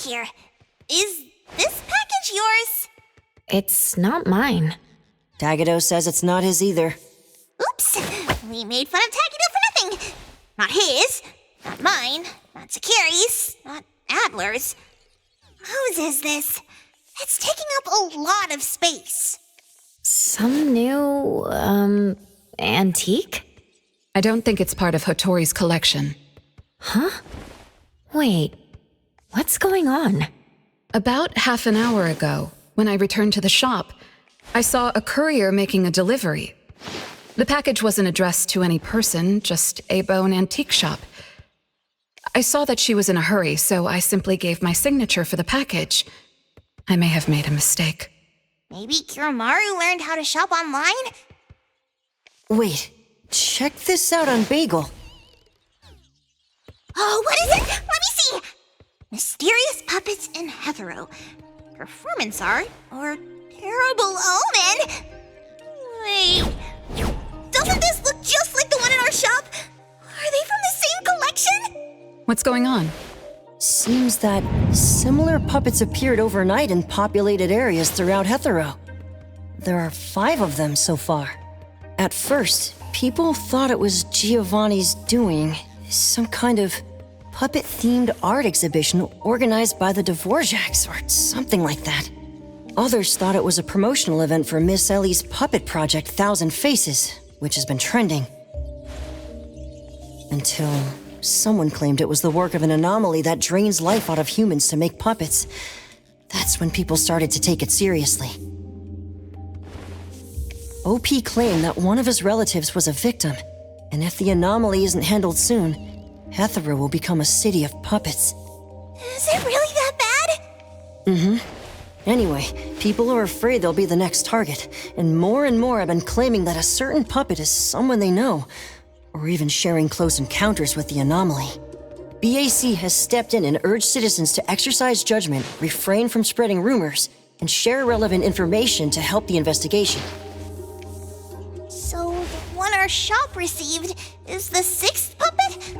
here. Is this package yours? It's not mine. Tagado says it's not his either. Oops, we made fun of Tagido for nothing. Not his, not mine, not Sakiri's, not Adler's. Whose is this? It's taking up a lot of space. Some new, antique? I don't think it's part of Hotori's collection. Huh? Wait, what's going on? About half an hour ago, when I returned to the shop, I saw a courier making a delivery. The package wasn't addressed to any person, just a bone antique shop. I saw that she was in a hurry, so I simply gave my signature for the package. I may have made a mistake. Maybe Kiromaru learned how to shop online? Wait, check this out on Bagel. Oh, what is it? Let me see! Mysterious puppets in hetero. Performance art or terrible omen? Wait, doesn't this look just like the one in our shop? Are they from the same collection? What's going on? Seems that similar puppets appeared overnight in populated areas throughout Hetero. There are 5 of them so far. At first, people thought it was Giovanni's doing, some kind of puppet-themed art exhibition organized by the Dvorak's or something like that. Others thought it was a promotional event for Miss Ellie's puppet project 1,000 Faces, which has been trending. Until someone claimed it was the work of an anomaly that drains life out of humans to make puppets. That's when people started to take it seriously. OP claimed that one of his relatives was a victim, and if the anomaly isn't handled soon, Hetero will become a city of puppets. Is it really that bad? Mm-hmm. Anyway, people are afraid they'll be the next target, and more have been claiming that a certain puppet is someone they know, or even sharing close encounters with the anomaly. BAC has stepped in and urged citizens to exercise judgment, refrain from spreading rumors, and share relevant information to help the investigation. So, the one our shop received is the 6th puppet?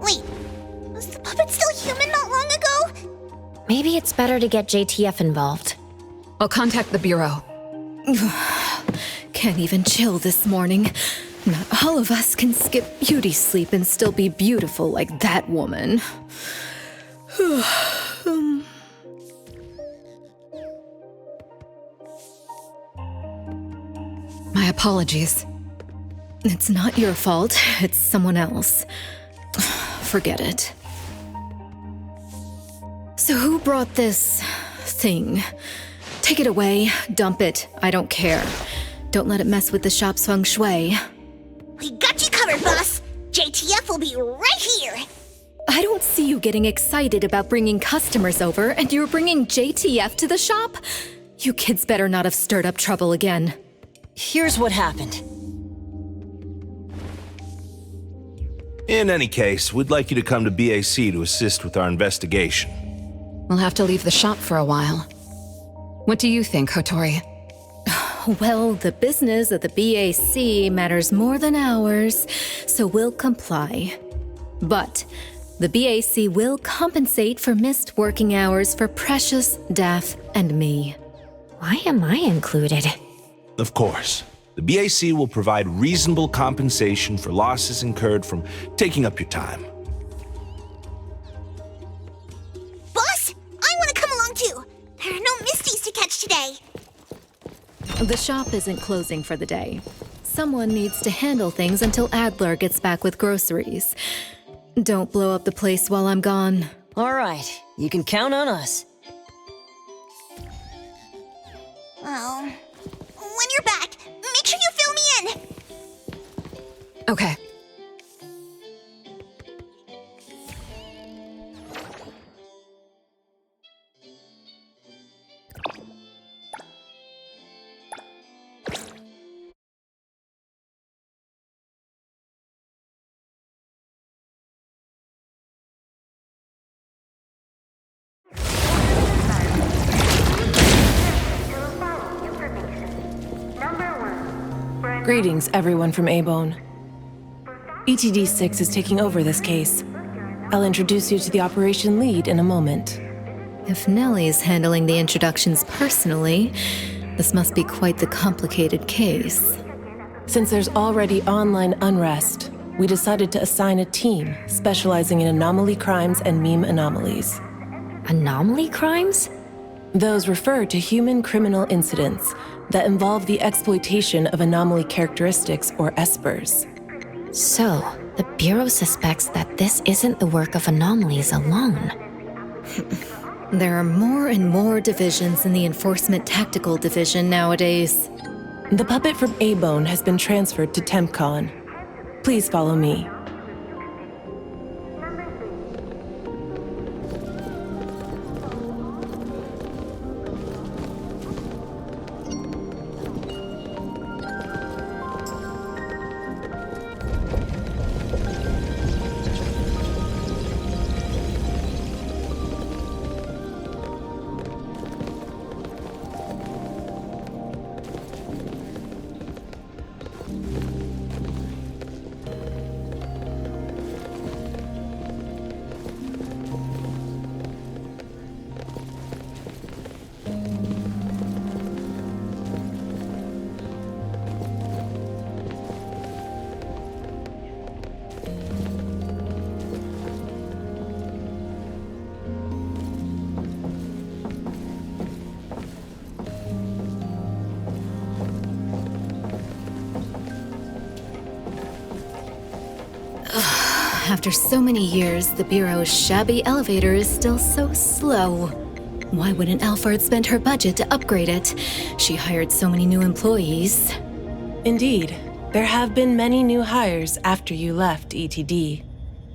Wait, was the puppet still human not long ago? Maybe it's better to get JTF involved. I'll contact the Bureau. Can't even chill this morning. Not all of us can skip beauty sleep and still be beautiful like that woman. My apologies. It's not your fault, it's someone else. Forget it. So who brought this thing? Take it away, dump it, I don't care. Don't let it mess with the shop's feng shui. We got you covered, boss. JTF will be right here. I don't see you getting excited about bringing customers over, and you're bringing JTF to the shop? You kids better not have stirred up trouble again. Here's what happened. In any case, we'd like you to come to BAC to assist with our investigation. We'll have to leave the shop for a while. What do you think, Hotori? Well, the business of the BAC matters more than ours, so we'll comply. But the BAC will compensate for missed working hours for Precious, Daff, and me. Why am I included? Of course. The BAC will provide reasonable compensation for losses incurred from taking up your time. Boss, I want to come along too. There are no Misties to catch today. The shop isn't closing for the day. Someone needs to handle things until Adler gets back with groceries. Don't blow up the place while I'm gone. All right, you can count on us. Well, when you're back, make sure you fill me in. Okay. Greetings, everyone from A-Bone. ETD-6 is taking over this case. I'll introduce you to the operation lead in a moment. If Nellie's handling the introductions personally, this must be quite the complicated case. Since there's already online unrest, we decided to assign a team specializing in anomaly crimes and meme anomalies. Anomaly crimes? Those refer to human criminal incidents that involve the exploitation of anomaly characteristics, or espers. So, the Bureau suspects that this isn't the work of anomalies alone. There are more and more divisions in the Enforcement Tactical Division nowadays. The puppet from A-Bone has been transferred to TempCon. Please follow me. After so many years, the Bureau's shabby elevator is still so slow. Why wouldn't Alphard spend her budget to upgrade it? She hired so many new employees. Indeed, there have been many new hires after you left ETD.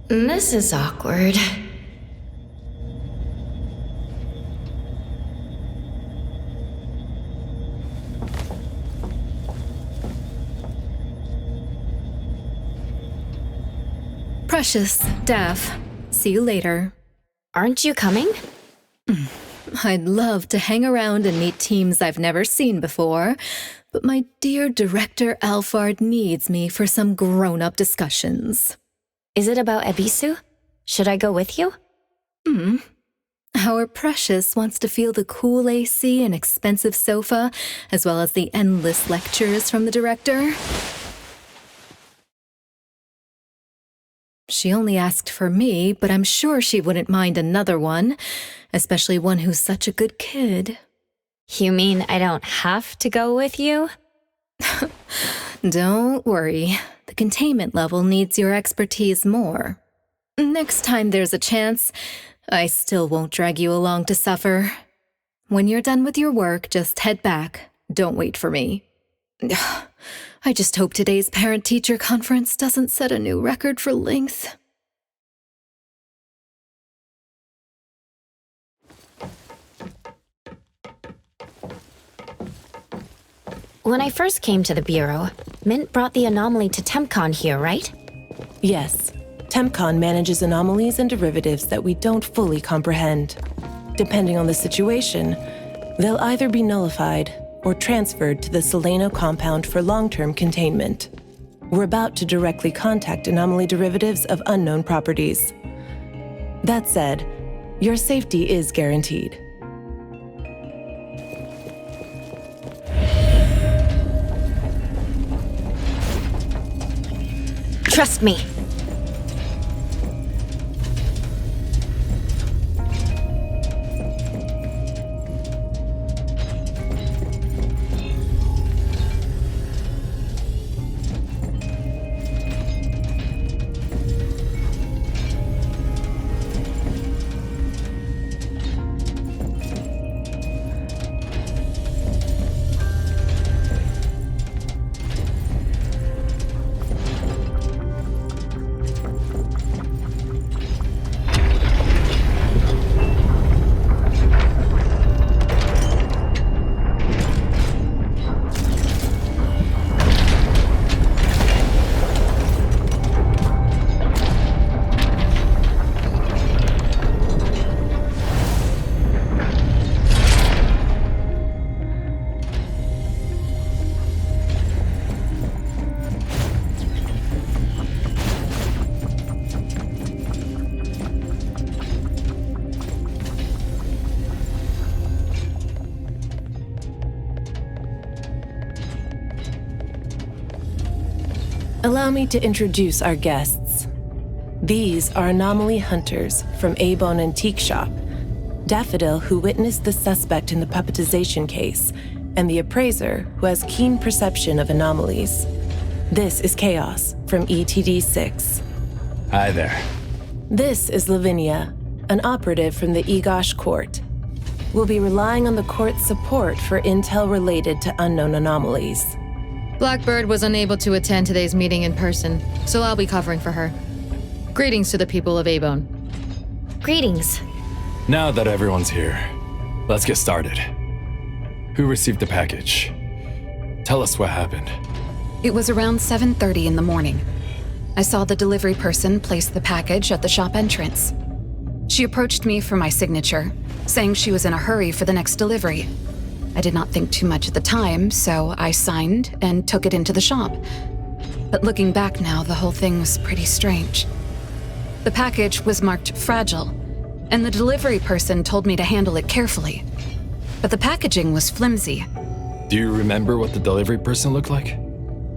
This is awkward. Precious, Daff, see you later. Aren't you coming? I'd love to hang around and meet teams I've never seen before, but my dear Director Alphard needs me for some grown-up discussions. Is it about Ebisu? Should I go with you? Our Precious wants to feel the cool AC and expensive sofa, as well as the endless lectures from the Director. She only asked for me, but I'm sure she wouldn't mind another one, especially one who's such a good kid. You mean I don't have to go with you? Don't worry, the containment level needs your expertise more. Next time there's a chance, I still won't drag you along to suffer. When you're done with your work, just head back. Don't wait for me. I just hope today's parent-teacher conference doesn't set a new record for length. When I first came to the Bureau, Mint brought the anomaly to TempCon here, right? Yes, TempCon manages anomalies and derivatives that we don't fully comprehend. Depending on the situation, they'll either be nullified or transferred to the Seleno compound for long-term containment. We're about to directly contact anomaly derivatives of unknown properties. That said, your safety is guaranteed. Trust me. Allow me to introduce our guests. These are anomaly hunters from A-Bone Antique Shop, Daffodil, who witnessed the suspect in the puppetization case, and the appraiser, who has keen perception of anomalies. This is Chaos from ETD-6. Hi there. This is Lavinia, an operative from the Egosh Court. We'll be relying on the court's support for intel related to unknown anomalies. Blackbird was unable to attend today's meeting in person, so I'll be covering for her. Greetings to the people of A-Bone. Greetings. Now that everyone's here, let's get started. Who received the package? Tell us what happened. It was around 7:30 in the morning. I saw the delivery person place the package at the shop entrance. She approached me for my signature, saying she was in a hurry for the next delivery. I did not think too much at the time, so I signed and took it into the shop. But looking back now, the whole thing was pretty strange. The package was marked fragile, and the delivery person told me to handle it carefully. But the packaging was flimsy. Do you remember what the delivery person looked like?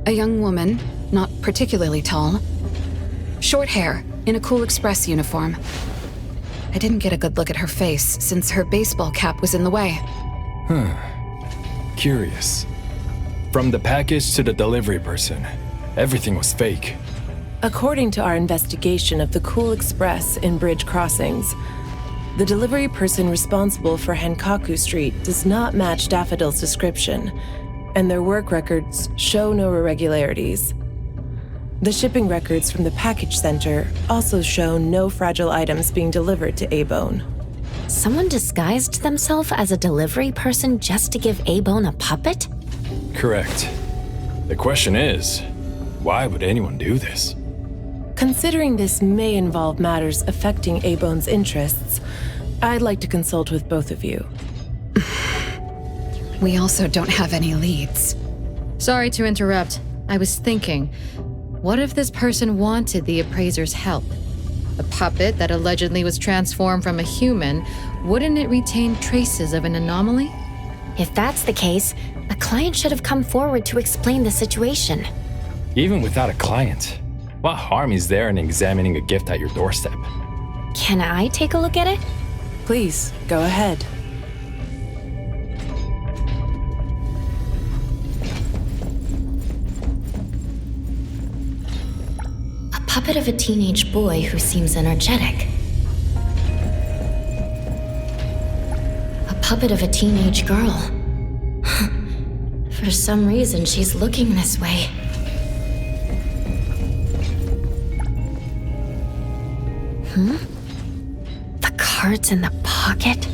A young woman, not particularly tall. Short hair, in a Cool Express uniform. I didn't get a good look at her face since her baseball cap was in the way. Curious. From the package to the delivery person, everything was fake. According to our investigation of the Cool Express in Bridge Crossings, the delivery person responsible for Hankaku Street does not match Daffodil's description, and their work records show no irregularities. The shipping records from the package center also show no fragile items being delivered to A-Bone. Someone disguised themselves as a delivery person just to give A-Bone a puppet? Correct. The question is, why would anyone do this? Considering this may involve matters affecting A-Bone's interests, I'd like to consult with both of you. We also don't have any leads. Sorry to interrupt. I was thinking, what if this person wanted the appraiser's help? A puppet that allegedly was transformed from a human, wouldn't it retain traces of an anomaly? If that's the case, a client should have come forward to explain the situation. Even without a client, what harm is there in examining a gift at your doorstep? Can I take a look at it? Please, go ahead. A puppet of a teenage boy who seems energetic. A puppet of a teenage girl. For some reason, she's looking this way. The cards in the pocket?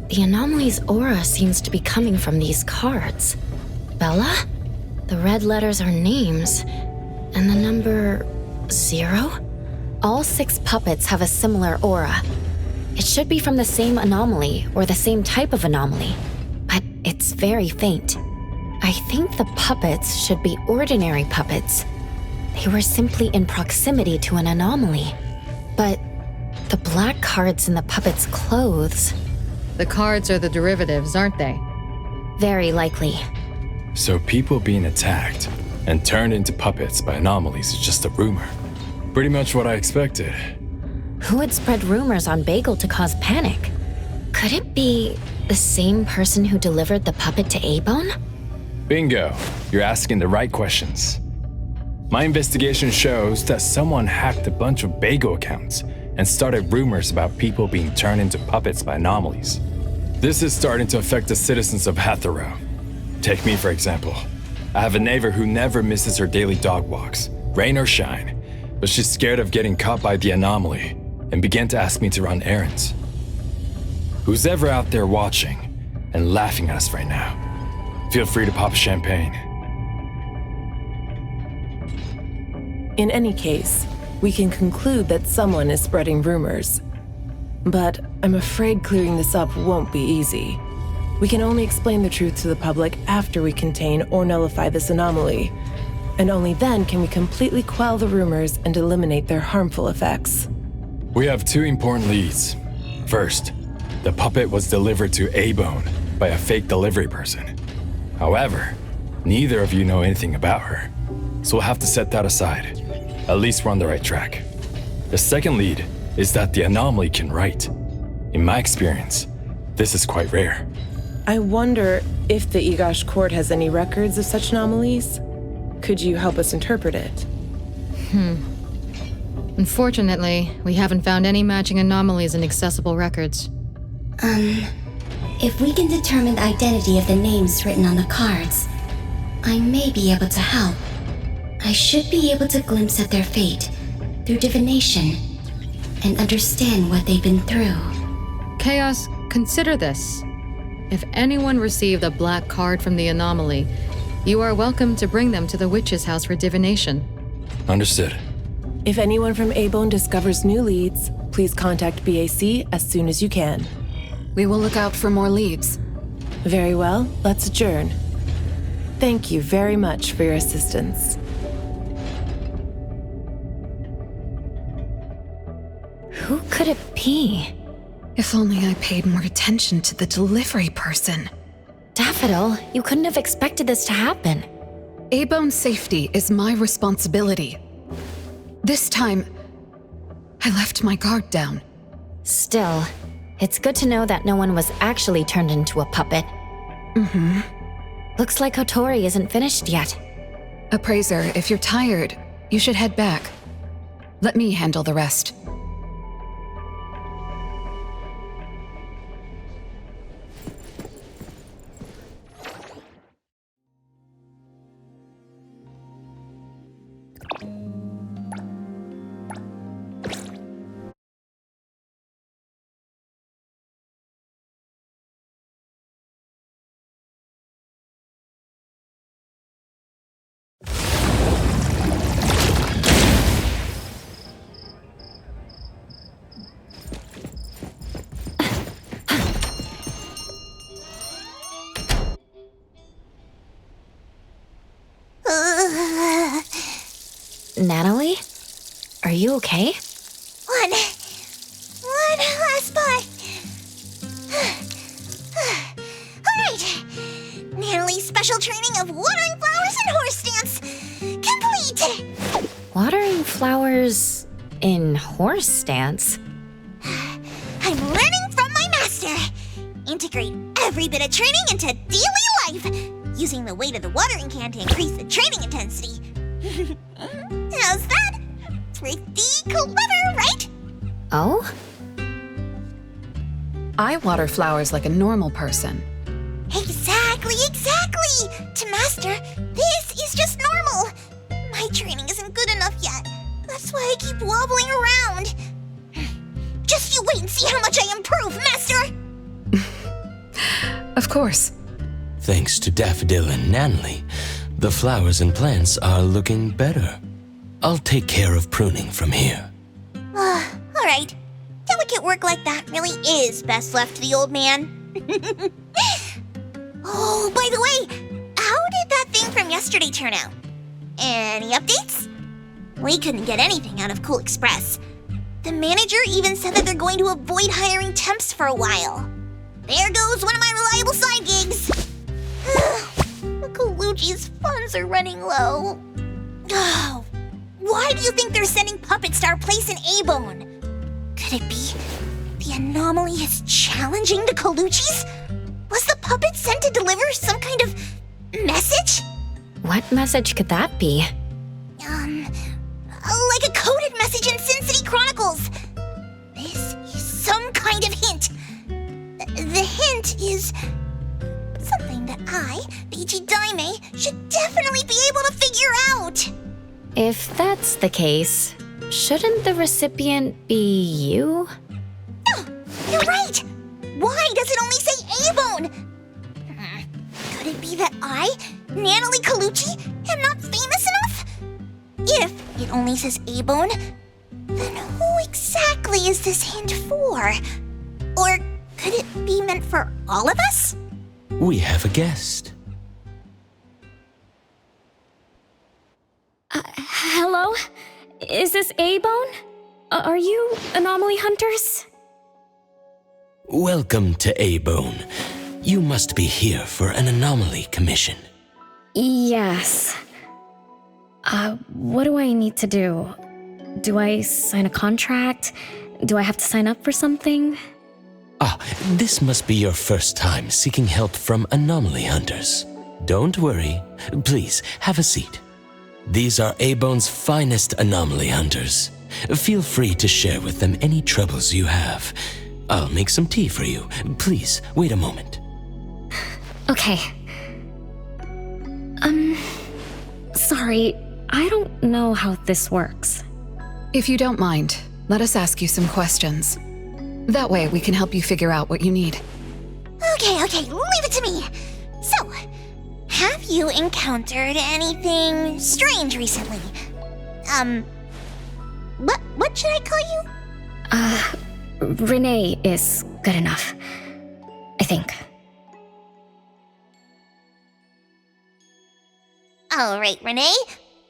The anomaly's aura seems to be coming from these cards. Bella? The red letters are names. And the number 0? All 6 puppets have a similar aura. It should be from the same anomaly or the same type of anomaly, but it's very faint. I think the puppets should be ordinary puppets. They were simply in proximity to an anomaly. But the black cards in the puppets' clothes... The cards are the derivatives, aren't they? Very likely. So people being attacked and turned into puppets by anomalies is just a rumor. Pretty much what I expected. Who would spread rumors on Bagel to cause panic? Could it be the same person who delivered the puppet to A-Bone? Bingo. You're asking the right questions. My investigation shows that someone hacked a bunch of Bagel accounts and started rumors about people being turned into puppets by anomalies. This is starting to affect the citizens of Hatharo. Take me, for example. I have a neighbor who never misses her daily dog walks, rain or shine, but she's scared of getting caught by the anomaly and began to ask me to run errands. Who's ever out there watching and laughing at us right now, feel free to pop a champagne. In any case, we can conclude that someone is spreading rumors. But I'm afraid clearing this up won't be easy. We can only explain the truth to the public after we contain or nullify this anomaly, and only then can we completely quell the rumors and eliminate their harmful effects. We have 2 important leads. First, the puppet was delivered to A-Bone by a fake delivery person. However, Neither of you know anything about her, so we'll have to set that aside. At least we're on the right track. The second lead is that the anomaly can write. In my experience, this is quite rare. I wonder if the Igash court has any records of such anomalies. Could you help us interpret it? Unfortunately, we haven't found any matching anomalies in accessible records. If we can determine the identity of the names written on the cards, I may be able to help. I should be able to glimpse at their fate through divination and understand what they've been through. Chaos, consider this. If anyone received a black card from the anomaly, you are welcome to bring them to the witch's house for divination. Understood. If anyone from A-Bone discovers new leads, please contact BAC as soon as you can. We will look out for more leads. Very well, let's adjourn. Thank you very much for your assistance. Who could it be? If only I paid more attention to the delivery person. Daffodil, you couldn't have expected this to happen. A-Bone's safety is my responsibility. This time, I left my guard down. Still, it's good to know that no one was actually turned into a puppet. Looks like Hotori isn't finished yet. Appraiser, if you're tired, you should head back. Let me handle the rest. Natalie? Are you okay? One last spot. Alright. Natalie's special training of watering flowers and horse dance complete. Watering flowers in horse stance? I'm learning from my master. Integrate every bit of training into daily life, using the weight of the watering can to increase the training intensity. How's that? Pretty clever, right? Oh? I water flowers like a normal person. Exactly. To master, this is just normal. My training isn't good enough yet. That's why I keep wobbling around. Just you wait and see how much I improve, master! Of course. Thanks to Daffodil and Natalie, the flowers and plants are looking better. I'll take care of pruning from here. Alright. Delicate work like that really is best left to the old man. Oh, by the way, how did that thing from yesterday turn out? Any updates? We couldn't get anything out of Cool Express. The manager even said that they're going to avoid hiring temps for a while. There goes one of my reliable side gigs. The Colucci's funds are running low. Oh, why do you think they're sending puppets to our place in A-Bone? Could it be the anomaly is challenging the Colucci's? Was the puppet sent to deliver some kind of message? What message could that be? Like a coded message in Sin City Chronicles. This is some kind of hint. The hint is something that I, Beiji Daime, should definitely be able to figure out. If that's the case, shouldn't the recipient be you? No, you're right. Why does it only say A-Bone? Could it be that I, Natalie Colucci, am not famous enough? If it only says A-Bone, then who exactly is this hint for? Or could it be meant for all of us? We have a guest. Hello? Is this A-Bone? Are you anomaly hunters? Welcome to A-Bone. You must be here for an anomaly commission. Yes. What do I need to do? Do I sign a contract? Do I have to sign up for something? This must be your first time seeking help from anomaly hunters. Don't worry. Please, have a seat. These are A-Bone's finest anomaly hunters. Feel free to share with them any troubles you have. I'll make some tea for you. Please, wait a moment. Okay. Sorry, I don't know how this works. If you don't mind, let us ask you some questions. That way we can help you figure out what you need. Okay, leave it to me. So, have you encountered anything strange recently? What should I call you? Renee is good enough. I think. Alright, Renee.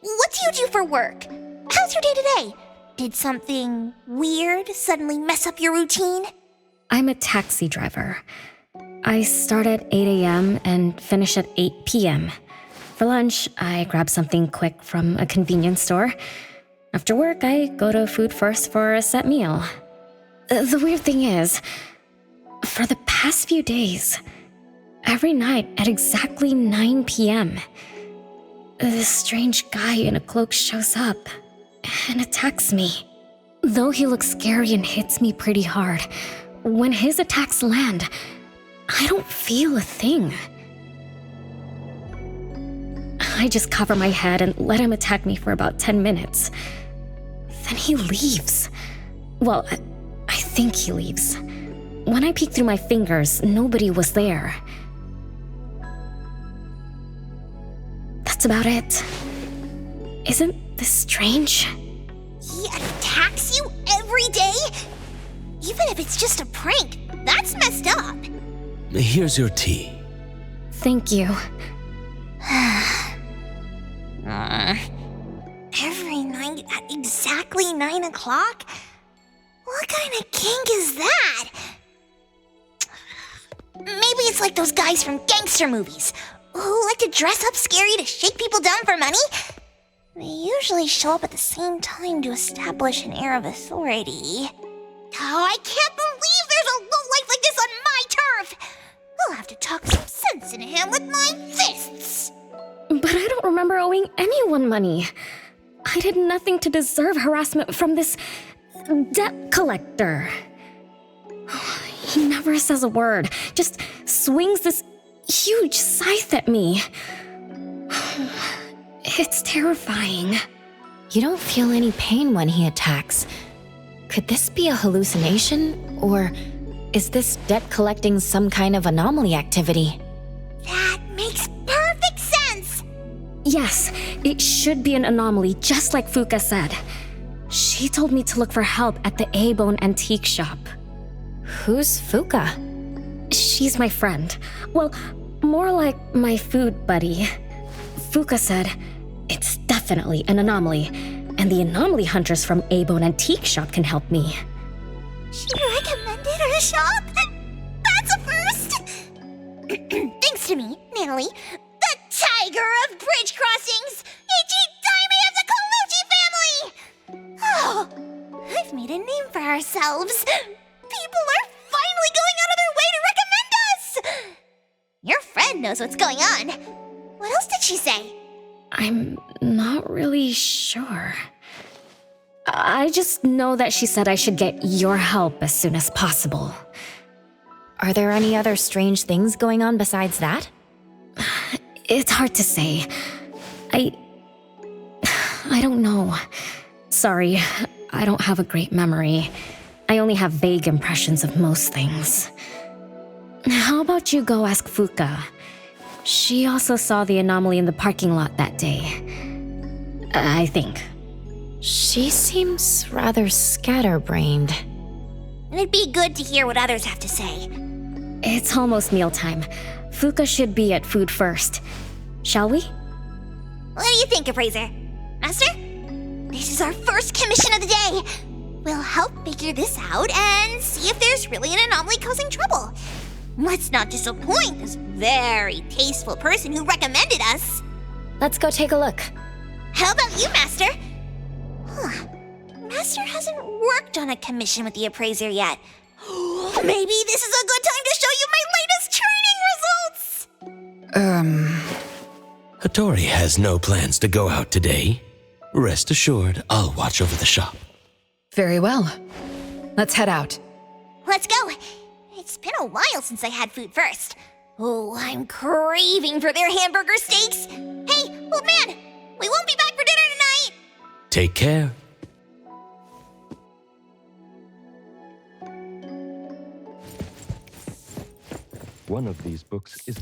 What do you do for work? How's your day today? Did something weird suddenly mess up your routine? I'm a taxi driver. I start at 8 a.m. and finish at 8 p.m. For lunch, I grab something quick from a convenience store. After work, I go to Food First for a set meal. The weird thing is, for the past few days, every night at exactly 9 p.m., this strange guy in a cloak shows up and attacks me. Though he looks scary and hits me pretty hard, when his attacks land, I don't feel a thing. I just cover my head and let him attack me for about 10 minutes. Then he leaves. Well, I think he leaves. When I peek through my fingers, nobody was there. That's about it. Isn't this strange? He attacks you every day? Even if it's just a prank, that's messed up. Here's your tea. Thank you. Every night at exactly 9 o'clock? What kind of kink is that? Maybe it's like those guys from gangster movies who like to dress up scary to shake people down for money. They usually show up at the same time to establish an air of authority. Oh, I can't believe there's a lowlife like this on my turf! I'll have to talk some sense into him with my fists! But I don't remember owing anyone money. I did nothing to deserve harassment from this debt collector. He never says a word, just swings this huge scythe at me. It's terrifying. You don't feel any pain when he attacks. Could this be a hallucination? Or is this debt collecting some kind of anomaly activity? That makes perfect sense! Yes, it should be an anomaly, just like Fuka said. She told me to look for help at the A-Bone antique shop. Who's Fuka? She's my friend. Well, more like my food buddy. Fuka said, it's definitely an anomaly, and the anomaly hunters from A-Bone Antique Shop can help me. She recommended her shop? That's a first! Thanks to me, Natalie, the tiger of bridge crossings, Ichi-Daime of the Colucci family! Oh, I've made a name for ourselves. People are finally going out of their way to recommend us! Your friend knows what's going on. What else did she say? I'm not really sure. I just know that she said I should get your help as soon as possible. Are there any other strange things going on besides that? It's hard to say. I don't know. Sorry, I don't have a great memory. I only have vague impressions of most things. How about you go ask Fuka? She also saw the anomaly in the parking lot that day. I think. She seems rather scatterbrained. It'd be good to hear what others have to say. It's almost mealtime. Fuka should be at Food First. Shall we? What do you think, Appraiser? Master? This is our first commission of the day. We'll help figure this out and see if there's really an anomaly causing trouble. Let's not disappoint this very tasteful person who recommended us. Let's go take a look. How about you, Master? Huh. Master hasn't worked on a commission with the appraiser yet. Maybe this is a good time to show you my latest training results! Hattori has no plans to go out today. Rest assured, I'll watch over the shop. Very well. Let's head out. Let's go. It's been a while since I had food first. Oh, I'm craving for their hamburger steaks. Hey, old man, we won't be back for dinner tonight. Take care. One of these books is...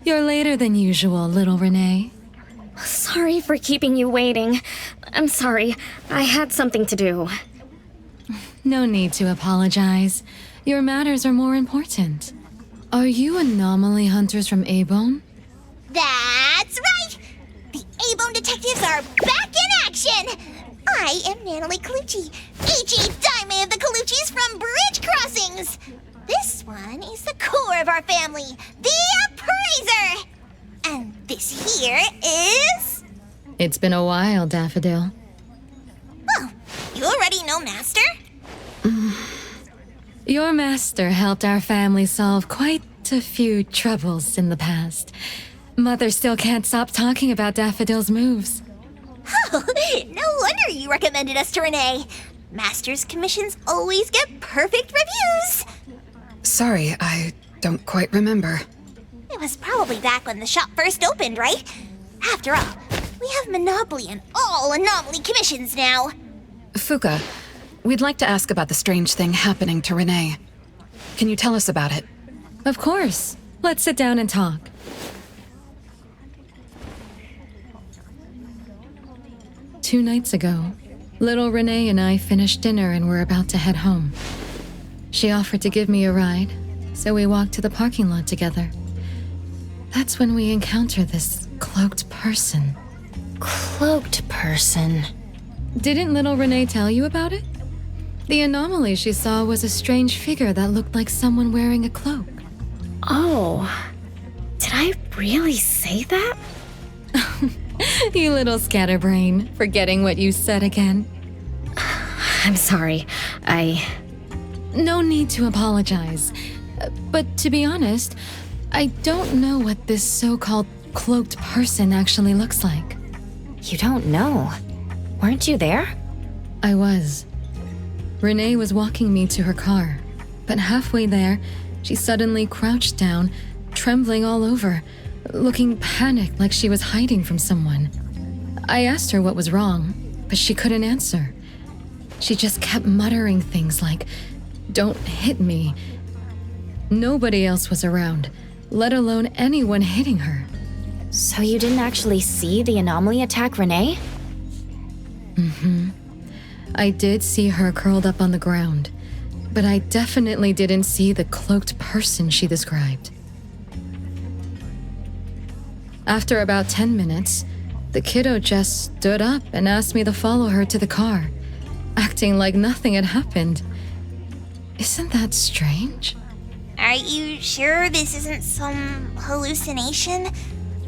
You're later than usual, little Renee. Sorry for keeping you waiting. I'm sorry. I had something to do. No need to apologize. Your matters are more important. Are you anomaly hunters from Abone? That's right! The A-Bone detectives are back in action! I am Natalie Colucci, H.A. Diamond of the Coluccis from Bridge Crossings! This one is the core of our family, the Appraiser! And this here is... It's been a while, Daffodil. Well, you already know Master? Your master helped our family solve quite a few troubles in the past. Mother still can't stop talking about Daffodil's moves. Oh, no wonder you recommended us to Renee. Master's commissions always get perfect reviews. Sorry, I don't quite remember. It was probably back when the shop first opened, right? After all, we have monopoly on all anomaly commissions now. Fuka, we'd like to ask about the strange thing happening to Renee. Can you tell us about it? Of course. Let's sit down and talk. Two nights ago, little Renee and I finished dinner and were about to head home. She offered to give me a ride, so we walked to the parking lot together. That's when we encountered this cloaked person. Cloaked person? Didn't little Renee tell you about it? The anomaly she saw was a strange figure that looked like someone wearing a cloak. Oh, did I really say that? You little scatterbrain, forgetting what you said again. I'm sorry, No need to apologize. But to be honest, I don't know what this so-called cloaked person actually looks like. You don't know? Weren't you there? I was. Renee was walking me to her car, but halfway there, she suddenly crouched down, trembling all over, looking panicked like she was hiding from someone. I asked her what was wrong, but she couldn't answer. She just kept muttering things like, "Don't hit me." Nobody else was around, let alone anyone hitting her. So you didn't actually see the anomaly attack Renee? I did see her curled up on the ground, but I definitely didn't see the cloaked person she described. After about 10 minutes, the kiddo just stood up and asked me to follow her to the car, acting like nothing had happened. Isn't that strange? Are you sure this isn't some hallucination?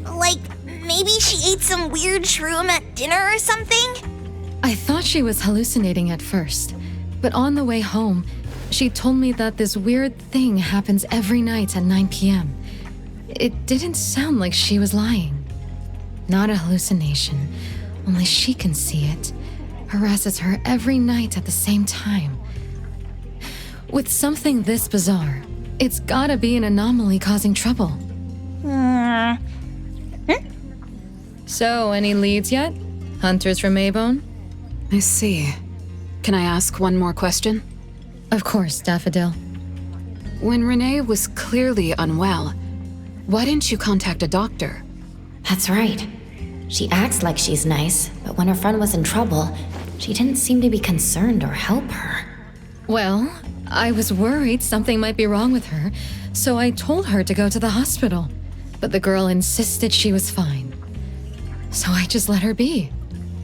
Like, maybe she ate some weird shroom at dinner or something? I thought she was hallucinating at first, but on the way home, she told me that this weird thing happens every night at 9 p.m. It didn't sound like she was lying. Not a hallucination. Only she can see it. Harasses her every night at the same time. With something this bizarre, it's gotta be an anomaly causing trouble. So, any leads yet? Hunters from Avon? I see. Can I ask one more question? Of course, Daffodil. When Renee was clearly unwell, why didn't you contact a doctor? That's right. She acts like she's nice, but when her friend was in trouble, she didn't seem to be concerned or help her. Well, I was worried something might be wrong with her, so I told her to go to the hospital. But the girl insisted she was fine. So I just let her be.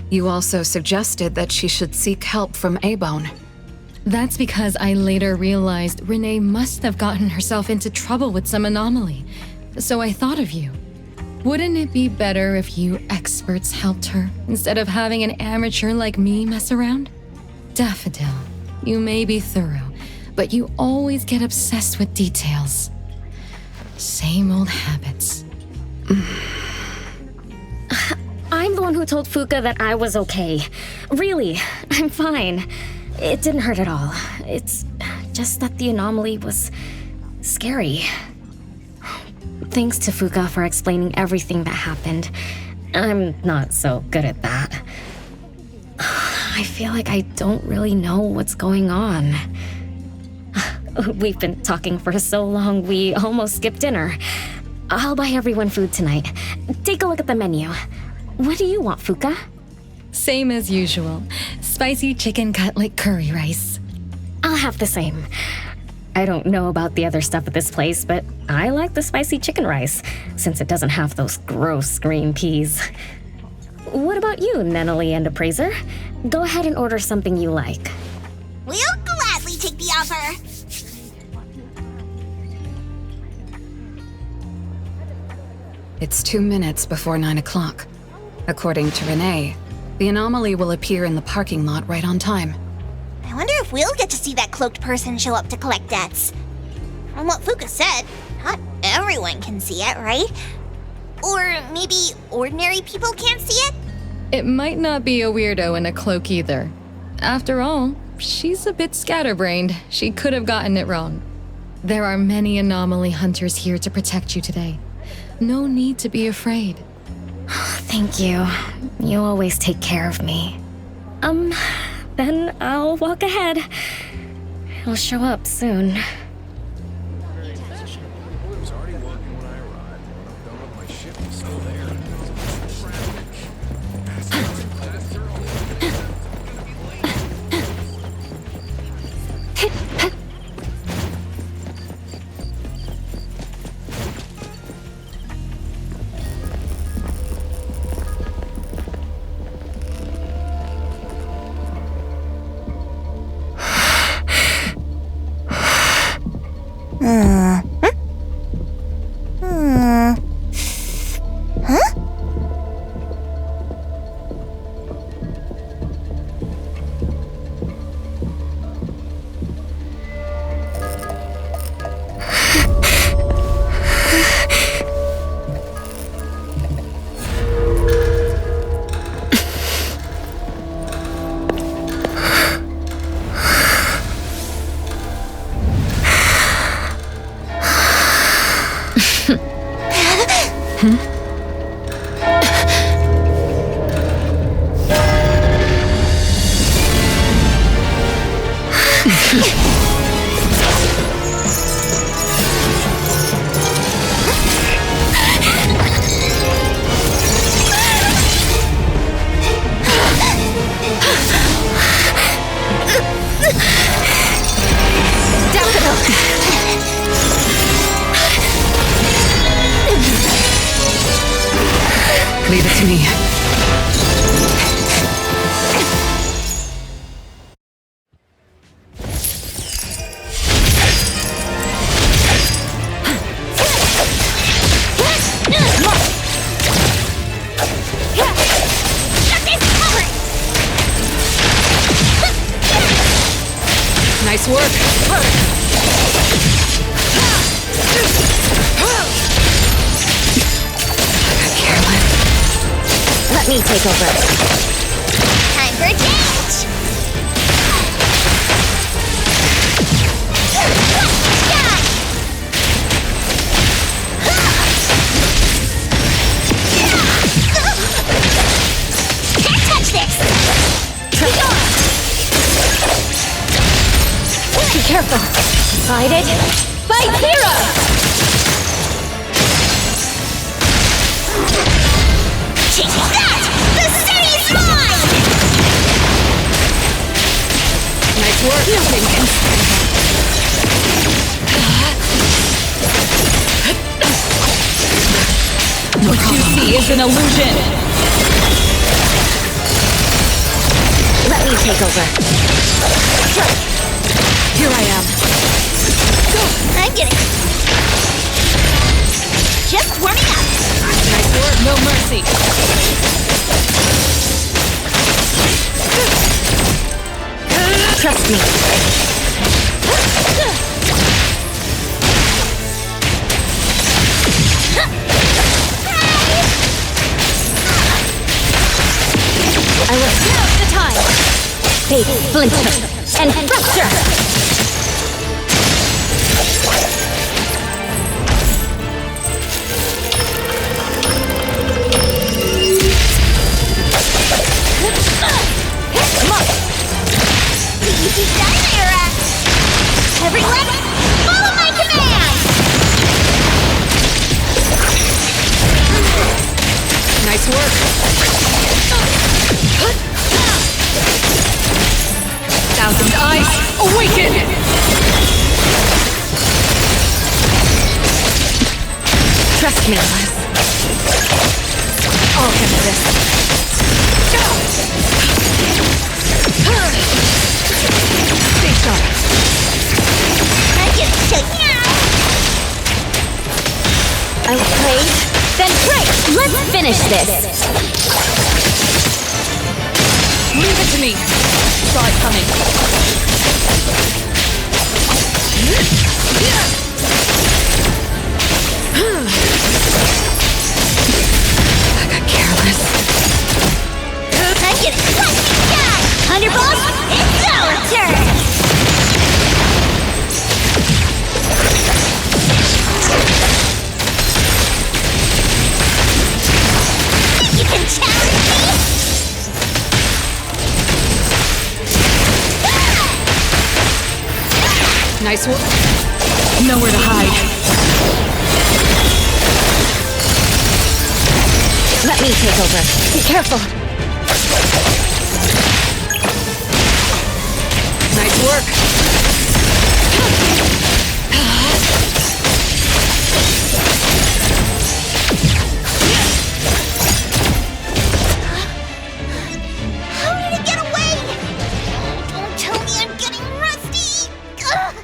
You also suggested that she should seek help from A-Bone. That's because I later realized Renee must have gotten herself into trouble with some anomaly. So I thought of you. Wouldn't it be better if you experts helped her instead of having an amateur like me mess around? Daffodil, you may be thorough, but you always get obsessed with details. Same old habits. I'm the one who told Fuka that I was okay. Really, I'm fine. It didn't hurt at all. It's just that the anomaly was scary. Thanks to Fuka for explaining everything that happened. I'm not so good at that. I feel like I don't really know what's going on. We've been talking for so long, we almost skipped dinner. I'll buy everyone food tonight. Take a look at the menu. What do you want, Fuka? Same as usual. Spicy chicken cutlet curry rice. I'll have the same. I don't know about the other stuff at this place, but I like the spicy chicken rice, since it doesn't have those gross green peas. What about you, Nenali and Appraiser? Go ahead and order something you like. We'll gladly take the offer. It's 2 minutes before 9 o'clock. According to Renee, the anomaly will appear in the parking lot right on time. I wonder if we'll get to see that cloaked person show up to collect debts. From what Fuka said, not everyone can see it, right? Or maybe ordinary people can't see it? It might not be a weirdo in a cloak either. After all, she's a bit scatterbrained. She could have gotten it wrong. There are many anomaly hunters here to protect you today. No need to be afraid. Thank you. You always take care of me. Then I'll walk ahead. It'll show up soon. Leave it to me. Nice work. Careless. Let me take over. Time for a change! Can't touch this! Be careful. Decided. By Zero! Take that! The city's mine! Nice work. Nothing can stand up. What you see is an illusion. Let me take over. Here I am. I'm getting... Just warming up! Nice work. No mercy. Trust me. I will now's the time. Fate, splinter, and fracture. Easy done, Era! Everyone, follow my command! Nice work. Thousand eyes, awaken! Trust me, Alice. I'll handle this. Stay sharp. I'm getting shaken now! I will pray, then pray. Let's finish this. Leave it to me. Saw it coming. I got careless. I'm getting flashy shot! Underboss, it's our turn! You can challenge me? Nice work. Nowhere to hide. Let me take over. Be careful. Nice work. How did it get away? Don't tell me I'm getting rusty! Ugh.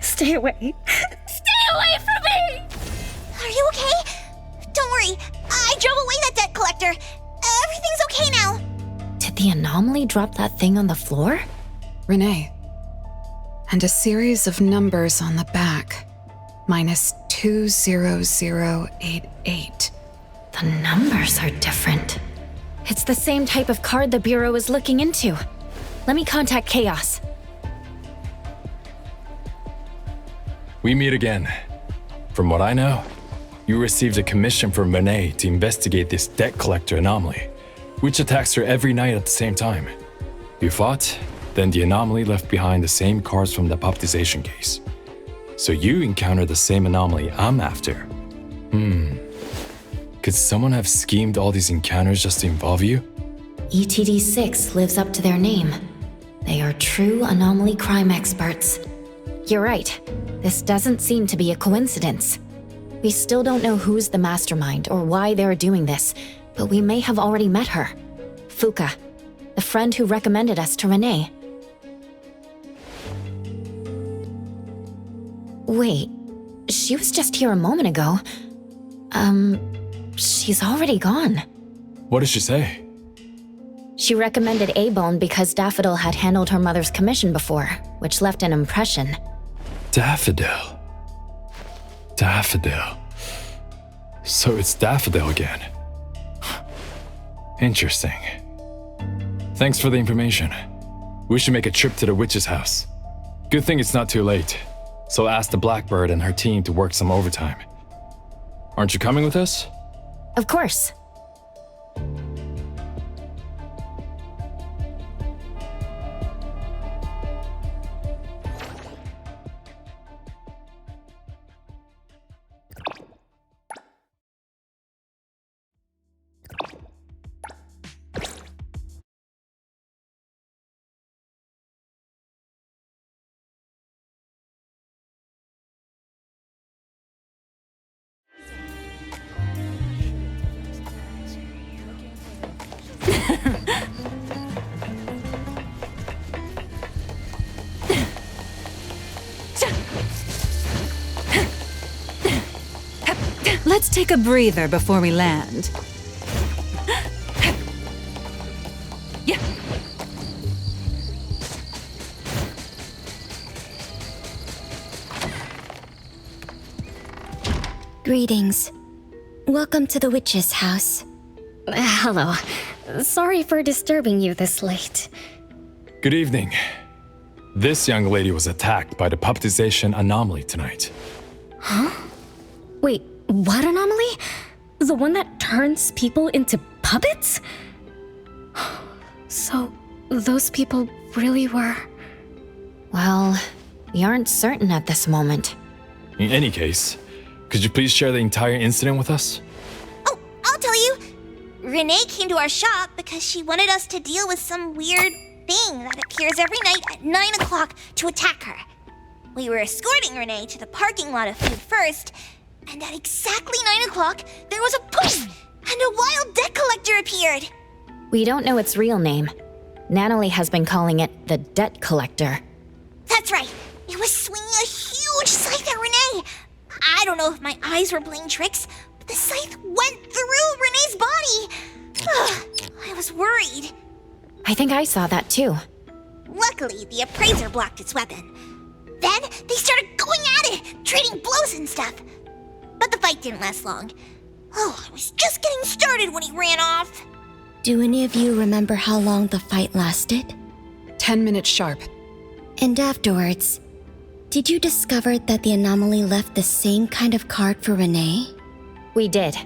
Stay away. Stay away from me! Are you okay? Don't worry, I drove away that debt collector. Everything's okay now. Did the anomaly drop that thing on the floor? Renee. And a series of numbers on the back. Minus 20088. The numbers are different. It's the same type of card the Bureau is looking into. Let me contact Chaos. We meet again. From what I know, you received a commission from Renee to investigate this debt collector anomaly, which attacks her every night at the same time. You fought, then the anomaly left behind the same cards from the baptization case. So you encountered the same anomaly I'm after. Could someone have schemed all these encounters just to involve you? ETD6 lives up to their name. They are true anomaly crime experts. You're right. This doesn't seem to be a coincidence. We still don't know who's the mastermind or why they're doing this, but we may have already met her. Fuka, the friend who recommended us to Renee. Wait, she was just here a moment ago. She's already gone. What did she say? She recommended A-Bone because Daffodil had handled her mother's commission before, which left an impression. Daffodil. So it's Daffodil again. Interesting. Thanks for the information. We should make a trip to the witch's house. Good thing it's not too late, so I'll ask the Blackbird and her team to work some overtime. Aren't you coming with us? Of course. Let's take a breather before we land. Yeah. Greetings. Welcome to the witch's house. Hello. Sorry for disturbing you this late. Good evening. This young lady was attacked by the puppetization anomaly tonight. Huh? Wait, what anomaly? The one that turns people into puppets? So, those people really were... Well, we aren't certain at this moment. In any case, could you please share the entire incident with us? Oh, I'll tell you. Renee came to our shop because she wanted us to deal with some weird thing that appears every night at 9 o'clock to attack her. We were escorting Renee to the parking lot of food first, and at exactly 9 o'clock, there was a poof, and a wild debt collector appeared. We don't know its real name. Natalie has been calling it the Debt Collector. That's right. It was swinging a huge scythe at Renee. I don't know if my eyes were playing tricks, but the scythe went through Renee's body. I was worried. I think I saw that too. Luckily, the appraiser blocked its weapon. Then they started going at it, trading blows and stuff. But the fight didn't last long. Oh, I was just getting started when he ran off. Do any of you remember how long the fight lasted? 10 minutes sharp. And afterwards, did you discover that the anomaly left the same kind of card for Renee? We did.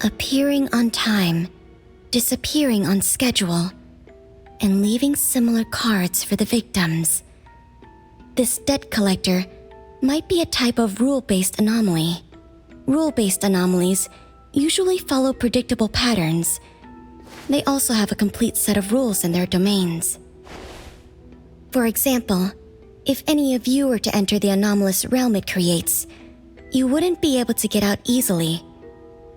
Appearing on time, disappearing on schedule, and leaving similar cards for the victims. This debt collector might be a type of rule-based anomaly. Rule-based anomalies usually follow predictable patterns. They also have a complete set of rules in their domains. For example, if any of you were to enter the anomalous realm it creates, you wouldn't be able to get out easily.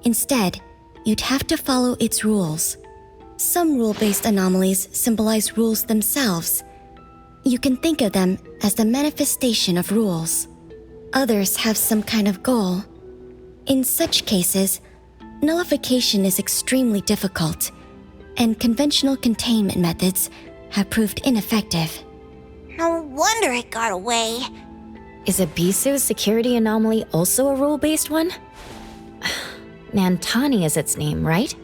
Instead, you'd have to follow its rules. Some rule-based anomalies symbolize rules themselves. You can think of them as the manifestation of rules. Others have some kind of goal. In such cases, nullification is extremely difficult, and conventional containment methods have proved ineffective. No wonder it got away. Is Abisu's security anomaly also a rule-based one? Nantani is its name, right?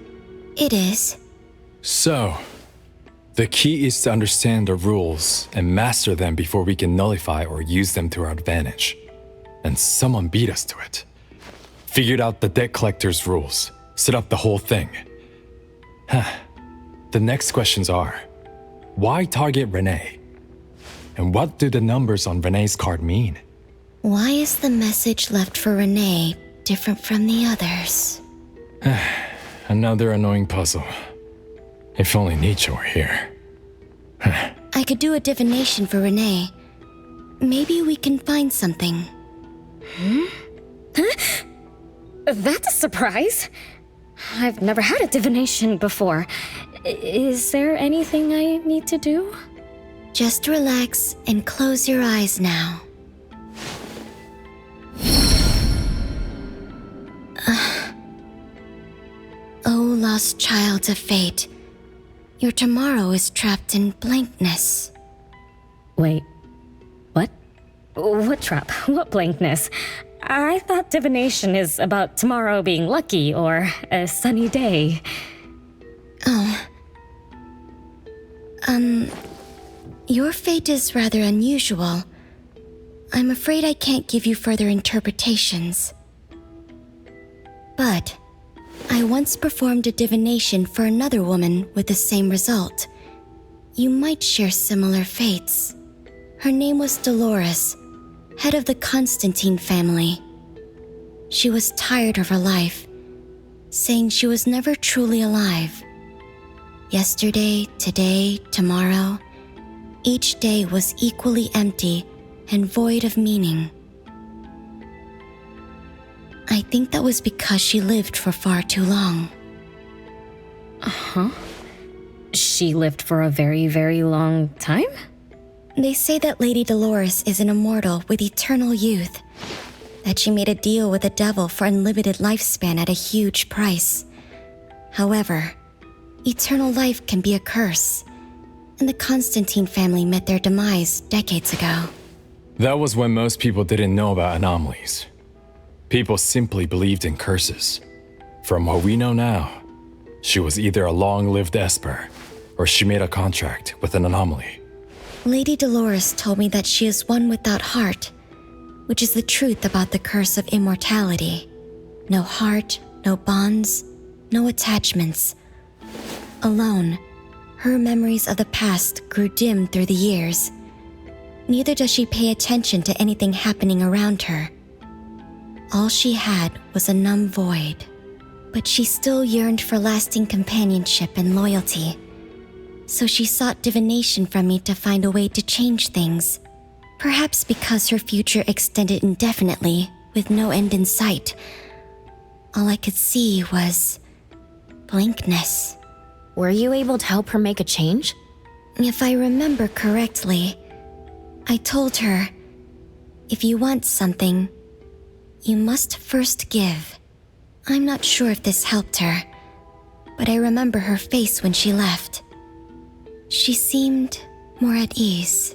It is. So, the key is to understand the rules and master them before we can nullify or use them to our advantage. And someone beat us to it. Figured out the debt collector's rules, set up the whole thing. The next questions are, why target Renee? And what do the numbers on Renee's card mean? Why is the message left for Renee different from the others? Another annoying puzzle. If only Nietzsche were here. I could do a divination for Renee. Maybe we can find something. That's a surprise. I've never had a divination before. Is there anything I need to do? Just relax and close your eyes now. Oh, lost child of fate. Your tomorrow is trapped in blankness. Wait, what? What trap? What blankness? I thought divination is about tomorrow being lucky or a sunny day. Oh. Your fate is rather unusual. I'm afraid I can't give you further interpretations. But I once performed a divination for another woman with the same result. You might share similar fates. Her name was Dolores, head of the Constantine family. She was tired of her life, saying she was never truly alive. Yesterday, today, tomorrow, each day was equally empty and void of meaning. I think that was because she lived for far too long. Huh? She lived for a very, very long time? They say that Lady Dolores is an immortal with eternal youth, that she made a deal with the devil for unlimited lifespan at a huge price. However, eternal life can be a curse, and the Constantine family met their demise decades ago. That was when most people didn't know about anomalies. People simply believed in curses. From what we know now, she was either a long-lived Esper, or she made a contract with an anomaly. Lady Dolores told me that she is one without heart, which is the truth about the curse of immortality. No heart, no bonds, no attachments. Alone, her memories of the past grew dim through the years. Neither does she pay attention to anything happening around her. All she had was a numb void, but she still yearned for lasting companionship and loyalty. So she sought divination from me to find a way to change things. Perhaps because her future extended indefinitely, with no end in sight. All I could see was blankness. Were you able to help her make a change? If I remember correctly, I told her, if you want something, you must first give. I'm not sure if this helped her, but I remember her face when she left. She seemed more at ease.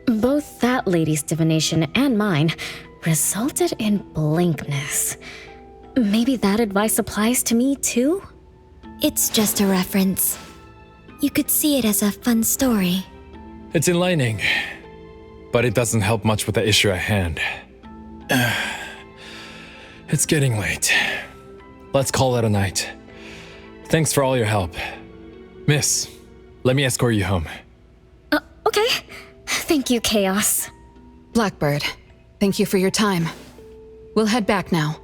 Both that lady's divination and mine resulted in blankness. Maybe that advice applies to me too? It's just a reference. You could see it as a fun story. It's enlightening, but it doesn't help much with the issue at hand. It's getting late. Let's call it a night. Thanks for all your help. Miss, let me escort you home. Okay. Thank you, Chaos. Blackbird, thank you for your time. We'll head back now.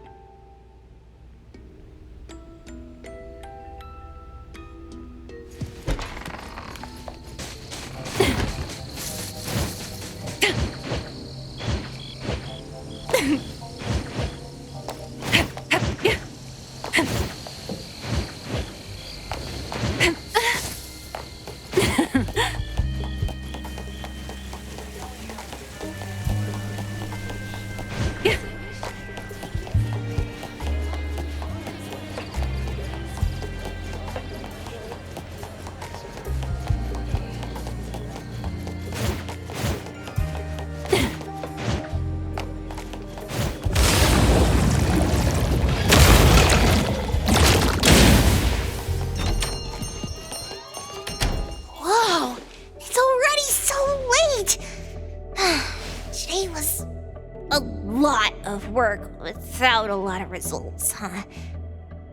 Work without a lot of results, huh?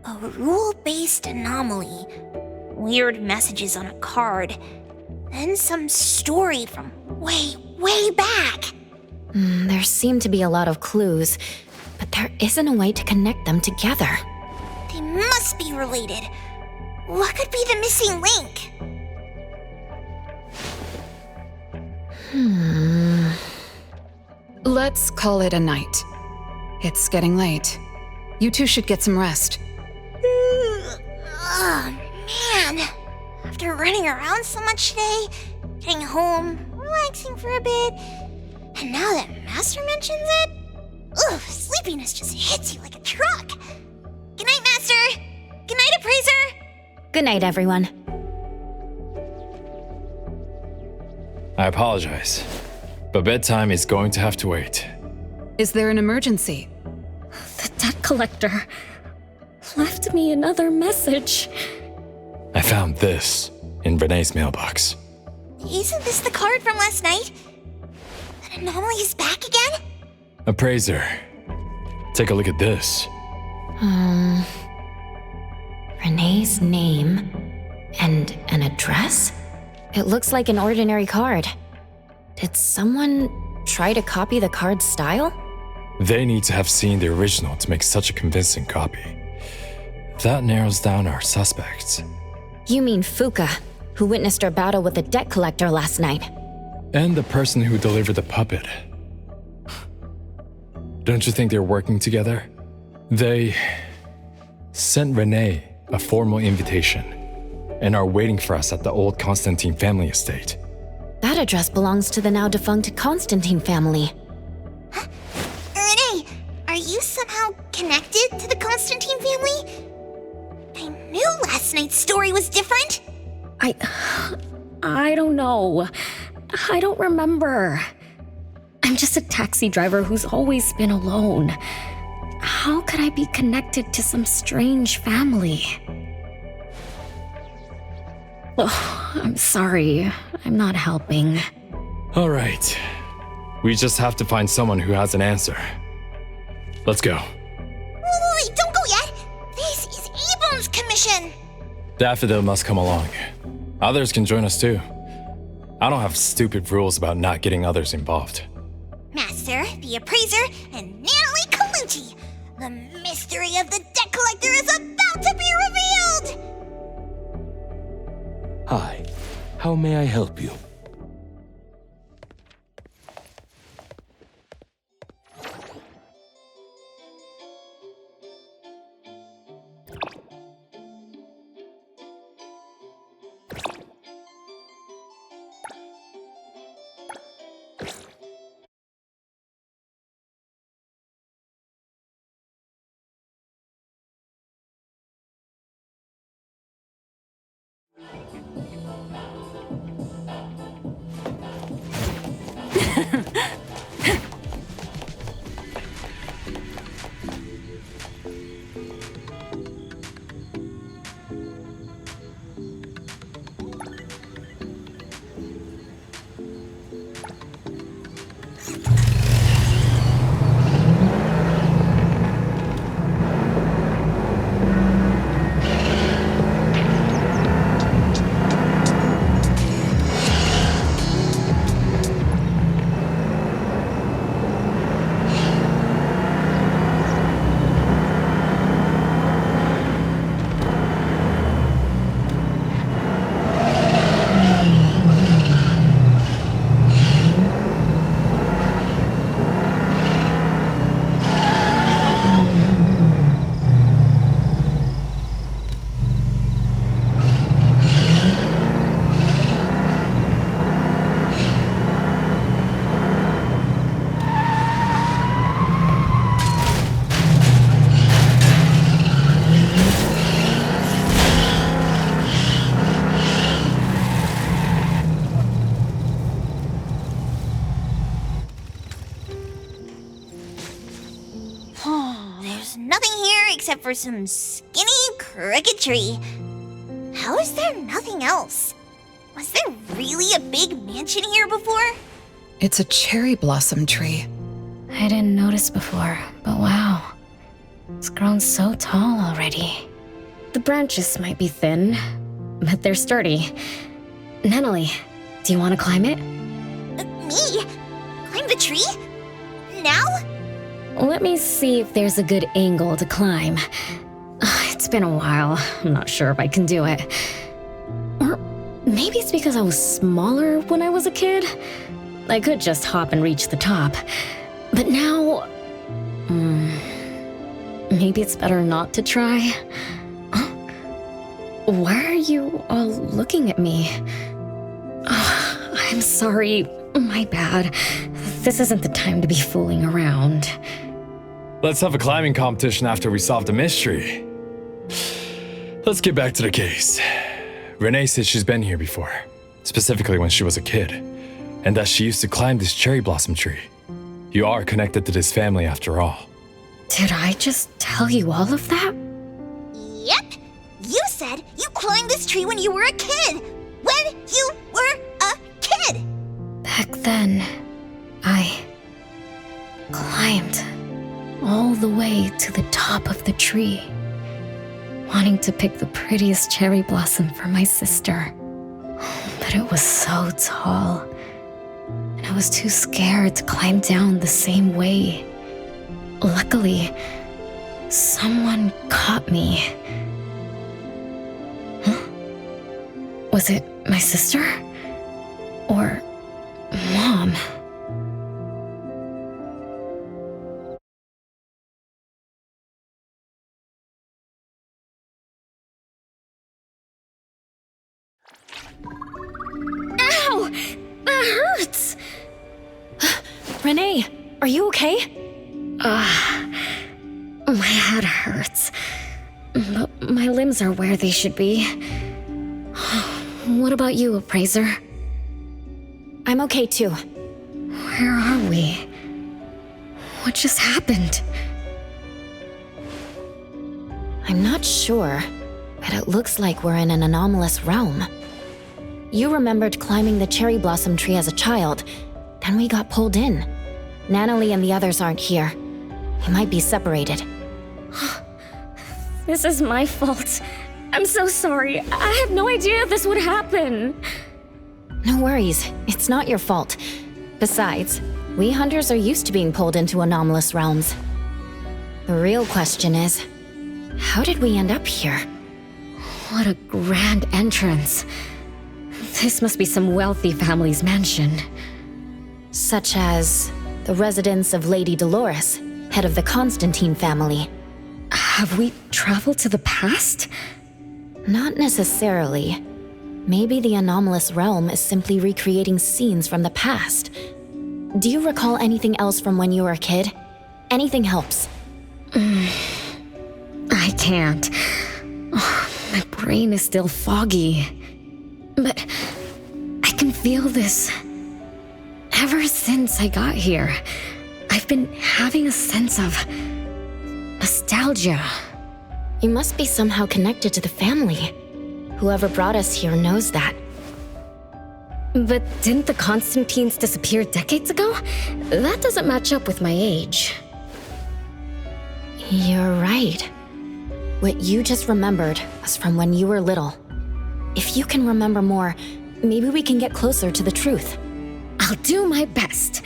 A rule-based anomaly, weird messages on a card, then some story from way back. There seem to be a lot of clues, but there isn't a way to connect them together. They must be related. What could be the missing link? Let's call it a night. It's getting late. You two should get some rest. Oh, man. After running around so much today, getting home, relaxing for a bit, and now that Master mentions it, sleepiness just hits you like a truck. Good night, Master. Good night, Appraiser. Good night, everyone. I apologize, but bedtime is going to have to wait. Is there an emergency? The debt collector left me another message. I found this in Renee's mailbox. Isn't this the card from last night? An anomaly is back again? Appraiser, take a look at this. Renee's name and an address? It looks like an ordinary card. Did someone try to copy the card's style? They need to have seen the original to make such a convincing copy. That narrows down our suspects. You mean Fuka, who witnessed our battle with the debt collector last night. And the person who delivered the puppet. Don't you think they're working together? They sent Renee a formal invitation and are waiting for us at the old Constantine family estate. That address belongs to the now defunct Constantine family. Renee, are you somehow connected to the Constantine family? I knew last night's story was different. I don't know. I don't remember. I'm just a taxi driver who's always been alone. How could I be connected to some strange family? Oh, I'm sorry. I'm not helping. All right. We just have to find someone who has an answer. Let's go. Wait, don't go yet. This is Abel's commission. Daffodil must come along. Others can join us too. I don't have stupid rules about not getting others involved. Master, the appraiser, and Natalie Colucci. The mystery of the debt collector is about to be revealed! Hi. How may I help you? There's nothing here except for some skinny cricket tree. How is there nothing else? Was there really a big mansion here before? It's a cherry blossom tree. I didn't notice before, but wow. It's grown so tall already. The branches might be thin, but they're sturdy. Natalie, do you want to climb it? Me? Climb the tree? Now? Let me see if there's a good angle to climb. It's been a while. I'm not sure if I can do it. Or maybe it's because I was smaller when I was a kid. I could just hop and reach the top. But now... maybe it's better not to try. Why are you all looking at me? I'm sorry. My bad. This isn't the time to be fooling around. Let's have a climbing competition after we solve the mystery. Let's get back to the case. Renee said she's been here before, specifically when she was a kid, and that she used to climb this cherry blossom tree. You are connected to this family after all. Did I just tell you all of that? Yep. You said you climbed this tree when you were a kid. When you were a kid. Back then, I climbed all the way to the top of the tree, wanting to pick the prettiest cherry blossom for my sister. But it was so tall, and I was too scared to climb down the same way. Luckily, someone caught me. Huh? Was it my sister? Or Mom? Ow! That hurts! Renee, are you okay? My head hurts. But my limbs are where they should be. What about you, Appraiser? I'm okay too. Where are we? What just happened? I'm not sure, but it looks like we're in an anomalous realm. You remembered climbing the cherry blossom tree as a child, then we got pulled in. Natalie and the others aren't here. We might be separated. This is my fault. I'm so sorry. I had no idea this would happen. No worries, it's not your fault. Besides, we hunters are used to being pulled into anomalous realms. The real question is, how did we end up here? What a grand entrance. This must be some wealthy family's mansion. Such as the residence of Lady Dolores, head of the Constantine family. Have we traveled to the past? Not necessarily. Maybe the anomalous realm is simply recreating scenes from the past. Do you recall anything else from when you were a kid? Anything helps. I can't. My brain is still foggy. But I can feel this. Ever since I got here, I've been having a sense of nostalgia. You must be somehow connected to the family. Whoever brought us here knows that. But didn't the Constantines disappear decades ago? That doesn't match up with my age. You're right. What you just remembered was from when you were little. If you can remember more, maybe we can get closer to the truth. I'll do my best.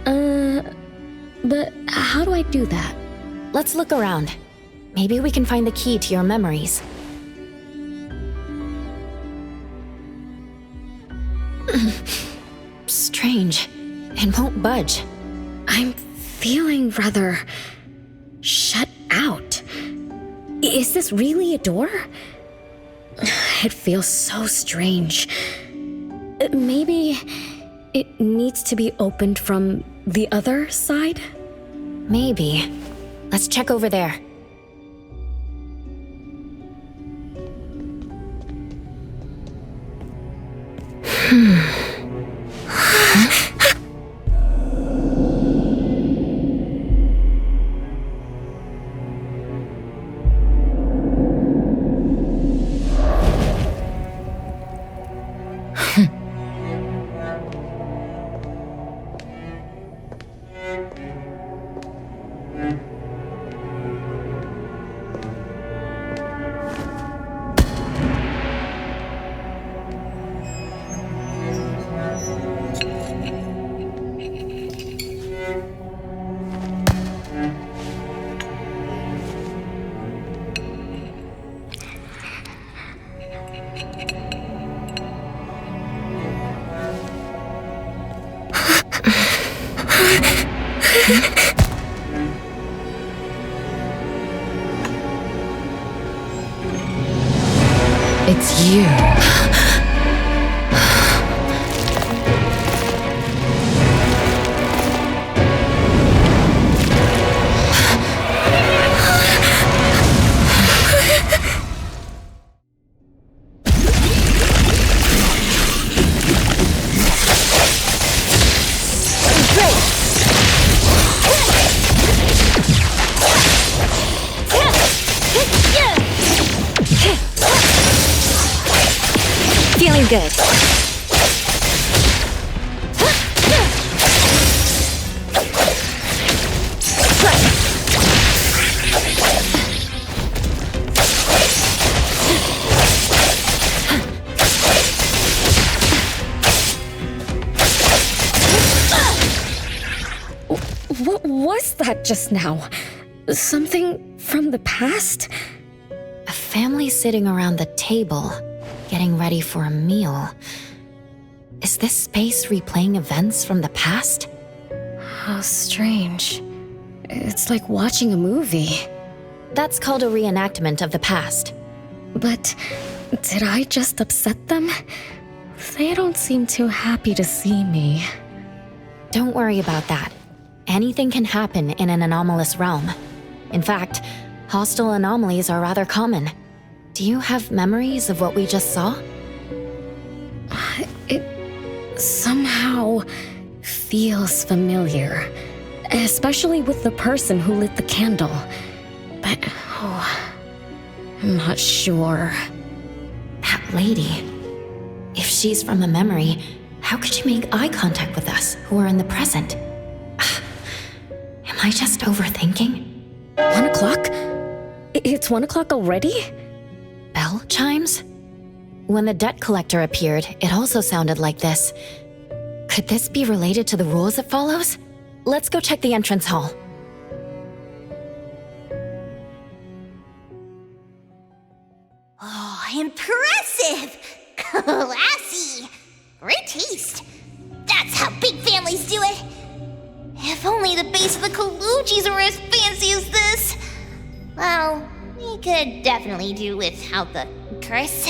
But how do I do that? Let's look around. Maybe we can find the key to your memories. Strange. It won't budge. I'm feeling rather shut out. Is this really a door? It feels so strange. Maybe it needs to be opened from the other side? Maybe. Let's check over there. It's you. looking good. What was that just now? Something from the past? A family sitting around the table, getting ready for a meal. Is this space replaying events from the past? How strange. It's like watching a movie. That's called a reenactment of the past. But did I just upset them? They don't seem too happy to see me. Don't worry about that. Anything can happen in an anomalous realm. In fact, hostile anomalies are rather common. Do you have memories of what we just saw? It somehow feels familiar, especially with the person who lit the candle. But, I'm not sure. That lady. If she's from a memory, how could she make eye contact with us, who are in the present? Am I just overthinking? 1 o'clock? It's 1 o'clock already? Bell chimes? When the debt collector appeared, it also sounded like this. Could this be related to the rules it follows? Let's go check the entrance hall. Oh, impressive! Classy! Great taste. That's how big families do it. If only the base of the Kalujis were as fancy as this. Well, we could definitely do without the curse.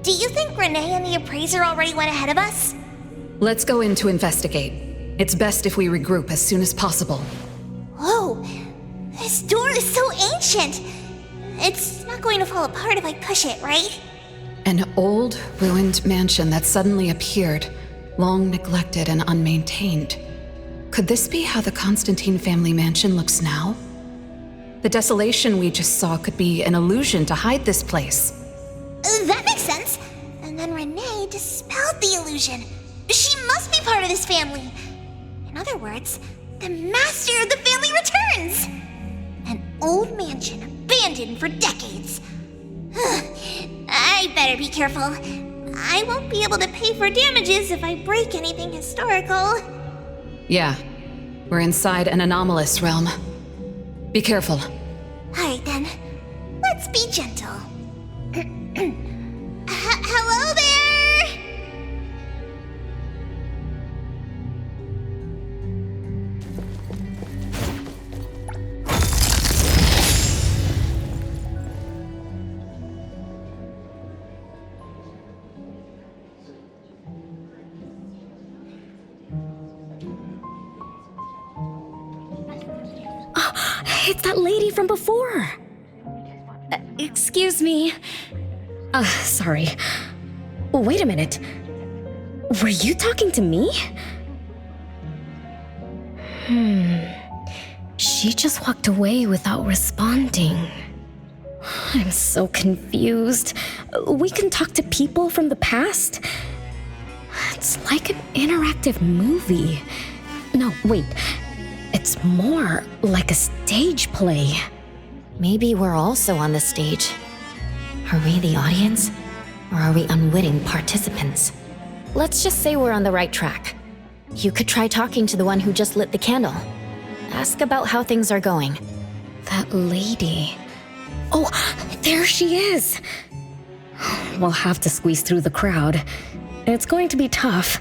Do you think Renee and the appraiser already went ahead of us? Let's go in to investigate. It's best if we regroup as soon as possible. Whoa! This door is so ancient! It's not going to fall apart if I push it, right? An old, ruined mansion that suddenly appeared, long neglected and unmaintained. Could this be how the Constantine family mansion looks now? The desolation we just saw could be an illusion to hide this place. That makes sense. And then Renee dispelled the illusion. She must be part of this family. In other words, the master of the family returns. An old mansion abandoned for decades. I better be careful. I won't be able to pay for damages if I break anything historical. Yeah, we're inside an anomalous realm. Be careful. Alright then, let's be gentle. Hello there! It's that lady from before. Excuse me. Sorry. Wait a minute. Were you talking to me? She just walked away without responding. I'm so confused. We can talk to people from the past? It's like an interactive movie. No, wait. It's more like a stage play. Maybe we're also on the stage. Are we the audience? Or are we unwitting participants? Let's just say we're on the right track. You could try talking to the one who just lit the candle. Ask about how things are going. That lady. Oh, there she is! We'll have to squeeze through the crowd. It's going to be tough.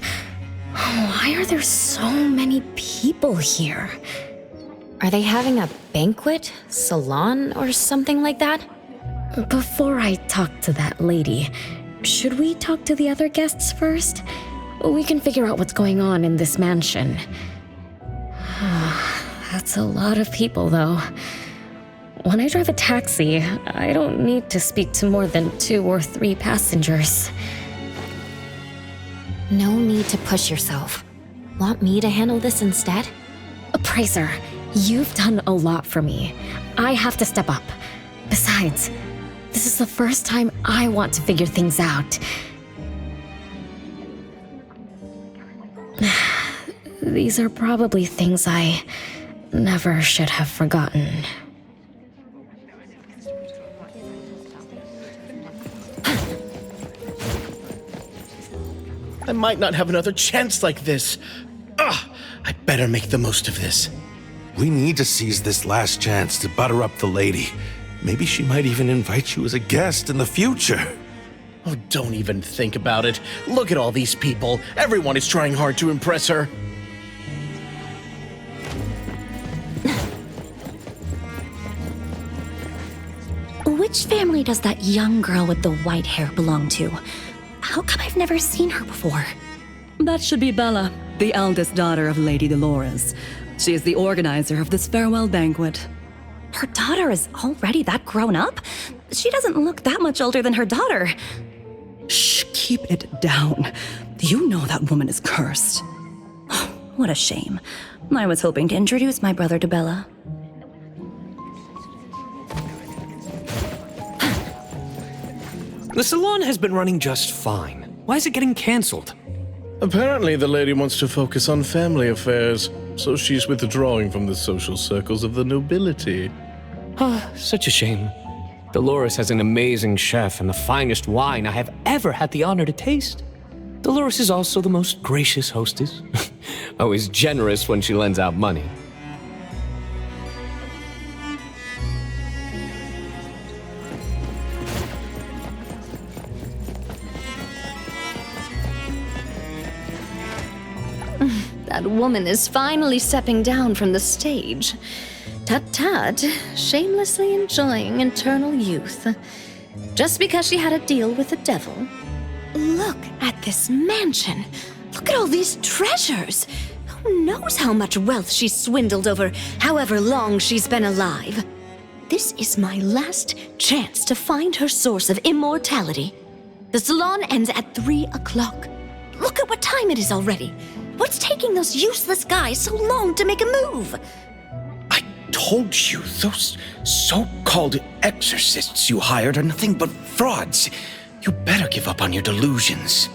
Why are there so many people here? Are they having a banquet, salon, or something like that? Before I talk to that lady, should we talk to the other guests first? We can figure out what's going on in this mansion. That's a lot of people, though. When I drive a taxi, I don't need to speak to more than 2 or 3 passengers. No need to push yourself. Want me to handle this instead? Appraiser, you've done a lot for me. I have to step up. Besides, this is the first time I want to figure things out. these are probably things I never should have forgotten. I might not have another chance like this. I better make the most of this. We need to seize this last chance to butter up the lady. Maybe she might even invite you as a guest in the future. Oh, don't even think about it. Look at all these people. Everyone is trying hard to impress her. Which family does that young girl with the white hair belong to? How come I've never seen her before? That should be Bella, the eldest daughter of Lady Dolores. She is the organizer of this farewell banquet. Her daughter is already that grown up? She doesn't look that much older than her daughter. Shh, keep it down. You know that woman is cursed. What a shame. I was hoping to introduce my brother to Bella. The salon has been running just fine. Why is it getting cancelled? Apparently the lady wants to focus on family affairs, so she's withdrawing from the social circles of the nobility. Such a shame. Dolores has an amazing chef and the finest wine I have ever had the honor to taste. Dolores is also the most gracious hostess. Always generous when she lends out money. That woman is finally stepping down from the stage. Tut-tut, shamelessly enjoying eternal youth. Just because she had a deal with the devil. Look at this mansion. Look at all these treasures. Who knows how much wealth she's swindled over however long she's been alive. This is my last chance to find her source of immortality. The salon ends at 3 o'clock. Look at what time it is already. What's taking those useless guys so long to make a move? Told you, those so-called exorcists you hired are nothing but frauds. You better give up on your delusions.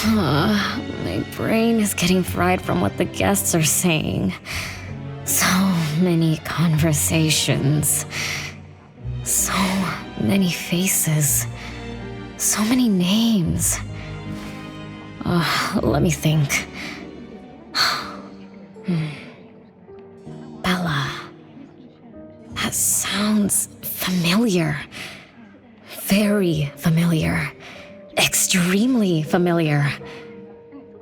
My brain is getting fried from what the guests are saying. So many conversations. So many faces. So many names. Let me think. Bella. That sounds familiar. Very familiar. Extremely familiar.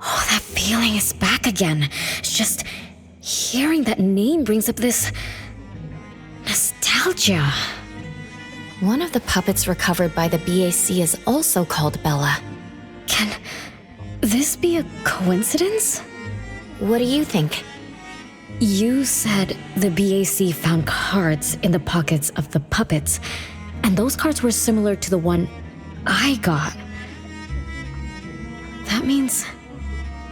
Oh, that feeling is back again. It's just hearing that name brings up this nostalgia. One of the puppets recovered by the BAC is also called Bella. Can this be a coincidence? What do you think? You said the BAC found cards in the pockets of the puppets, and those cards were similar to the one I got. That means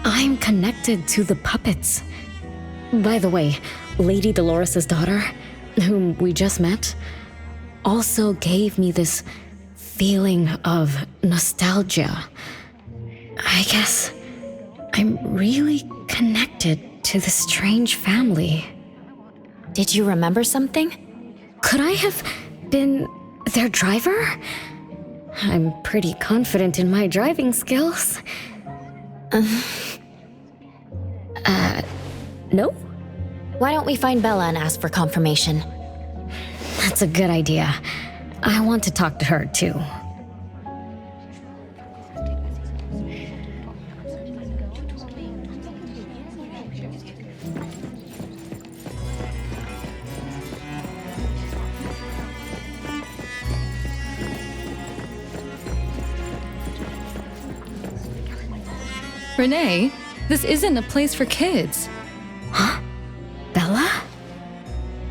I'm connected to the puppets. By the way, Lady Dolores' daughter, whom we just met, also gave me this feeling of nostalgia. I guess I'm really connected to this strange family. Did you remember something? Could I have been their driver? I'm pretty confident in my driving skills. No? Why don't we find Bella and ask for confirmation? That's a good idea. I want to talk to her too. Renee, this isn't a place for kids. Huh? Bella?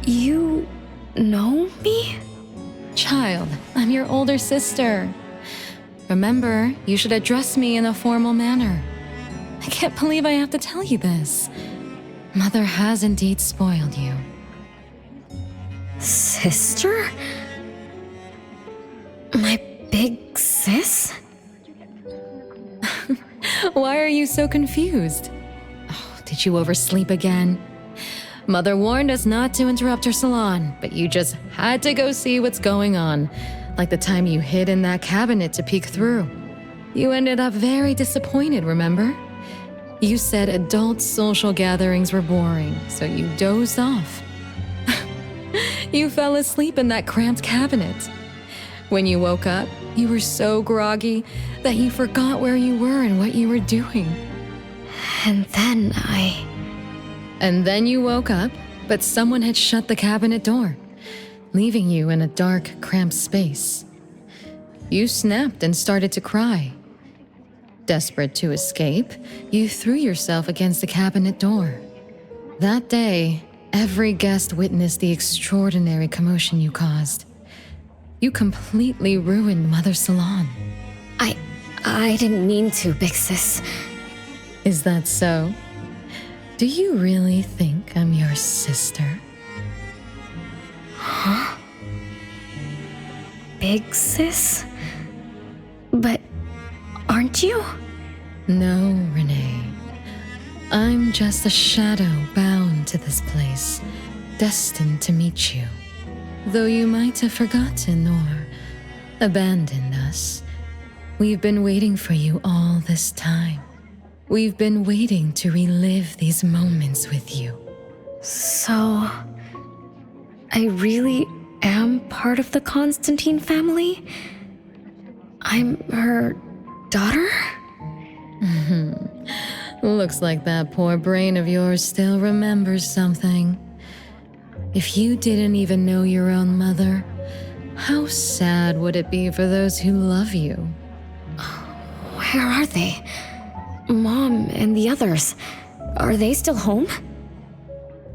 You know me? Child, I'm your older sister. Remember, you should address me in a formal manner. I can't believe I have to tell you this. Mother has indeed spoiled you. Sister? My big sis? Why are you you so confused? Oh, did you oversleep again? Mother warned us not to interrupt her salon, but you just had to go see what's going on, like the time you hid in that cabinet to peek through. You ended up very disappointed, remember? You said adult social gatherings were boring, so you dozed off. You fell asleep in that cramped cabinet. When you woke up, you were so groggy that you forgot where you were and what you were doing. And then you woke up, but someone had shut the cabinet door, leaving you in a dark, cramped space. You snapped and started to cry. Desperate to escape, you threw yourself against the cabinet door. That day, every guest witnessed the extraordinary commotion you caused. You completely ruined Mother's salon. I didn't mean to, Big Sis. Is that so? Do you really think I'm your sister? Huh? Big Sis? But aren't you? No, Renee. I'm just a shadow bound to this place, destined to meet you. Though you might have forgotten or abandoned us, we've been waiting for you all this time. We've been waiting to relive these moments with you. So, I really am part of the Constantine family? I'm her daughter? Looks like that poor brain of yours still remembers something. If you didn't even know your own mother, how sad would it be for those who love you? Where are they? Mom and the others. Are they still home?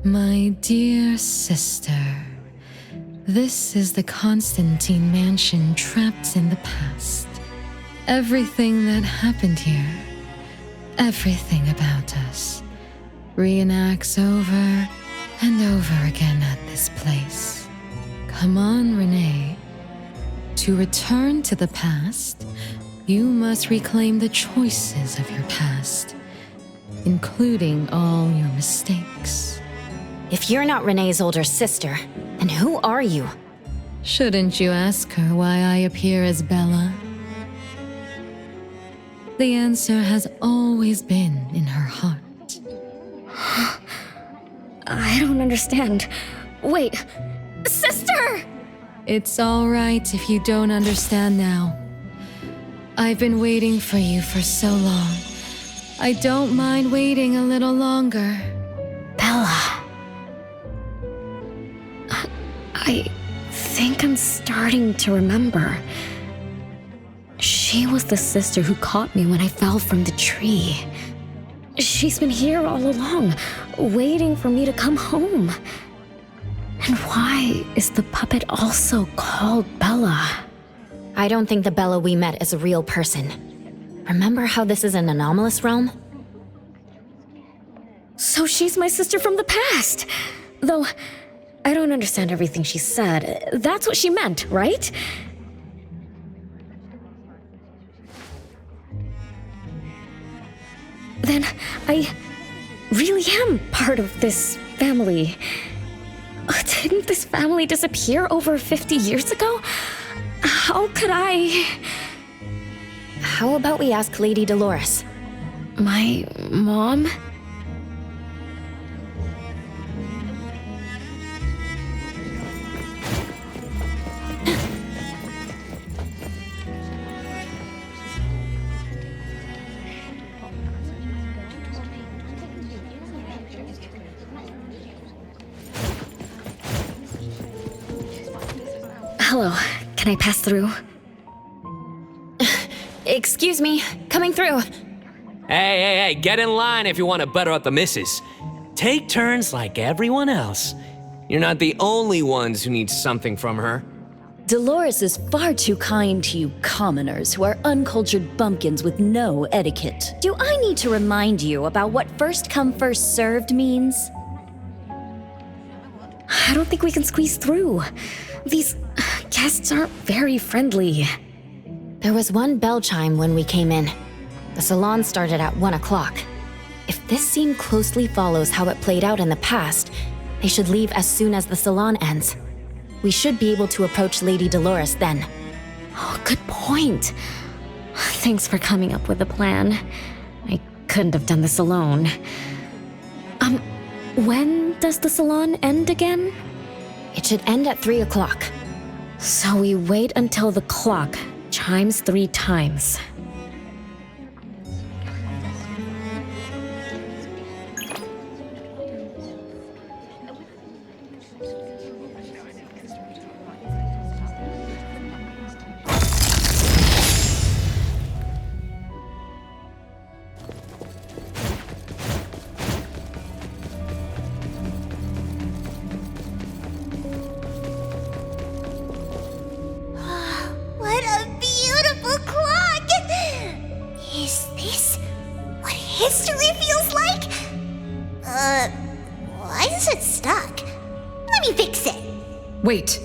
My dear sister, this is the Constantine mansion trapped in the past. Everything that happened here, everything about us, reenacts over and over again at this place. Come on, Renee. To return to the past, you must reclaim the choices of your past, including all your mistakes. If you're not Renee's older sister, then who are you? Shouldn't you ask her why I appear as Bella? The answer has always been in her heart. I don't understand. Wait, sister! It's all right if you don't understand now. I've been waiting for you for so long. I don't mind waiting a little longer. Bella. I think I'm starting to remember. She was the sister who caught me when I fell from the tree. She's been here all along, waiting for me to come home. And why is the puppet also called Bella? I don't think the Bella we met is a real person. Remember how this is an anomalous realm? So she's my sister from the past. Though, I don't understand everything she said. That's what she meant, right? Then I really am part of this family. Didn't this family disappear over 50 years ago? How could I... How about we ask Lady Dolores? My mom? Hello, can I pass through? Excuse me, coming through. Hey, get in line if you want to butter up the missus. Take turns like everyone else. You're not the only ones who need something from her. Dolores is far too kind to you commoners who are uncultured bumpkins with no etiquette. Do I need to remind you about what first come first served means? I don't think we can squeeze through. These guests aren't very friendly. There was one bell chime when we came in. The salon started at 1 o'clock. If this scene closely follows how it played out in the past, they should leave as soon as the salon ends. We should be able to approach Lady Dolores then. Oh, good point. Thanks for coming up with a plan. I couldn't have done this alone. When does the salon end again? It should end at 3 o'clock. So we wait until the clock chimes 3 times. What a beautiful clock! Is this what history feels like? Why is it stuck? Let me fix it. Wait.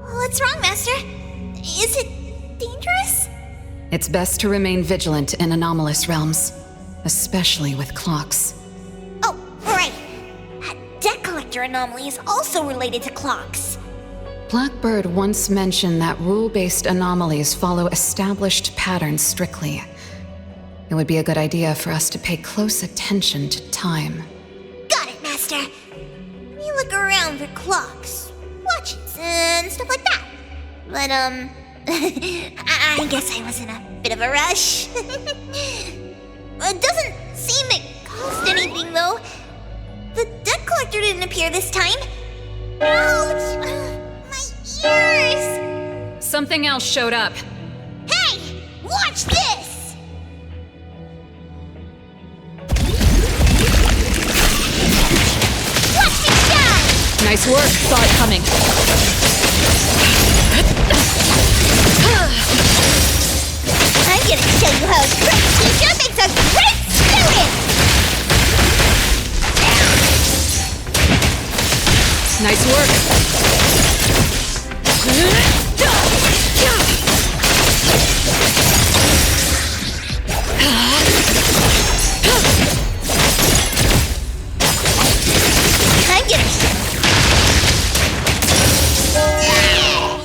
What's wrong, Master? Is it dangerous? It's best to remain vigilant in anomalous realms, especially with clocks. Oh, right. That debt collector anomaly is also related to clocks. Blackbird once mentioned that rule-based anomalies follow established patterns strictly. It would be a good idea for us to pay close attention to time. Got it, Master. We look around for clocks, watches, and stuff like that. But, I guess I was in a bit of a rush. It doesn't seem it cost anything, though. The debt collector didn't appear this time. Ouch! My ears! Something else showed up. Hey! Watch this! Watch me shine! Nice work, saw it coming. I'm gonna show you how a great teacher makes a great student! Nice work. I'm gonna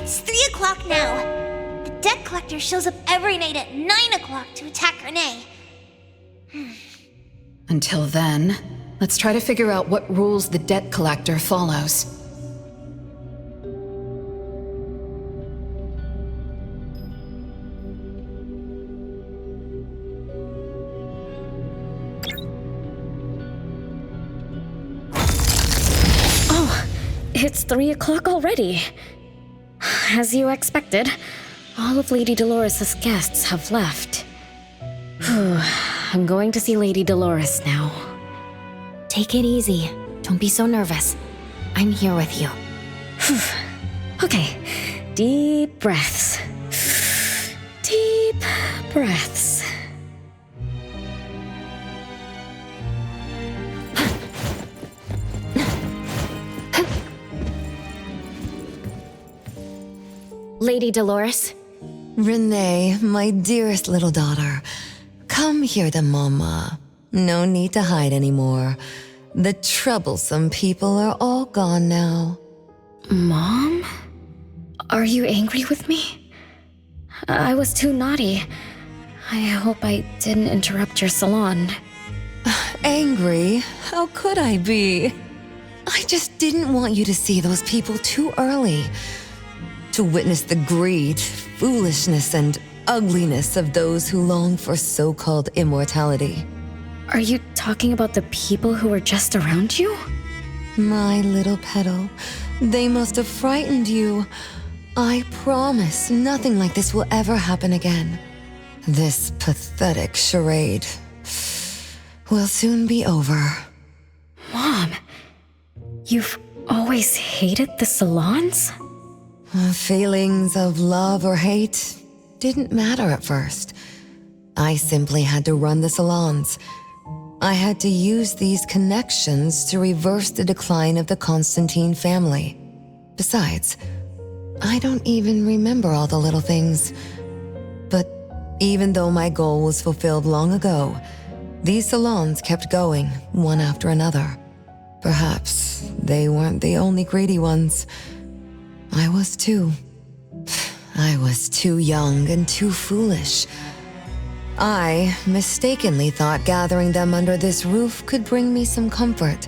It's 3 o'clock now. The debt collector shows up every night at 9 o'clock to attack Renee. Until then, let's try to figure out what rules the debt collector follows. It's 3 o'clock already. As you expected, all of Lady Dolores' guests have left. I'm going to see Lady Dolores now. Take it easy. Don't be so nervous. I'm here with you. Okay, deep breaths. Deep breaths. Lady Dolores? Renee, my dearest little daughter, come here to Mama. No need to hide anymore. The troublesome people are all gone now. Mom? Are you angry with me? I was too naughty. I hope I didn't interrupt your salon. Angry? How could I be? I just didn't want you to see those people too early. To witness the greed, foolishness, and ugliness of those who long for so-called immortality. Are you talking about the people who were just around you? My little petal, they must have frightened you. I promise nothing like this will ever happen again. This pathetic charade will soon be over. Mom, you've always hated the salons? Feelings of love or hate didn't matter at first. I simply had to run the salons. I had to use these connections to reverse the decline of the Constantine family. Besides, I don't even remember all the little things. But Even though my goal was fulfilled long ago, these salons kept going, one after another. Perhaps they weren't the only greedy ones. I was too. I was too young and too foolish. I mistakenly thought gathering them under this roof could bring me some comfort.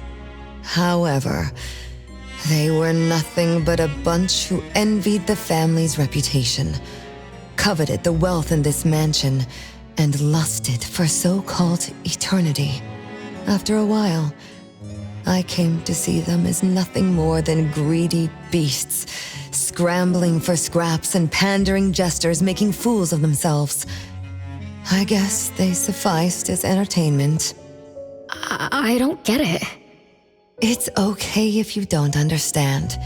However, they were nothing but a bunch who envied the family's reputation, coveted the wealth in this mansion, and lusted for so-called eternity. After a while, I came to see them as nothing more than greedy beasts, scrambling for scraps and pandering jesters making fools of themselves. I guess they sufficed as entertainment. I don't get it. It's okay if you don't understand.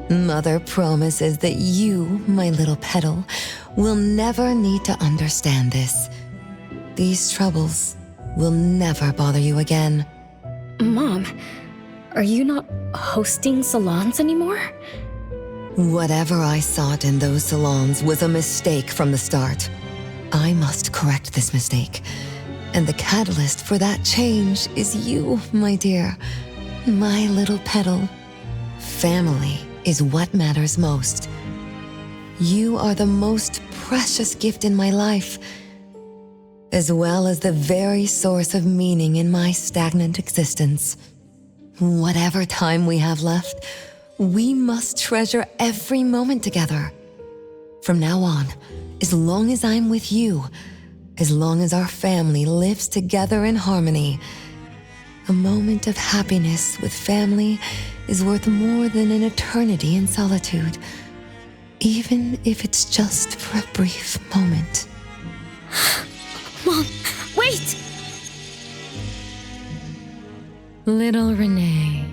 Mother promises that you, my little petal, will never need to understand this. These troubles will never bother you again. Mom, are you not hosting salons anymore? Whatever I sought in those salons was a mistake from the start. I must correct this mistake. And the catalyst for that change is you, my dear. My little petal. Family is what matters most. You are the most precious gift in my life, as well as the very source of meaning in my stagnant existence. Whatever time we have left, we must treasure every moment together. From now on, as long as I'm with you, as long as our family lives together in harmony, a moment of happiness with family is worth more than an eternity in solitude, even if it's just for a brief moment. Mom, wait! Little Renee,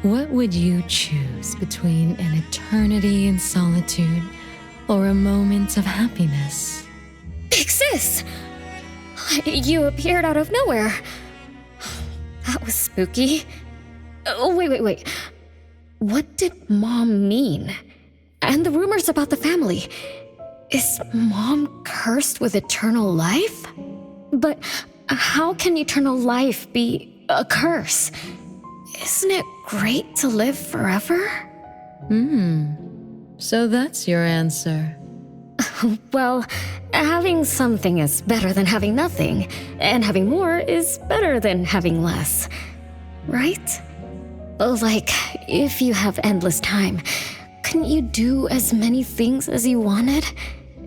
what would you choose between an eternity in solitude or a moment of happiness? Big Sis! You appeared out of nowhere. That was spooky. Oh, wait. What did Mom mean? And the rumors about the family. Is Mom cursed with eternal life? But how can eternal life be a curse? Isn't it great to live forever? So that's your answer. Well, having something is better than having nothing, and having more is better than having less. Right? Like, if you have endless time, couldn't you do as many things as you wanted?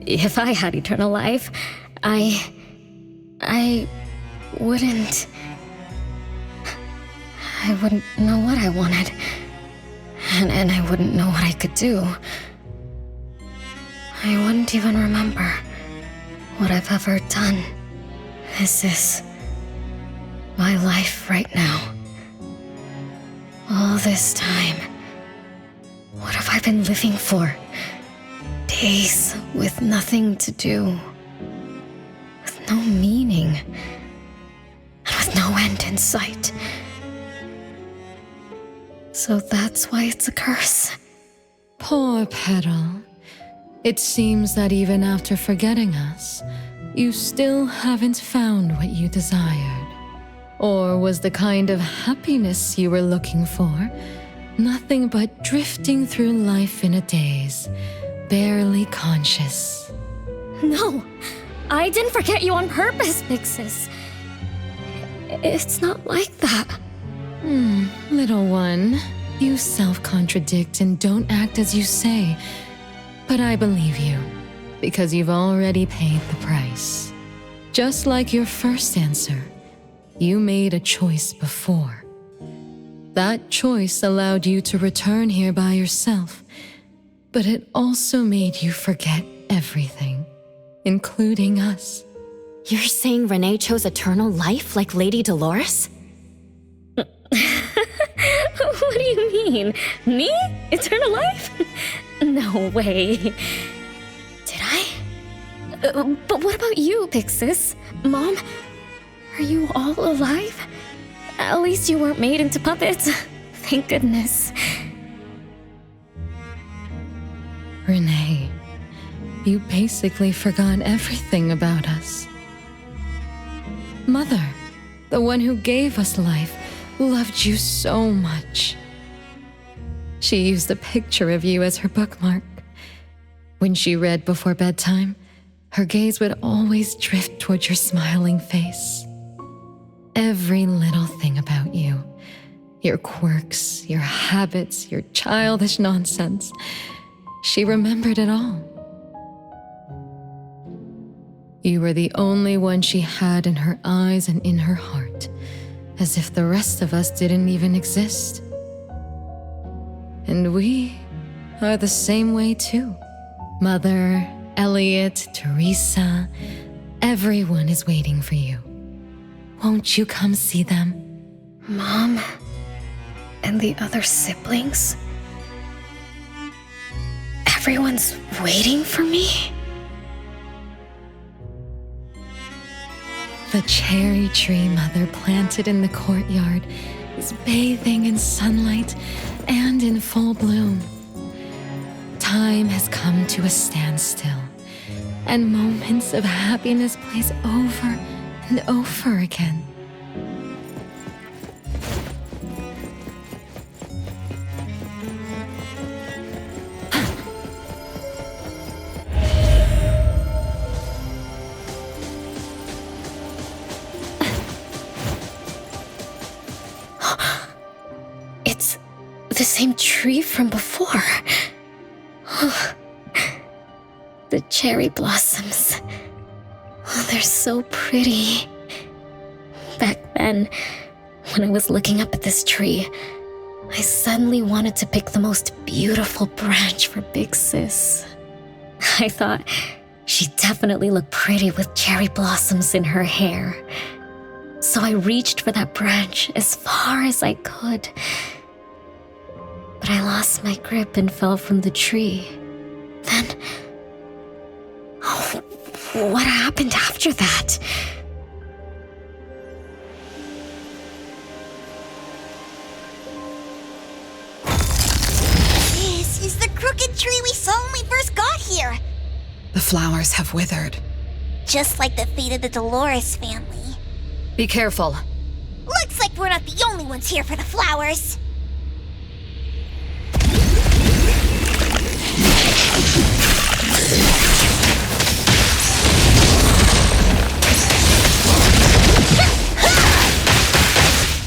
If I had eternal life, I wouldn't know what I wanted. And I wouldn't know what I could do. I wouldn't even remember what I've ever done. Is this my life right now? All this time, what have I been living for? Days with nothing to do, with no meaning, and with no end in sight. So that's why it's a curse. Poor Petal. It seems that even after forgetting us, you still haven't found what you desired. Or was the kind of happiness you were looking for nothing but drifting through life in a daze, barely conscious? No, I didn't forget you on purpose, Big Sis. It's not like that. Little one, you self-contradict and don't act as you say. But I believe you, because you've already paid the price. Just like your first answer, you made a choice before. That choice allowed you to return here by yourself, but it also made you forget everything, including us. You're saying Renee chose eternal life like Lady Dolores? What do you mean? Me? Eternal life? No way. Did I? But what about you, Big Sis? Mom? Are you all alive? At least you weren't made into puppets. Thank goodness. Renee, You basically forgot everything about us. Mother, the one who gave us life, loved you so much. She used a picture of you as her bookmark. When she read before bedtime, her gaze would always drift toward your smiling face. Every little thing about you, your quirks, your habits, your childish nonsense, she remembered it all. You were the only one she had in her eyes and in her heart, as if the rest of us didn't even exist. And we are the same way too. Mother, Elliot, Teresa, everyone is waiting for you. Won't you come see them? Mom and the other siblings? Everyone's waiting for me? The cherry tree Mother planted in the courtyard is bathing in sunlight and in full bloom. Time has come to a standstill, and moments of happiness plays over and over again. It's the same tree from before. The cherry blossoms. Oh, they're so pretty. Back then, when I was looking up at this tree, I suddenly wanted to pick the most beautiful branch for Big Sis. I thought she'd definitely look pretty with cherry blossoms in her hair. So I reached for that branch as far as I could. But I lost my grip and fell from the tree. Then, oh, what happened after that? This is the crooked tree we saw when we first got here. The flowers have withered. Just like the fate of the Dolores family. Be careful. Looks like we're not the only ones here for the flowers.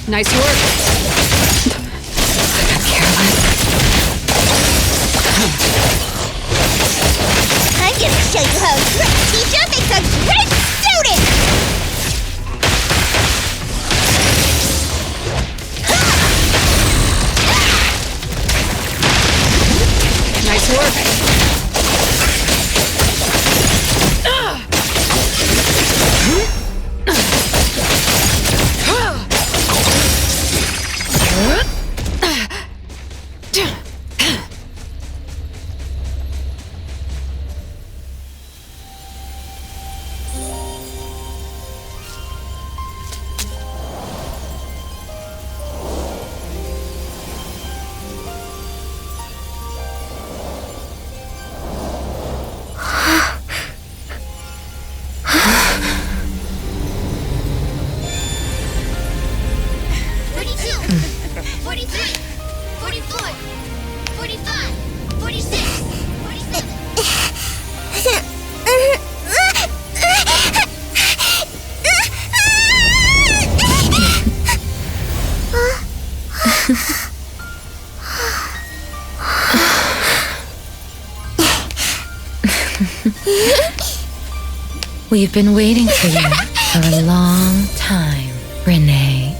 Nice work. I'm gonna show you how a great teacher makes a great student! Nice work. We've been waiting for you for a long time, Renee.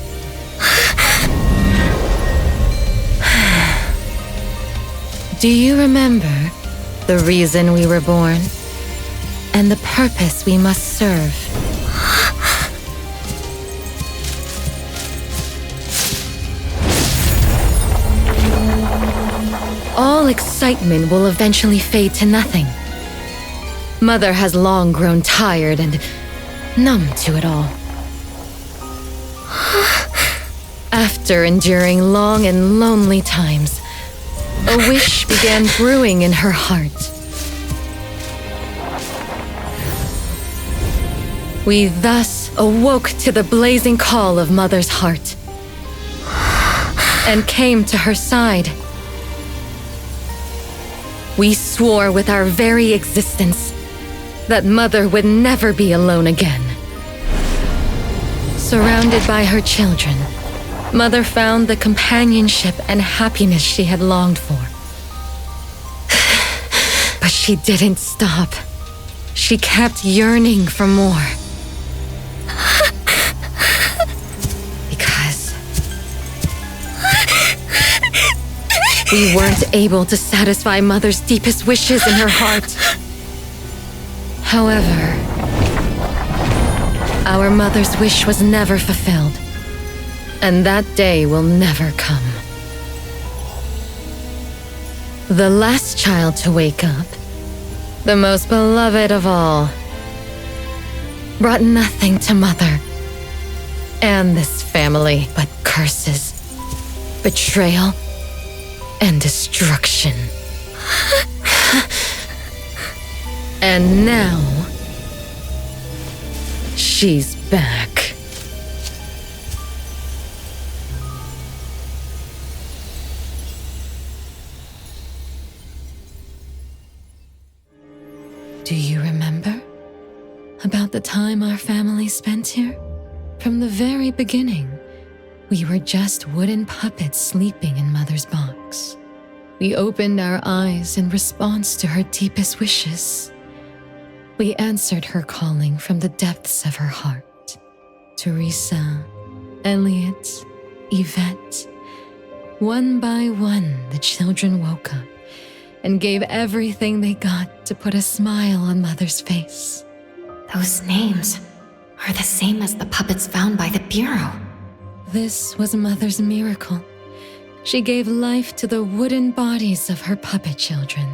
Do you remember the reason we were born and the purpose we must serve? All excitement will eventually fade to nothing. Mother has long grown tired and numb to it all. After enduring long and lonely times, a wish began brewing in her heart. We thus awoke to the blazing call of Mother's heart and came to her side. We swore with our very existence that Mother would never be alone again. Surrounded by her children, Mother found the companionship and happiness she had longed for. But she didn't stop. She kept yearning for more. Because we weren't able to satisfy Mother's deepest wishes in her heart. However, our Mother's wish was never fulfilled, and that day will never come. The last child to wake up, the most beloved of all, brought nothing to Mother and this family but curses, betrayal, and destruction. And now, she's back. Do you remember about the time our family spent here? From the very beginning, we were just wooden puppets sleeping in Mother's box. We opened our eyes in response to her deepest wishes. We answered her calling from the depths of her heart. Teresa, Elliot, Yvette. One by one, the children woke up and gave everything they got to put a smile on Mother's face. Those names are the same as the puppets found by the Bureau. This was Mother's miracle. She gave life to the wooden bodies of her puppet children.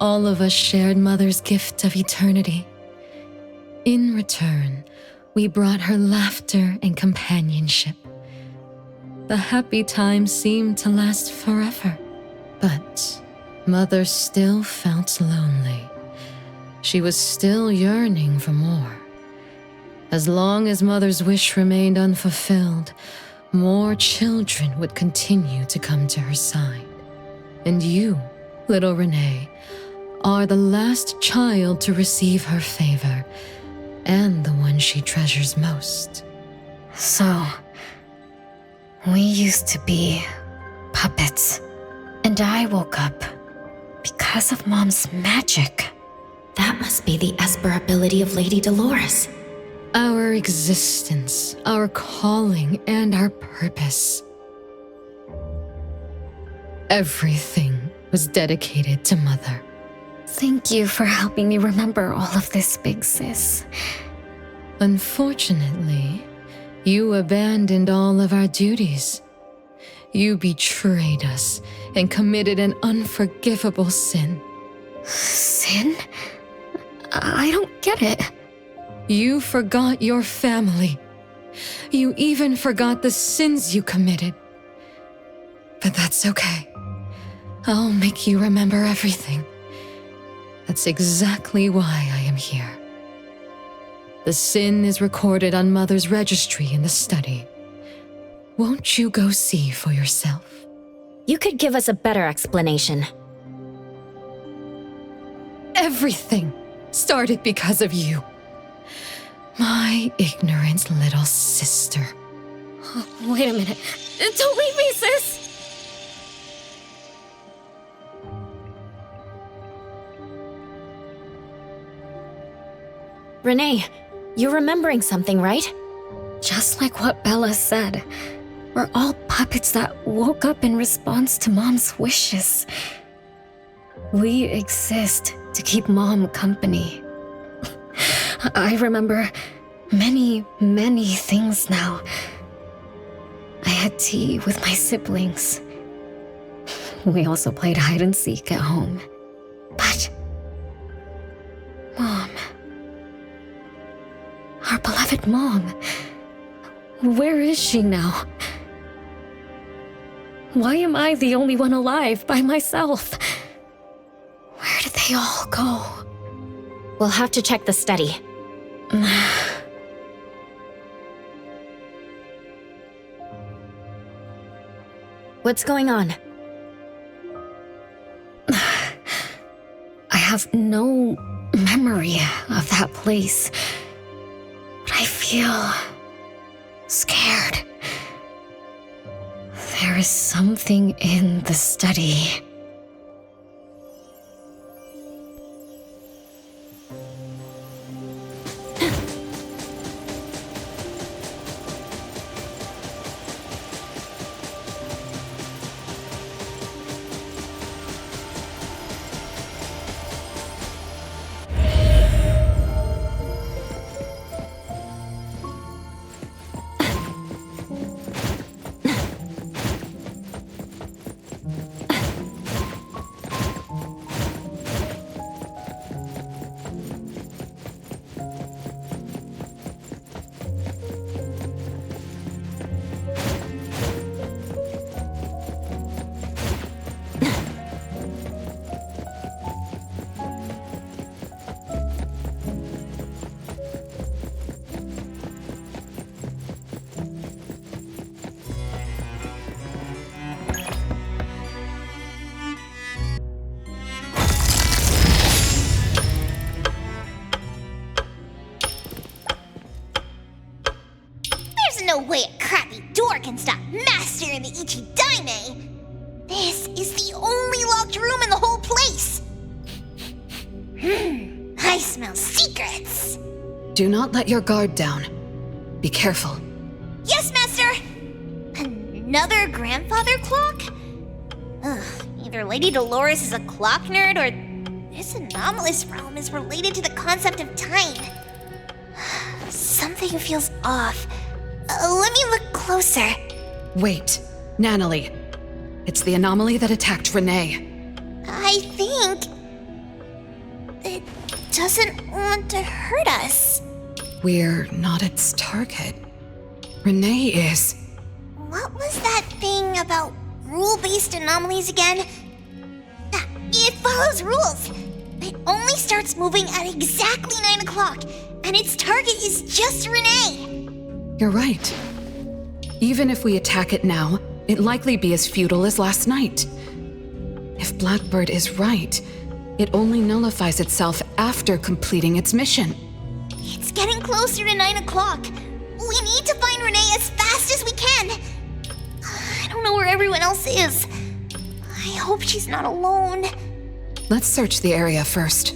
All of us shared Mother's gift of eternity. In return, we brought her laughter and companionship. The happy time seemed to last forever, but Mother still felt lonely. She was still yearning for more. As long as Mother's wish remained unfulfilled, more children would continue to come to her side. And you, little Renee, are the last child to receive her favor, and the one she treasures most. So, we used to be puppets, and I woke up because of Mom's magic. That must be the Esper ability of Lady Dolores. Our existence, our calling, and our purpose. Everything was dedicated to Mother. Thank you for helping me remember all of this, Big Sis. Unfortunately, you abandoned all of our duties. You betrayed us and committed an unforgivable sin. Sin? I don't get it. You forgot your family. You even forgot the sins you committed. But that's okay. I'll make you remember everything. That's exactly why I am here. The sin is recorded on Mother's registry in the study. Won't you go see for yourself? You could give us a better explanation. Everything started because of you. My ignorant little sister. Oh, wait a minute. Don't leave me, sis! Renee, you're remembering something, right? Just like what Bella said. We're all puppets that woke up in response to Mom's wishes. We exist to keep Mom company. I remember many, many things now. I had tea with my siblings. We also played hide and seek at home. But Mom, our beloved Mom, where is she now? Why am I the only one alive by myself? Where did they all go? We'll have to check the study. What's going on? I have no memory of that place, but I feel scared. There is something in the study. No way a crappy door can stop Master and the Ichidaime! This is the only locked room in the whole place! I smell secrets! Do not let your guard down. Be careful. Yes, Master! Another grandfather clock? Ugh, either Lady Dolores is a clock nerd or this anomalous realm is related to the concept of time. Something feels off. Let me look closer. Wait, Nanalie. It's the anomaly that attacked Renee. I think it doesn't want to hurt us. We're not its target. Renee is. What was that thing about rule-based anomalies again? It follows rules. It only starts moving at exactly 9 o'clock, and its target is just Renee. You're right. Even if we attack it now, it'd likely be as futile as last night. If Blackbird is right, it only nullifies itself after completing its mission. It's getting closer to 9 o'clock. We need to find Renee as fast as we can. I don't know where everyone else is. I hope she's not alone. Let's search the area first.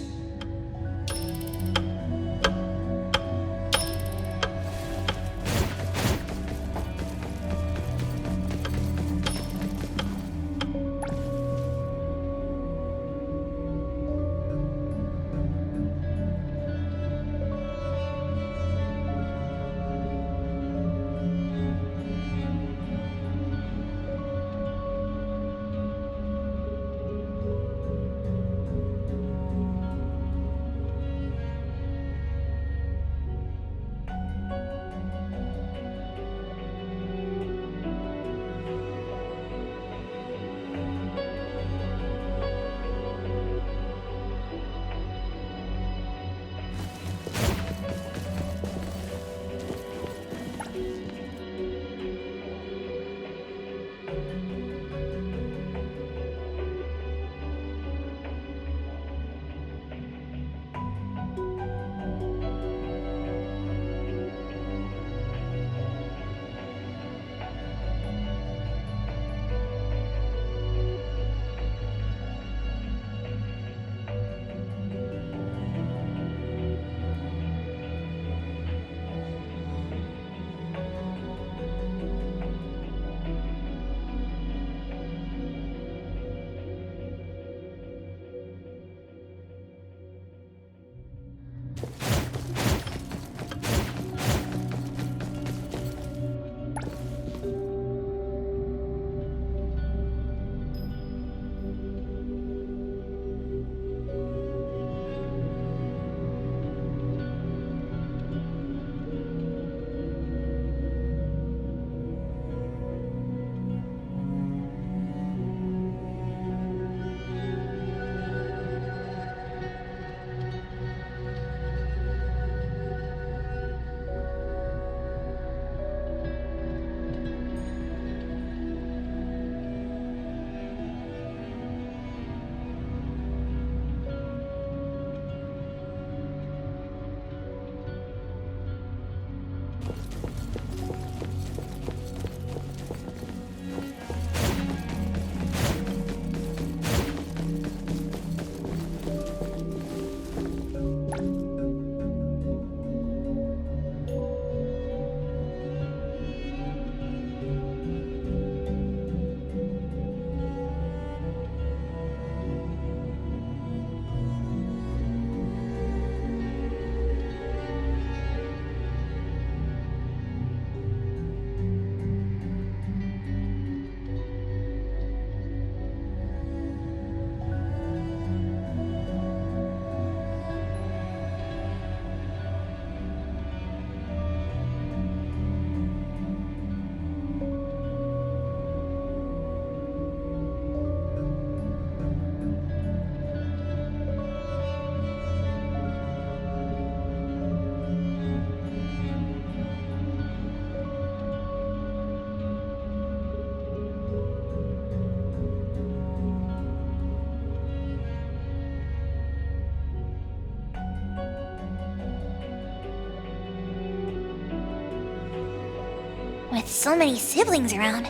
With so many siblings around,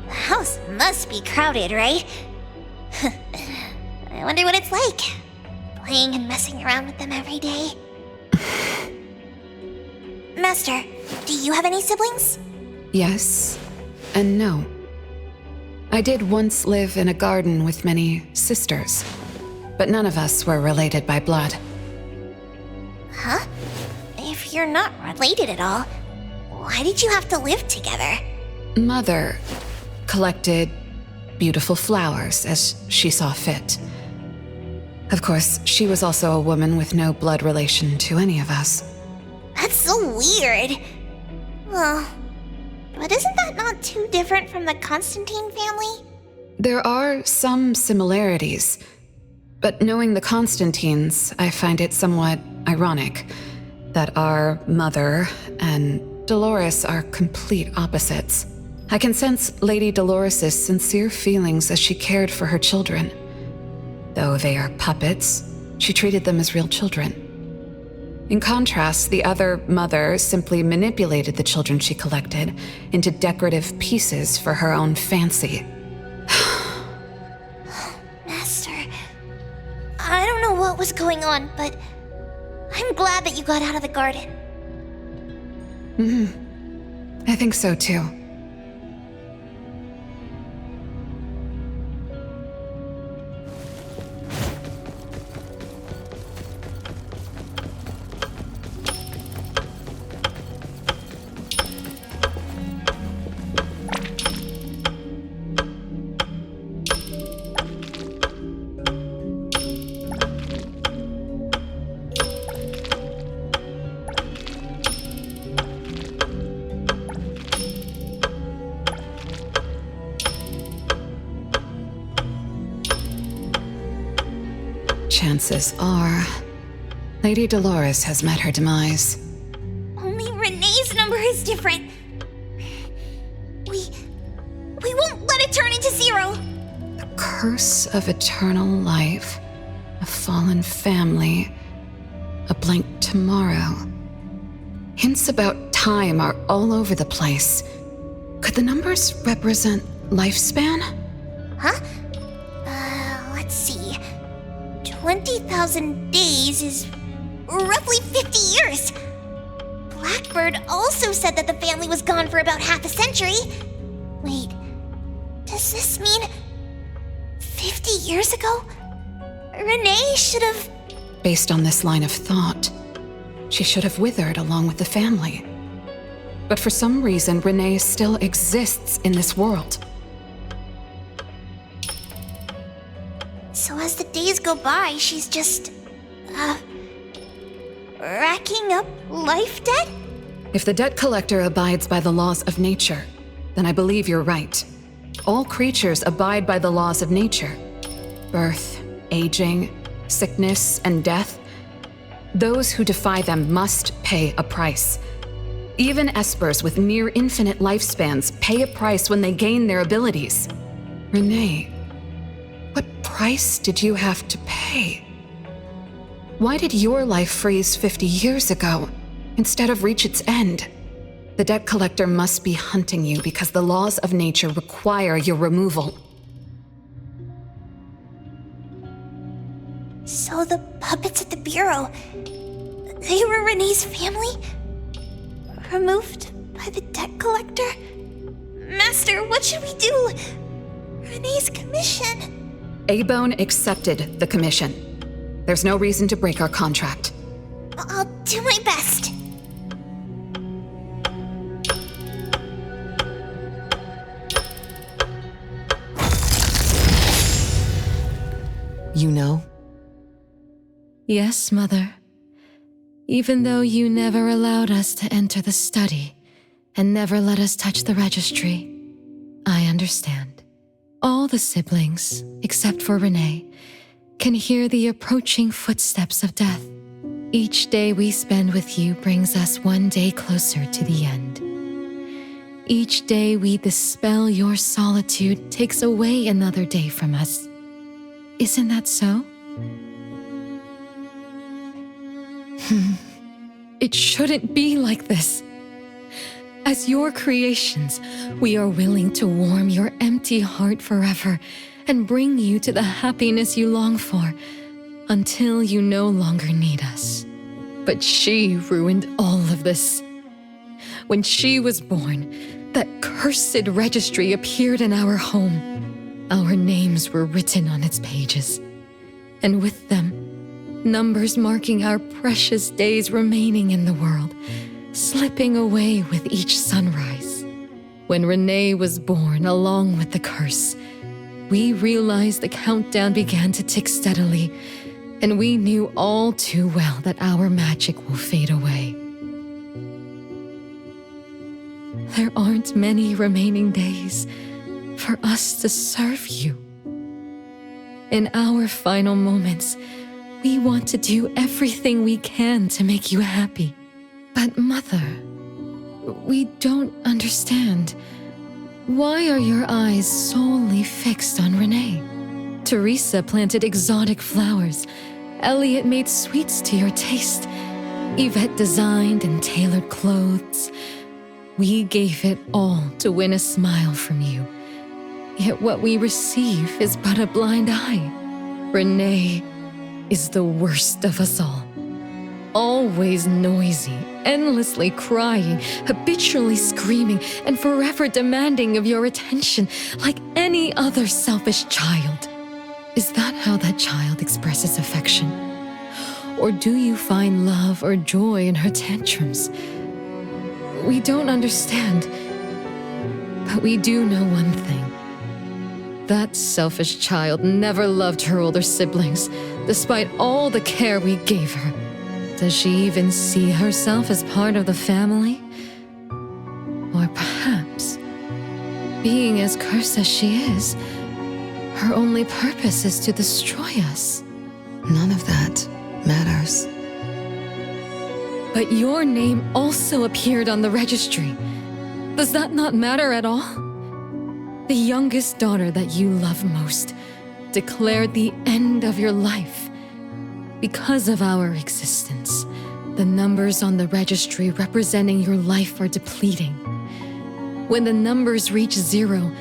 the house must be crowded, right? I wonder what it's like, playing and messing around with them every day. Master, do you have any siblings? Yes and no. I did once live in a garden with many sisters, but none of us were related by blood. Huh? If you're not related at all, why did you have to live together? Mother collected beautiful flowers as she saw fit. Of course, she was also a woman with no blood relation to any of us. That's so weird. Well, but isn't that not too different from the Constantine family? There are some similarities, but knowing the Constantines, I find it somewhat ironic that our mother and Dolores are complete opposites. I can sense Lady Dolores' sincere feelings as she cared for her children. Though they are puppets, she treated them as real children. In contrast, the other mother simply manipulated the children she collected into decorative pieces for her own fancy. Master, I don't know what was going on, but I'm glad that you got out of the garden. I think so too. Chances are, Lady Dolores has met her demise. Only Renee's number is different. We won't let it turn into 0. The curse of eternal life, a fallen family, a blank tomorrow. Hints about time are all over the place. Could the numbers represent lifespan? Huh? Let's see. 20,000 days is roughly 50 years. Blackbird also said that the family was gone for about half a century. Wait, does this mean 50 years ago? Renee should have... Based on this line of thought, she should have withered along with the family. But for some reason, Renee still exists in this world. So as the days go by, she's just... racking up life debt? If the debt collector abides by the laws of nature, then I believe you're right. All creatures abide by the laws of nature. Birth, aging, sickness, and death. Those who defy them must pay a price. Even espers with near infinite lifespans pay a price when they gain their abilities. Renee, what price did you have to pay? Why did your life freeze 50 years ago instead of reach its end? The debt collector must be hunting you because the laws of nature require your removal. So the puppets at the bureau, they were Renee's family? Removed by the debt collector? Master, what should we do? Renee's commission. A-Bone accepted the commission. There's no reason to break our contract. I'll do my best. You know? Yes, Mother. Even though you never allowed us to enter the study and never let us touch the registry, I understand. All the siblings, except for Renee, can hear the approaching footsteps of death. Each day we spend with you brings us one day closer to the end. Each day we dispel your solitude takes away another day from us. Isn't that so? It shouldn't be like this. As your creations, we are willing to warm your empty heart forever and bring you to the happiness you long for until you no longer need us. But she ruined all of this. When she was born, that cursed registry appeared in our home. Our names were written on its pages, and with them, numbers marking our precious days remaining in the world, slipping away with each sunrise. When Renee was born along with the curse, we realized the countdown began to tick steadily, and we knew all too well that our magic will fade away. There aren't many remaining days for us to serve you. In our final moments, we want to do everything we can to make you happy. But Mother, we don't understand. Why are your eyes solely fixed on Renee? Teresa planted exotic flowers. Elliot made sweets to your taste. Yvette designed and tailored clothes. We gave it all to win a smile from you. Yet what we receive is but a blind eye. Renee is the worst of us all. Always noisy, endlessly crying, habitually screaming, and forever demanding of your attention like any other selfish child. Is that how that child expresses affection? Or do you find love or joy in her tantrums? We don't understand, but we do know one thing. That selfish child never loved her older siblings, despite all the care we gave her. Does she even see herself as part of the family? Or perhaps, being as cursed as she is, her only purpose is to destroy us. None of that matters. But your name also appeared on the registry. Does that not matter at all? The youngest daughter that you love most declared the end of your life. Because of our existence, the numbers on the registry representing your life are depleting. When the numbers reach 0,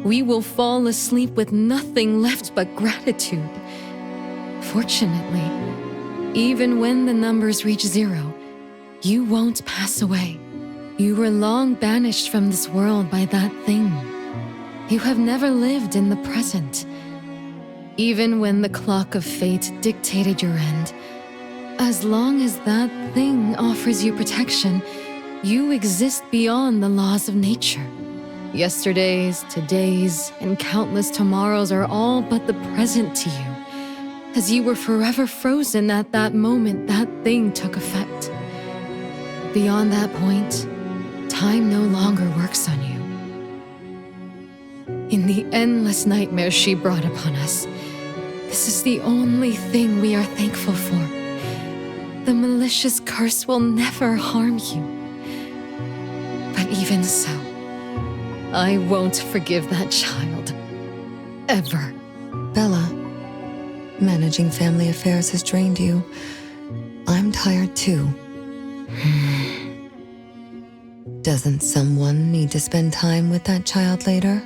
we will fall asleep with nothing left but gratitude. Fortunately, even when the numbers reach 0, you won't pass away. You were long banished from this world by that thing. You have never lived in the present. Even when the clock of fate dictated your end, as long as that thing offers you protection, you exist beyond the laws of nature. Yesterdays, todays, and countless tomorrows are all but the present to you, as you were forever frozen at that moment that thing took effect. Beyond that point, time no longer works on you. In the endless nightmares she brought upon us, this is the only thing we are thankful for. The malicious curse will never harm you. But even so, I won't forgive that child. Ever. Bella, managing family affairs has drained you. I'm tired too. Doesn't someone need to spend time with that child later?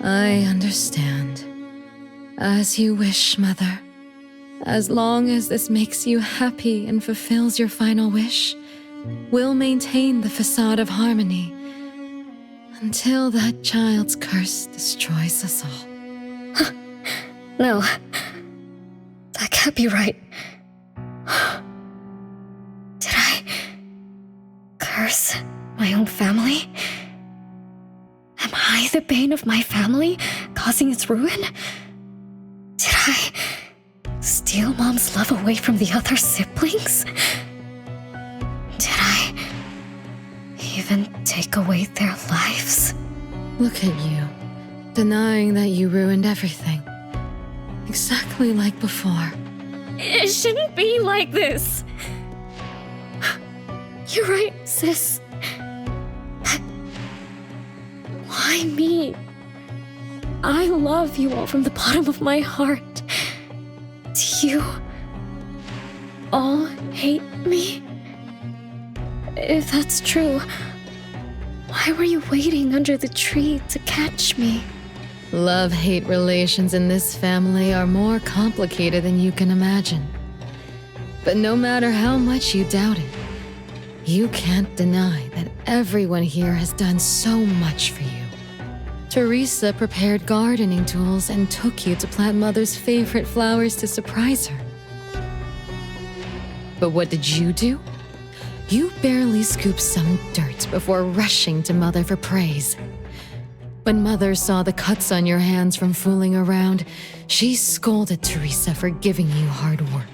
I understand. As you wish, Mother. As long as this makes you happy and fulfills your final wish, we'll maintain the facade of harmony until that child's curse destroys us all. No. That can't be right. Did I curse my own family? Am I the bane of my family, causing its ruin? Did I steal Mom's love away from the other siblings? Did I even take away their lives? Look at you, denying that you ruined everything. Exactly like before. It shouldn't be like this. You're right, sis. But why me? I love you all from the bottom of my heart. Do you all hate me? If that's true, Why were you waiting under the tree to catch me? Love-hate relations in this family are more complicated than you can imagine. But no matter how much you doubt it, you can't deny that everyone here has done so much for you. Teresa prepared gardening tools and took you to plant Mother's favorite flowers to surprise her. But what did you do? You barely scooped some dirt before rushing to Mother for praise. When Mother saw the cuts on your hands from fooling around, she scolded Teresa for giving you hard work.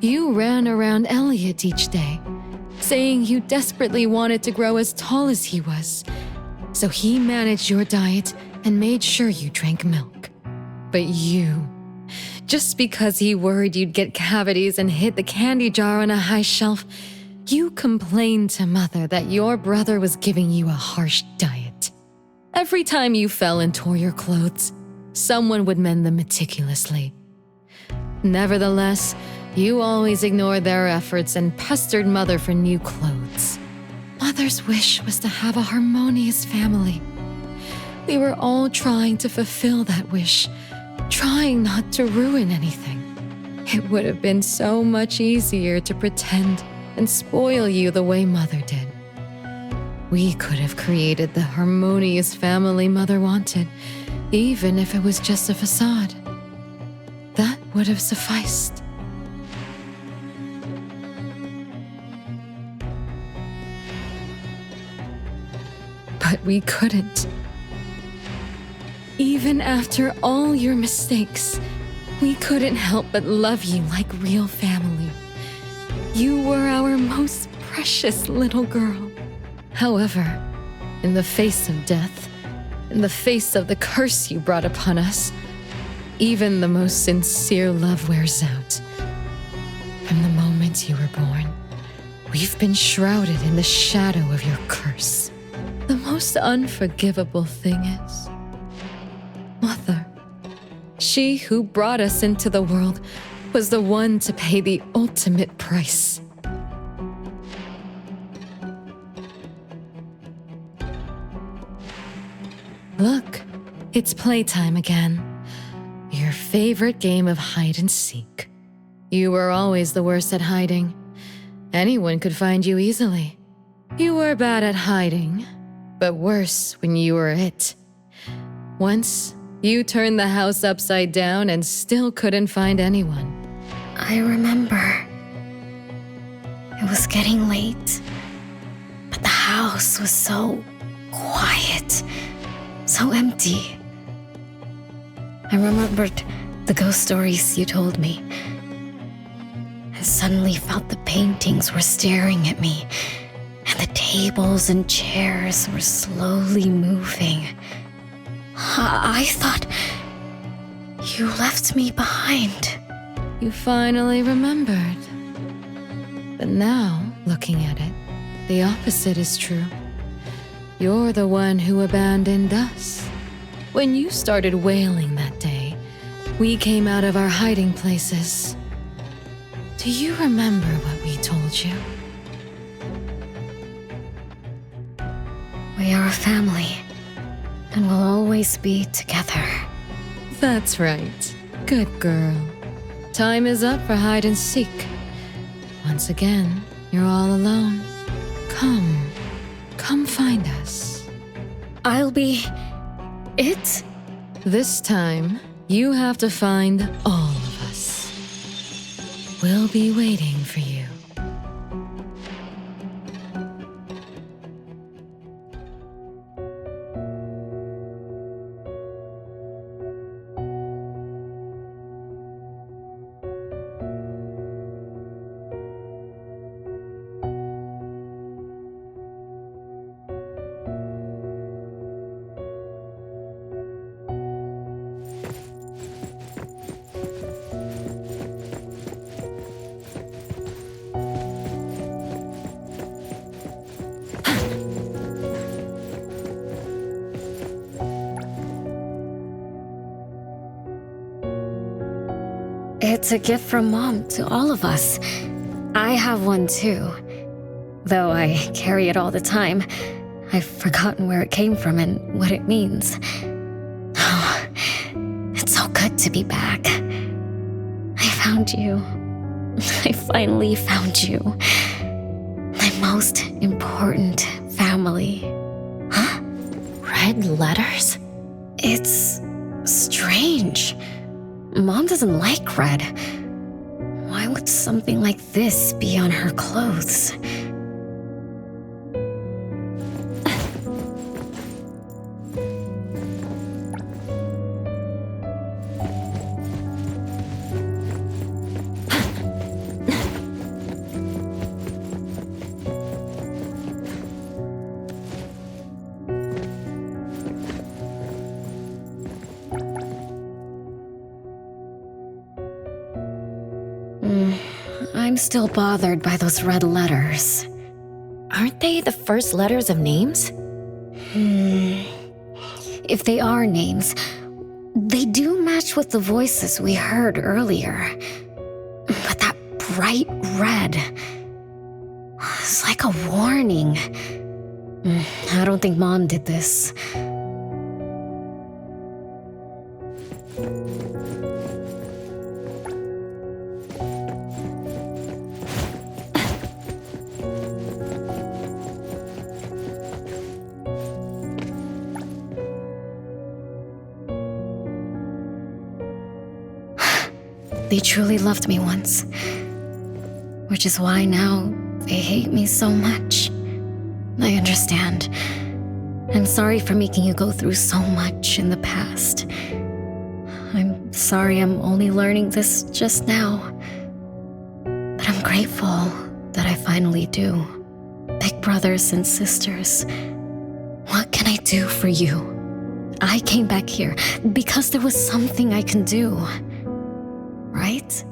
You ran around Elliot each day, saying you desperately wanted to grow as tall as he was. So he managed your diet and made sure you drank milk. But you, just because he worried you'd get cavities and hid the candy jar on a high shelf, you complained to Mother that your brother was giving you a harsh diet. Every time you fell and tore your clothes, someone would mend them meticulously. Nevertheless, you always ignored their efforts and pestered Mother for new clothes. Mother's wish was to have a harmonious family. We were all trying to fulfill that wish, trying not to ruin anything. It would have been so much easier to pretend and spoil you the way Mother did. We could have created the harmonious family Mother wanted, even if it was just a facade. That would have sufficed. But we couldn't. Even after all your mistakes, we couldn't help but love you like real family. You were our most precious little girl. However, in the face of death, in the face of the curse you brought upon us, even the most sincere love wears out. From the moment you were born, we've been shrouded in the shadow of your curse. The most unforgivable thing is, Mother, she who brought us into the world, was the one to pay the ultimate price. Look, it's playtime again. Your favorite game of hide and seek. You were always the worst at hiding. Anyone could find you easily. You were bad at hiding, but worse when you were it. Once, you turned the house upside down and still couldn't find anyone. I remember. It was getting late, but the house was so quiet, so empty. I remembered the ghost stories you told me, and suddenly felt the paintings were staring at me, and the tables and chairs were slowly moving. I thought you left me behind. You finally remembered. But now, looking at it, the opposite is true. You're the one who abandoned us. When you started wailing that day, we came out of our hiding places. Do you remember what we told you? We are a family, and we'll always be together. That's right. Good girl. Time is up for hide and seek. Once again, you're all alone. Come find us. I'll be it? This time, you have to find all of us. We'll be waiting for you. It's a gift from Mom to all of us. I have one too. Though I carry it all the time, I've forgotten where it came from and what it means. Oh, it's so good to be back. I found you. I finally found you. My most important family. Huh? Red letters? It's strange. Mom doesn't like red. Why would something like this be on her clothes? I'm still bothered by those red letters. Aren't they the first letters of names? If they are names, they do match with the voices we heard earlier. But that bright red, it's like a warning. I don't think Mom did this. They truly loved me once, which is why now they hate me so much. I understand. I'm sorry for making you go through so much in the past. I'm sorry I'm only learning this just now. But I'm grateful that I finally do. Big brothers and sisters, what can I do for you? I came back here because there was something I can do. Right?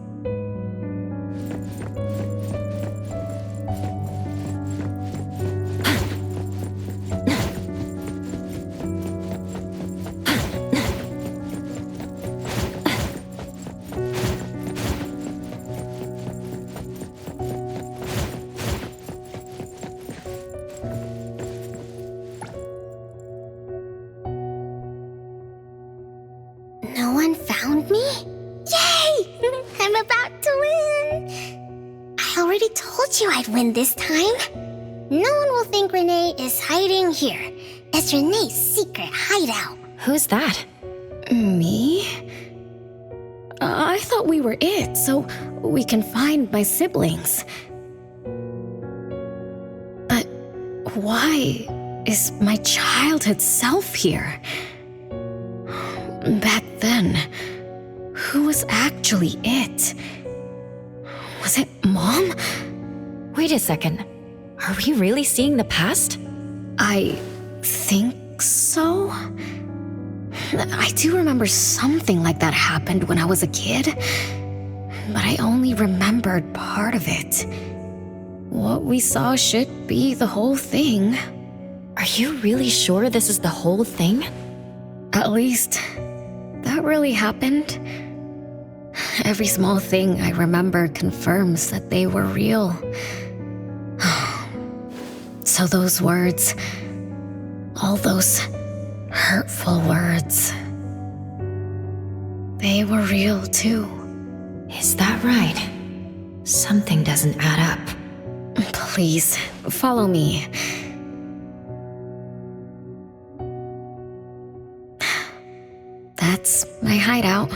No one found me? Yay! I'm about to win! I already told you I'd win this time. No one will think Renee is hiding here. It's Renee's secret hideout. Who's that? Me? I thought we were it, so we can find my siblings. But why is my childhood self here? Back then, who was actually it? Was it Mom? Wait a second. Are we really seeing the past? I think so. I do remember something like that happened when I was a kid, but I only remembered part of it. What we saw should be the whole thing. Are you really sure this is the whole thing? At least, that really happened. Every small thing I remember confirms that they were real. So those words, all those hurtful words, they were real too. Is that right? Something doesn't add up. Please, follow me. That's my hideout.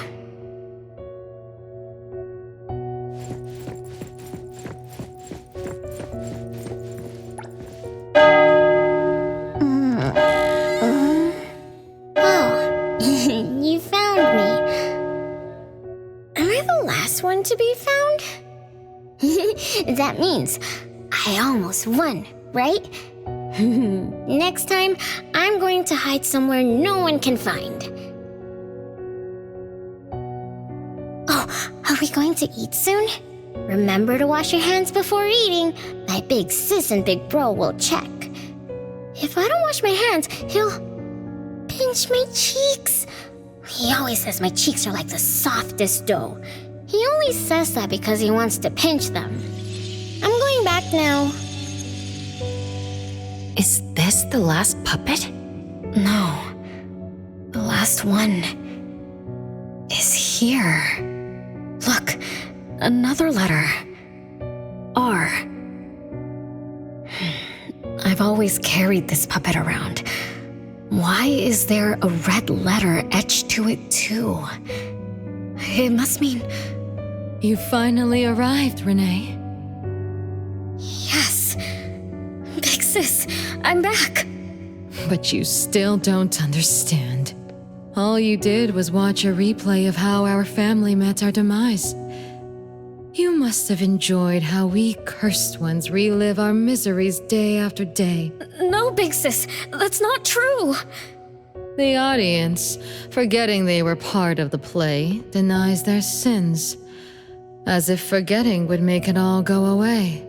You found me. Am I the last one to be found? That means I almost won, right? Next time, I'm going to hide somewhere no one can find. Oh, are we going to eat soon? Remember to wash your hands before eating. My big sis and big bro will check. If I don't wash my hands, he'll pinch my cheeks. He always says my cheeks are like the softest dough. He only says that because he wants to pinch them. I'm going back now. Is this this the last puppet? No. The last one is here. Look, another letter. R. I've always carried this puppet around. Why is there a red letter etched to it too? It must mean... You finally arrived, Renee. Yes. Big sis, I'm back. But you still don't understand. All you did was watch a replay of how our family met our demise. You must have enjoyed how we cursed ones relive our miseries day after day. No, Big Sis, that's not true. The audience, forgetting they were part of the play, denies their sins, as if forgetting would make it all go away.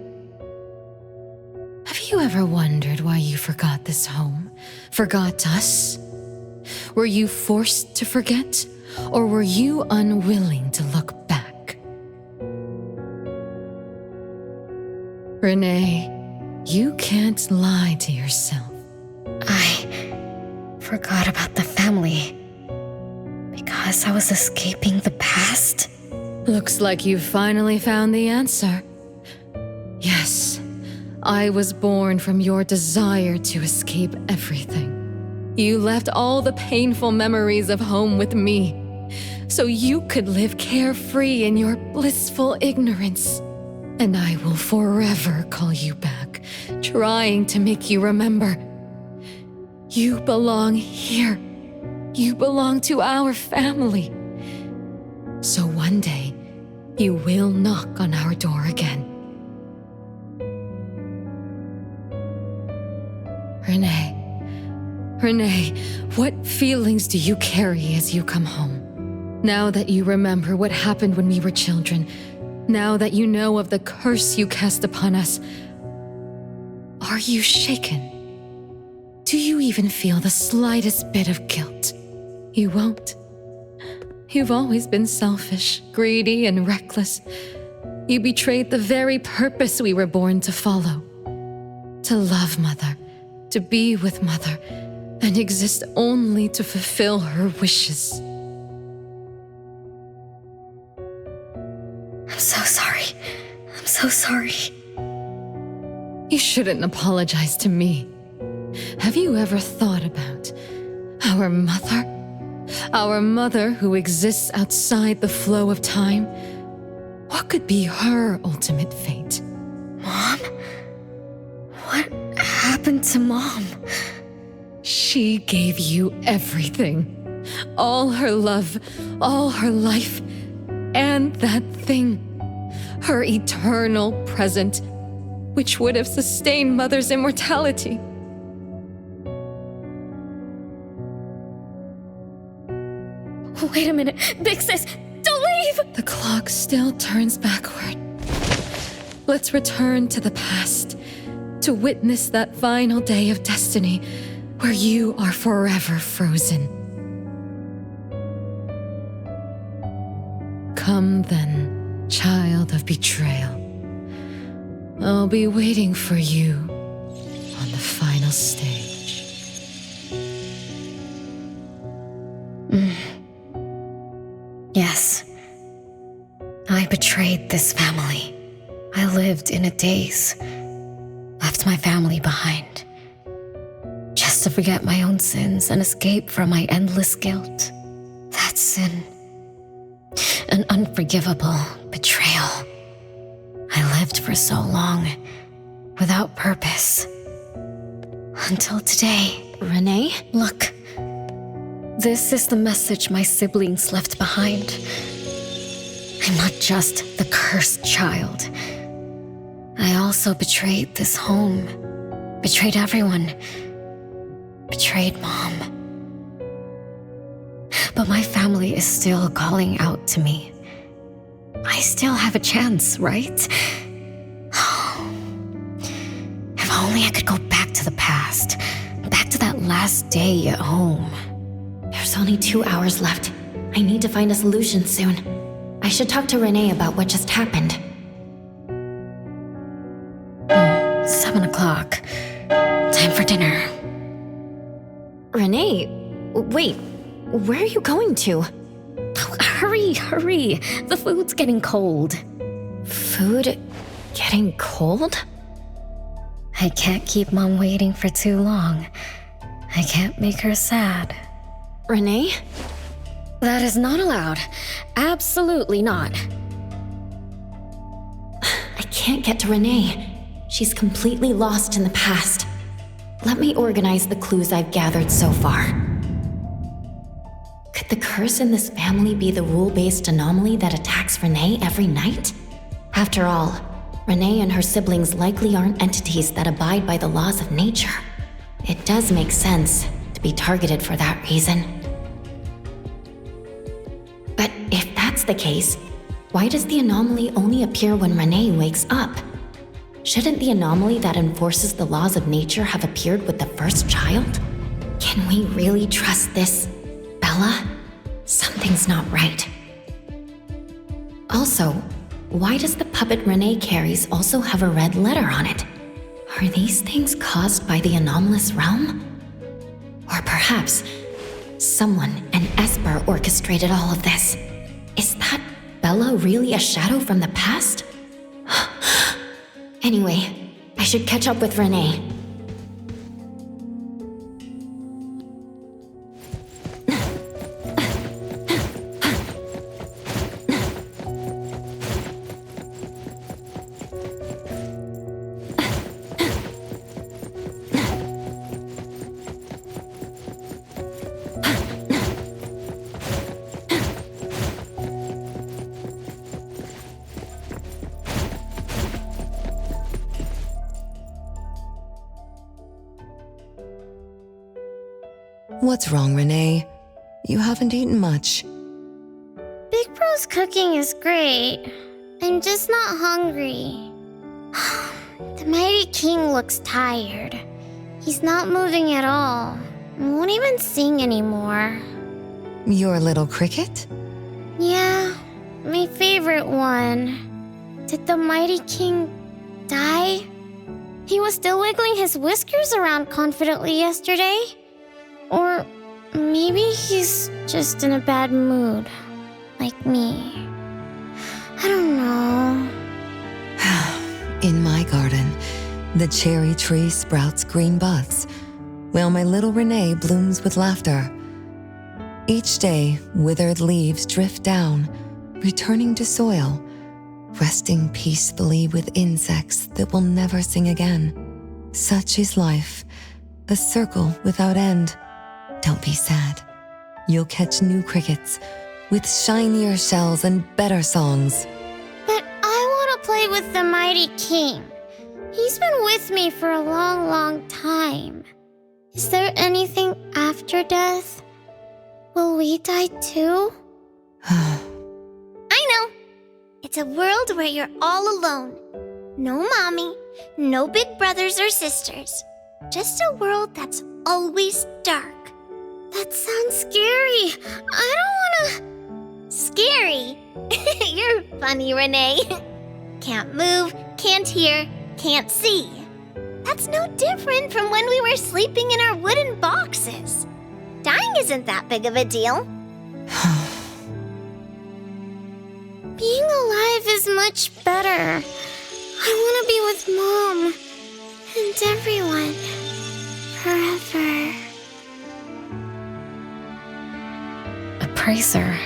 Have you ever wondered why you forgot this home? Forgot us? Were you forced to forget, or were you unwilling to look back? Renee, you can't lie to yourself. I forgot about the family because I was escaping the past. Looks like you've finally found the answer. Yes, I was born from your desire to escape everything. You left all the painful memories of home with me, so you could live carefree in your blissful ignorance. And I will forever call you back, trying to make you remember. You belong here. You belong to our family. So one day, you will knock on our door again. Renee, what feelings do you carry as you come home? Now that you remember what happened when we were children, now that you know of the curse you cast upon us, are you shaken? Do you even feel the slightest bit of guilt? You won't. You've always been selfish, greedy, and reckless. You betrayed the very purpose we were born to follow. To love Mother, to be with Mother, and exist only to fulfill her wishes. I'm so sorry. I'm so sorry. You shouldn't apologize to me. Have you ever thought about our mother? Our mother who exists outside the flow of time? What could be her ultimate fate? Mom? What happened to Mom? She gave you everything. All her love, all her life, and that thing. Her eternal present, which would have sustained Mother's immortality. Wait a minute. Big Sis, don't leave! The clock still turns backward. Let's return to the past, to witness that final day of destiny where you are forever frozen. Come then, child of betrayal. I'll be waiting for you on the final stage. Yes. I betrayed this family. I lived in a daze, left my family behind, just to forget my own sins and escape from my endless guilt. That sin. An unforgivable betrayal. I lived for so long, without purpose. Until today. Renee? Look. This is the message my siblings left behind. I'm not just the cursed child. I also betrayed this home. Betrayed everyone. Betrayed Mom. But my family is still calling out to me. I still have a chance, right? If only I could go back to the past. Back to that last day at home. There's only 2 hours left. I need to find a solution soon. I should talk to Renee about what just happened. 7 o'clock. Time for dinner. Renee, wait, where are you going to? Hurry, hurry. The food's getting cold. Food getting cold? I can't keep Mom waiting for too long. I can't make her sad. Renee? That is not allowed. Absolutely not. I can't get to Renee. She's completely lost in the past. Let me organize the clues I've gathered so far. Could the curse in this family be the rule-based anomaly that attacks Renee every night? After all, Renee and her siblings likely aren't entities that abide by the laws of nature. It does make sense to be targeted for that reason. But if that's the case, why does the anomaly only appear when Renee wakes up? Shouldn't the anomaly that enforces the laws of nature have appeared with the first child? Can we really trust this, Bella? Something's not right. Also, why does the puppet Renee carries also have a red letter on it? Are these things caused by the anomalous realm? Or perhaps someone, an Esper, orchestrated all of this. Is that Bella really a shadow from the past? Anyway, I should catch up with Renee. What's wrong, Renee? You haven't eaten much. Big Bro's cooking is great. I'm just not hungry. The Mighty King looks tired. He's not moving at all. Won't even sing anymore. Your little cricket? Yeah, my favorite one. Did the Mighty King die? He was still wiggling his whiskers around confidently yesterday. Or maybe he's just in a bad mood, like me. I don't know. In my garden, the cherry tree sprouts green buds, while my little Renee blooms with laughter. Each day, withered leaves drift down, returning to soil, resting peacefully with insects that will never sing again. Such is life, a circle without end. Don't be sad. You'll catch new crickets with shinier shells and better songs. But I want to play with the Mighty King. He's been with me for a long, long time. Is there anything after death? Will we die too? I know. It's a world where you're all alone. No mommy, no big brothers or sisters. Just a world that's always dark. That sounds scary. I don't wanna... Scary? You're funny, Renee. Can't move, can't hear, can't see. That's no different from when we were sleeping in our wooden boxes. Dying isn't that big of a deal. Being alive is much better. I want to be with Mom and everyone forever. Appraiser,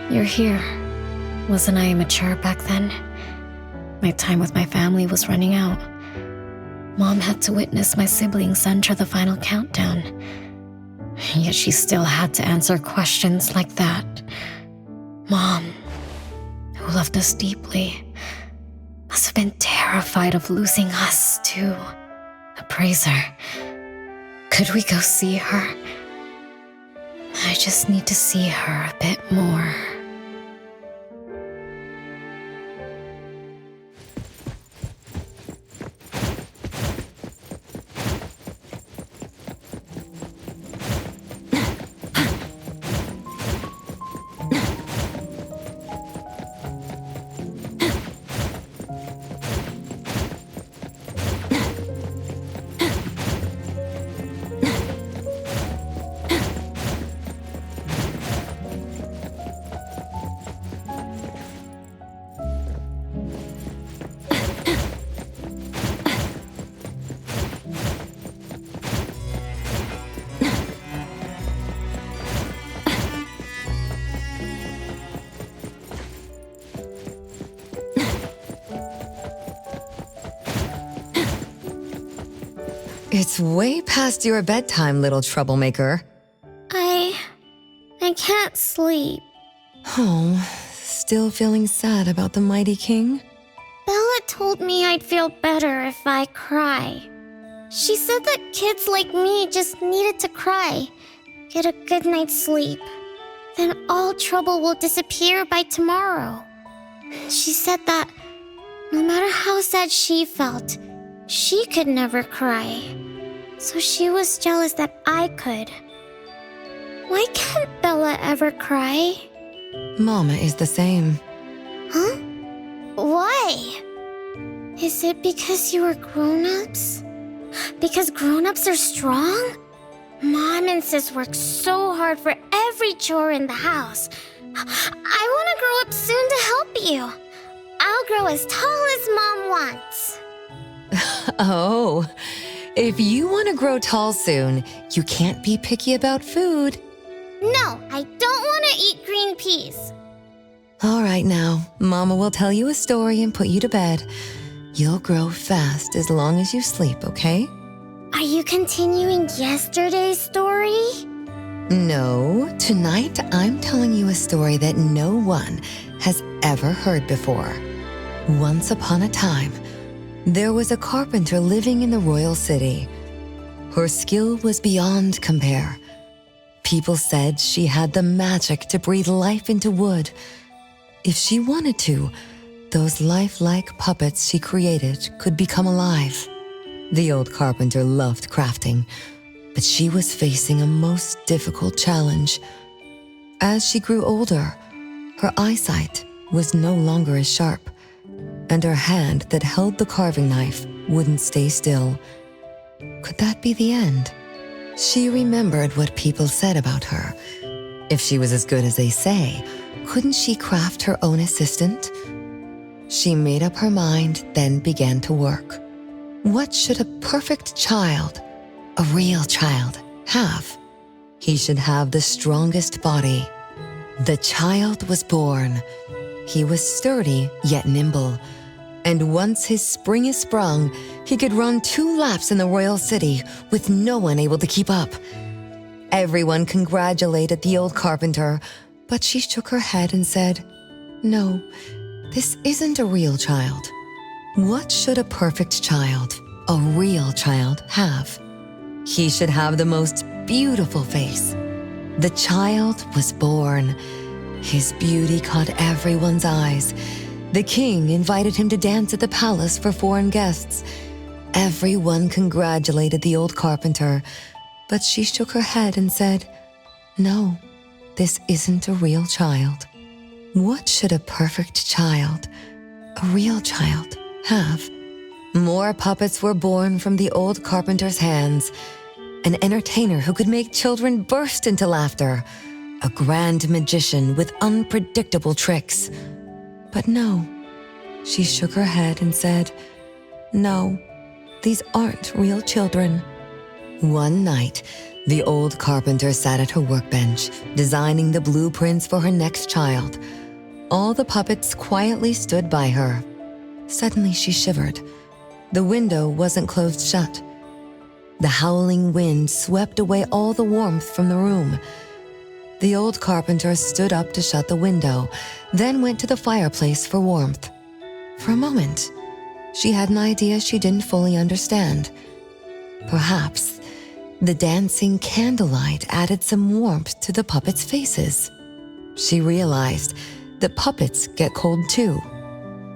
you're here. Wasn't I immature back then? My time with my family was running out. Mom had to witness my siblings enter the final countdown. Yet she still had to answer questions like that. Mom, who loved us deeply, must have been terrified of losing us too. Appraiser, could we go see her? I just need to see her a bit more. It's way past your bedtime, little troublemaker. I can't sleep. Oh, still feeling sad about the mighty king? Bella told me I'd feel better if I cry. She said that kids like me just needed to cry, get a good night's sleep. Then all trouble will disappear by tomorrow. She said that no matter how sad she felt, she could never cry. So she was jealous that I could. Why can't Bella ever cry? Mama is the same. Huh? Why? Is it because you are grown-ups? Because grown-ups are strong? Mom and Sis work so hard for every chore in the house. I want to grow up soon to help you. I'll grow as tall as Mom wants. Oh, if you want to grow tall soon, you can't be picky about food. No, I don't want to eat green peas. All right now, Mama will tell you a story and put you to bed. You'll grow fast as long as you sleep, okay? Are you continuing yesterday's story? No, tonight I'm telling you a story that no one has ever heard before. Once upon a time, there was a carpenter living in the royal city. Her skill was beyond compare. People said she had the magic to breathe life into wood. If she wanted to, those lifelike puppets she created could become alive. The old carpenter loved crafting, but she was facing a most difficult challenge. As she grew older, her eyesight was no longer as sharp, and her hand that held the carving knife wouldn't stay still. Could that be the end? She remembered what people said about her. If she was as good as they say, couldn't she craft her own assistant? She made up her mind, then began to work. What should a perfect child, a real child, have? He should have the strongest body. The child was born. He was sturdy yet nimble, and once his spring is sprung, he could run 2 laps in the royal city with no one able to keep up. Everyone congratulated the old carpenter, but she shook her head and said, "No, this isn't a real child. What should a perfect child, a real child, have? He should have the most beautiful face." The child was born. His beauty caught everyone's eyes. The king invited him to dance at the palace for foreign guests. Everyone congratulated the old carpenter, but she shook her head and said, "No, this isn't a real child. What should a perfect child, a real child, have?" More puppets were born from the old carpenter's hands. An entertainer who could make children burst into laughter. A grand magician with unpredictable tricks. But no, she shook her head and said, "No, these aren't real children." One night, the old carpenter sat at her workbench, designing the blueprints for her next child. All the puppets quietly stood by her. Suddenly she shivered. The window wasn't closed shut. The howling wind swept away all the warmth from the room. The old carpenter stood up to shut the window, then went to the fireplace for warmth. For a moment, she had an idea she didn't fully understand. Perhaps the dancing candlelight added some warmth to the puppets' faces. She realized that puppets get cold too.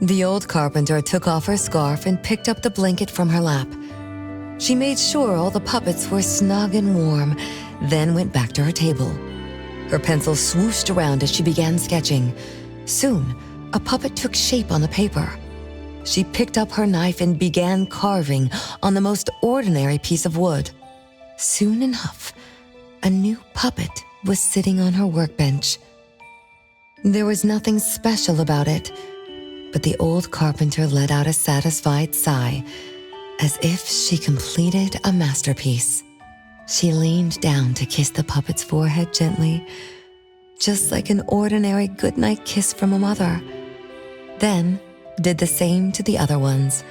The old carpenter took off her scarf and picked up the blanket from her lap. She made sure all the puppets were snug and warm, then went back to her table. Her pencil swooshed around as she began sketching. Soon, a puppet took shape on the paper. She picked up her knife and began carving on the most ordinary piece of wood. Soon enough, a new puppet was sitting on her workbench. There was nothing special about it, but the old carpenter let out a satisfied sigh, as if she completed a masterpiece. She leaned down to kiss the puppet's forehead gently, just like an ordinary goodnight kiss from a mother. Then did the same to the other ones.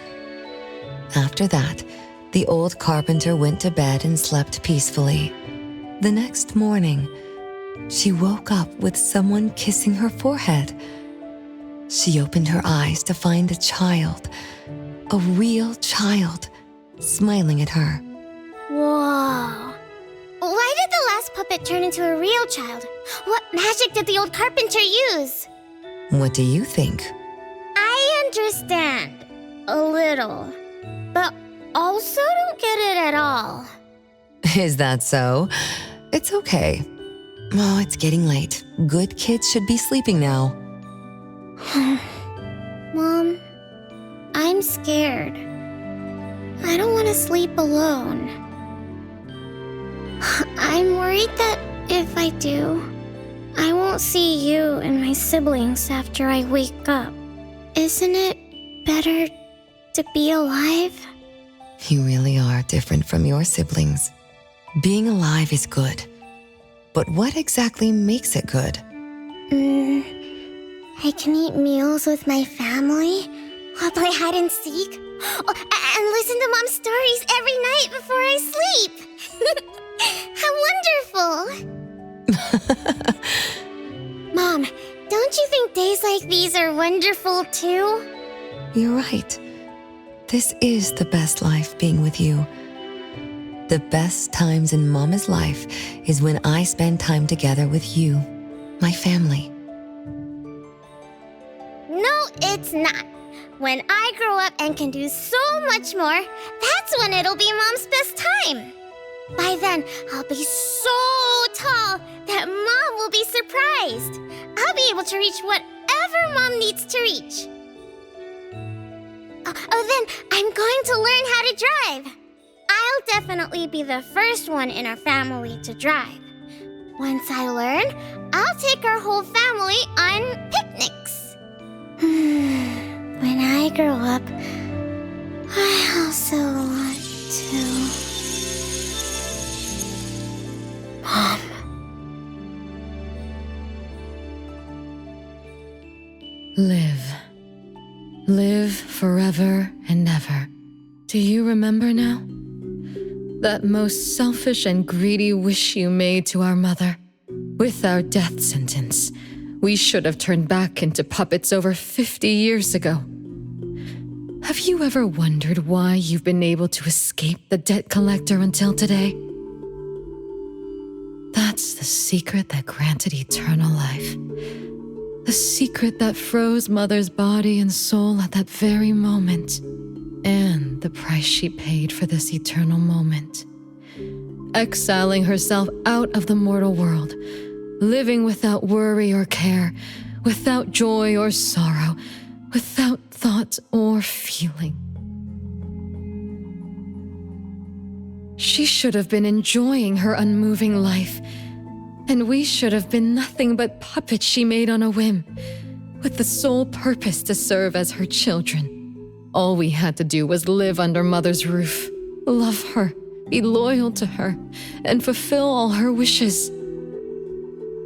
After that, The old carpenter went to bed and slept peacefully. The next morning, she woke up with someone kissing her forehead. She opened her eyes to find a child, a real child, smiling at her. Whoa. Why did the last puppet turn into a real child? What magic did the old carpenter use? What do you think? I understand. A little. But also don't get it at all. Is that so? It's okay. Oh, it's getting late. Good kids should be sleeping now. Mom, I'm scared. I don't want to sleep alone. I'm worried that if I do, I won't see you and my siblings after I wake up. Isn't it better to be alive? You really are different from your siblings. Being alive is good. But what exactly makes it good? I can eat meals with my family, or play hide and seek, and listen to Mom's stories every night before I sleep. How wonderful! Mom, don't you think days like these are wonderful too? You're right. This is the best life being with you. The best times in Mama's life is when I spend time together with you, my family. No, it's not. When I grow up and can do so much more, that's when it'll be Mom's best time. By then, I'll be so tall that Mom will be surprised. I'll be able to reach whatever Mom needs to reach. Then I'm going to learn how to drive. I'll definitely be the first one in our family to drive. Once I learn, I'll take our whole family on picnics. When I grow up, I also want to... Mom. Live. Live forever and ever. Do you remember now? That most selfish and greedy wish you made to our mother. With our death sentence, we should have turned back into puppets over 50 years ago. Have you ever wondered why you've been able to escape the debt collector until today? That's the secret that granted eternal life. The secret that froze Mother's body and soul at that very moment. And the price she paid for this eternal moment. Exiling herself out of the mortal world, living without worry or care, without joy or sorrow, without thought or feeling. She should have been enjoying her unmoving life, and we should have been nothing but puppets she made on a whim, with the sole purpose to serve as her children. All we had to do was live under Mother's roof, love her, be loyal to her, and fulfill all her wishes.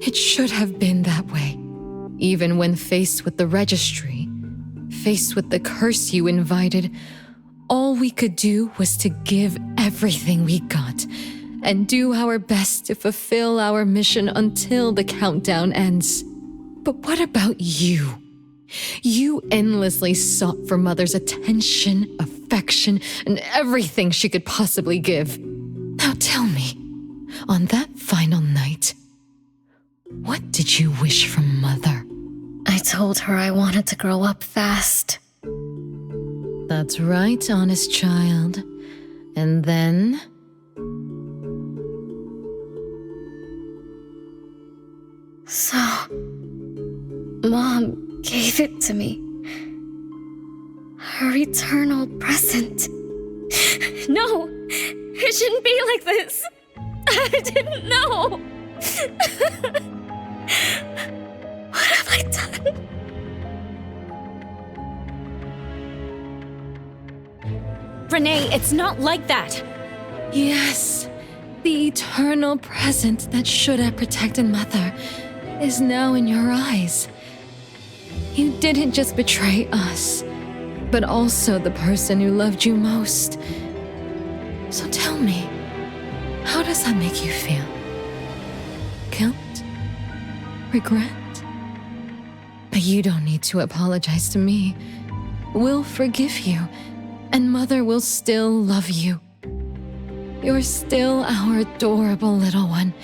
It should have been that way, even when faced with the registry, faced with the curse you invited. All we could do was to give everything we got and do our best to fulfill our mission until the countdown ends. But what about you? You endlessly sought for Mother's attention, affection, and everything she could possibly give. Now tell me, on that final night, what did you wish from Mother? I told her I wanted to grow up fast. That's right, honest child. And then? So, Mom gave it to me. Her eternal present. No! It shouldn't be like this! I didn't know! What have I done? Renee, it's not like that! Yes, the eternal present that should have protected Mother is now in your eyes. You didn't just betray us, but also the person who loved you most. So tell me, how does that make you feel? Guilt? Regret? But you don't need to apologize to me. We'll forgive you, and Mother will still love you. You're still our adorable little one,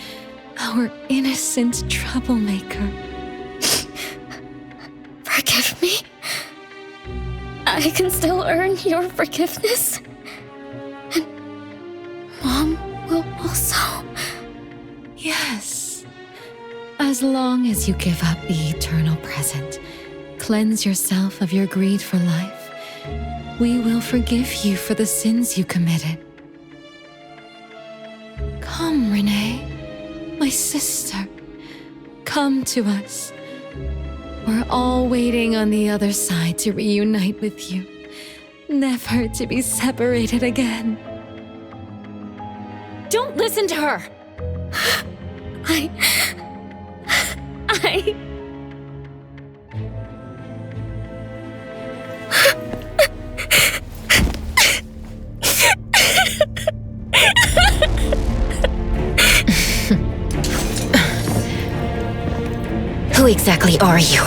our innocent troublemaker. Forgive me? I can still earn your forgiveness? And Mom will also? Yes. As long as you give up the eternal present, cleanse yourself of your greed for life, we will forgive you for the sins you committed. Come, Renee, my sister. Come to us. We're all waiting on the other side to reunite with you, never to be separated again. Don't listen to her! Who exactly are you?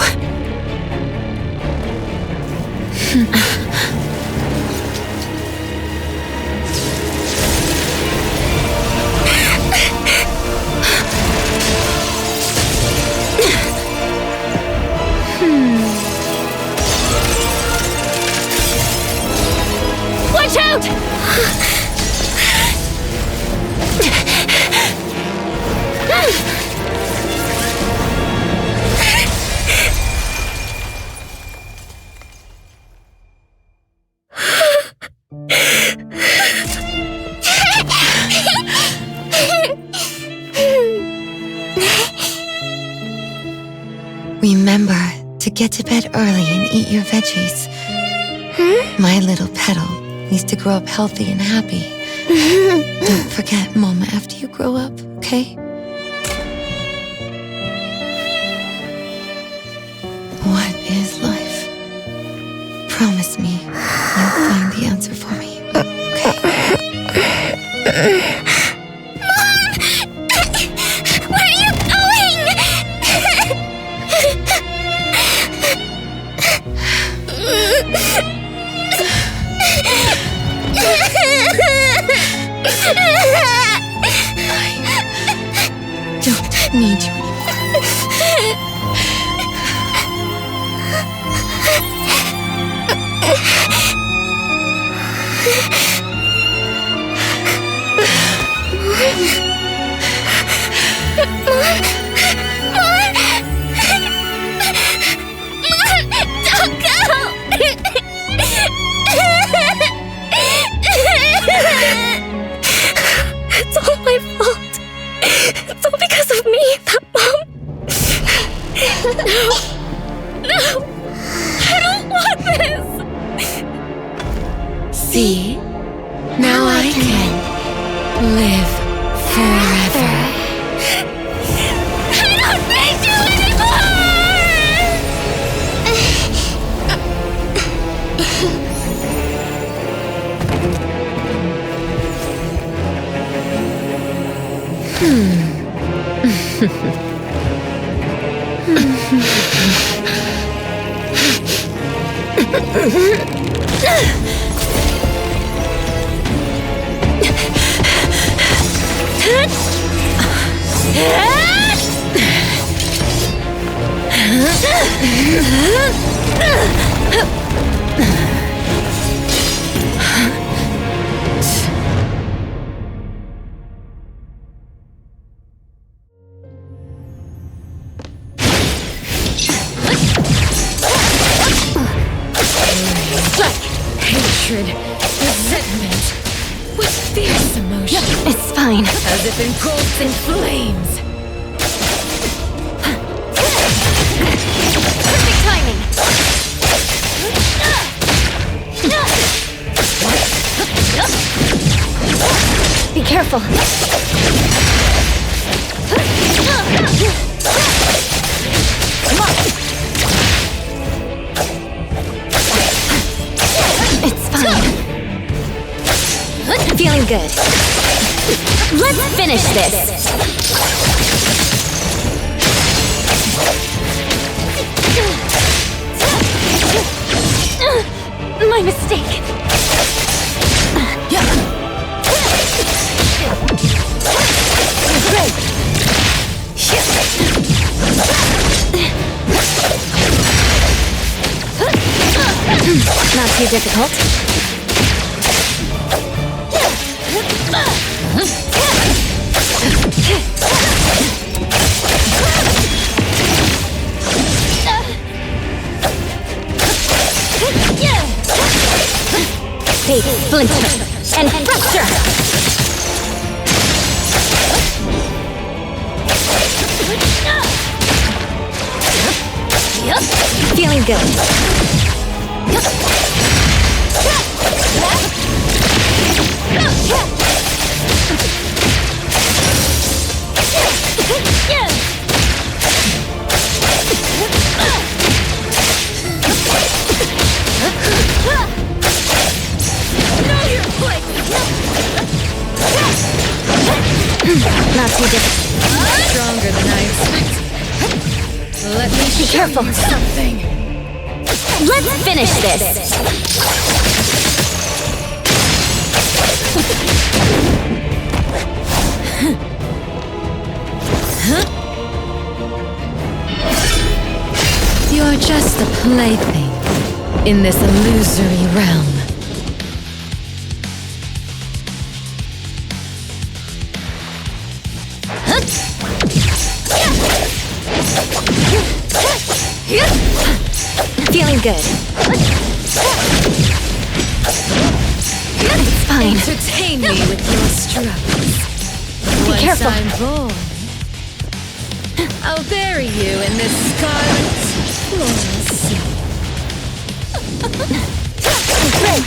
Watch out! Remember to get to bed early and eat your veggies. My little petal needs to grow up healthy and happy. Don't forget Mama after you grow up, okay? What is life? Promise me you'll find the answer for me, okay? Where are you going? I don't need you Don't go! It's all my fault. It's all because of me that Mom... No! I don't want this! See? Now I can live forever. I don't need you anymore! Hatred, resentment, what fierce emotion. It's fine. As if engulfed in flames. Perfect timing. Be careful. Come on. It's fine. Feeling good. Let's finish this. My mistake. Great. Not too difficult. Fate, splinter, and fracture! Feeling good. Not too difficult. Stronger than I expected. Let me Be careful. Something. Let's finish this. You're just a plaything in this illusory realm. Feeling good. It's fine. Entertain me with your struggles. Be careful. Once I'm born, I'll bury you in this scarlet floral sea. Great.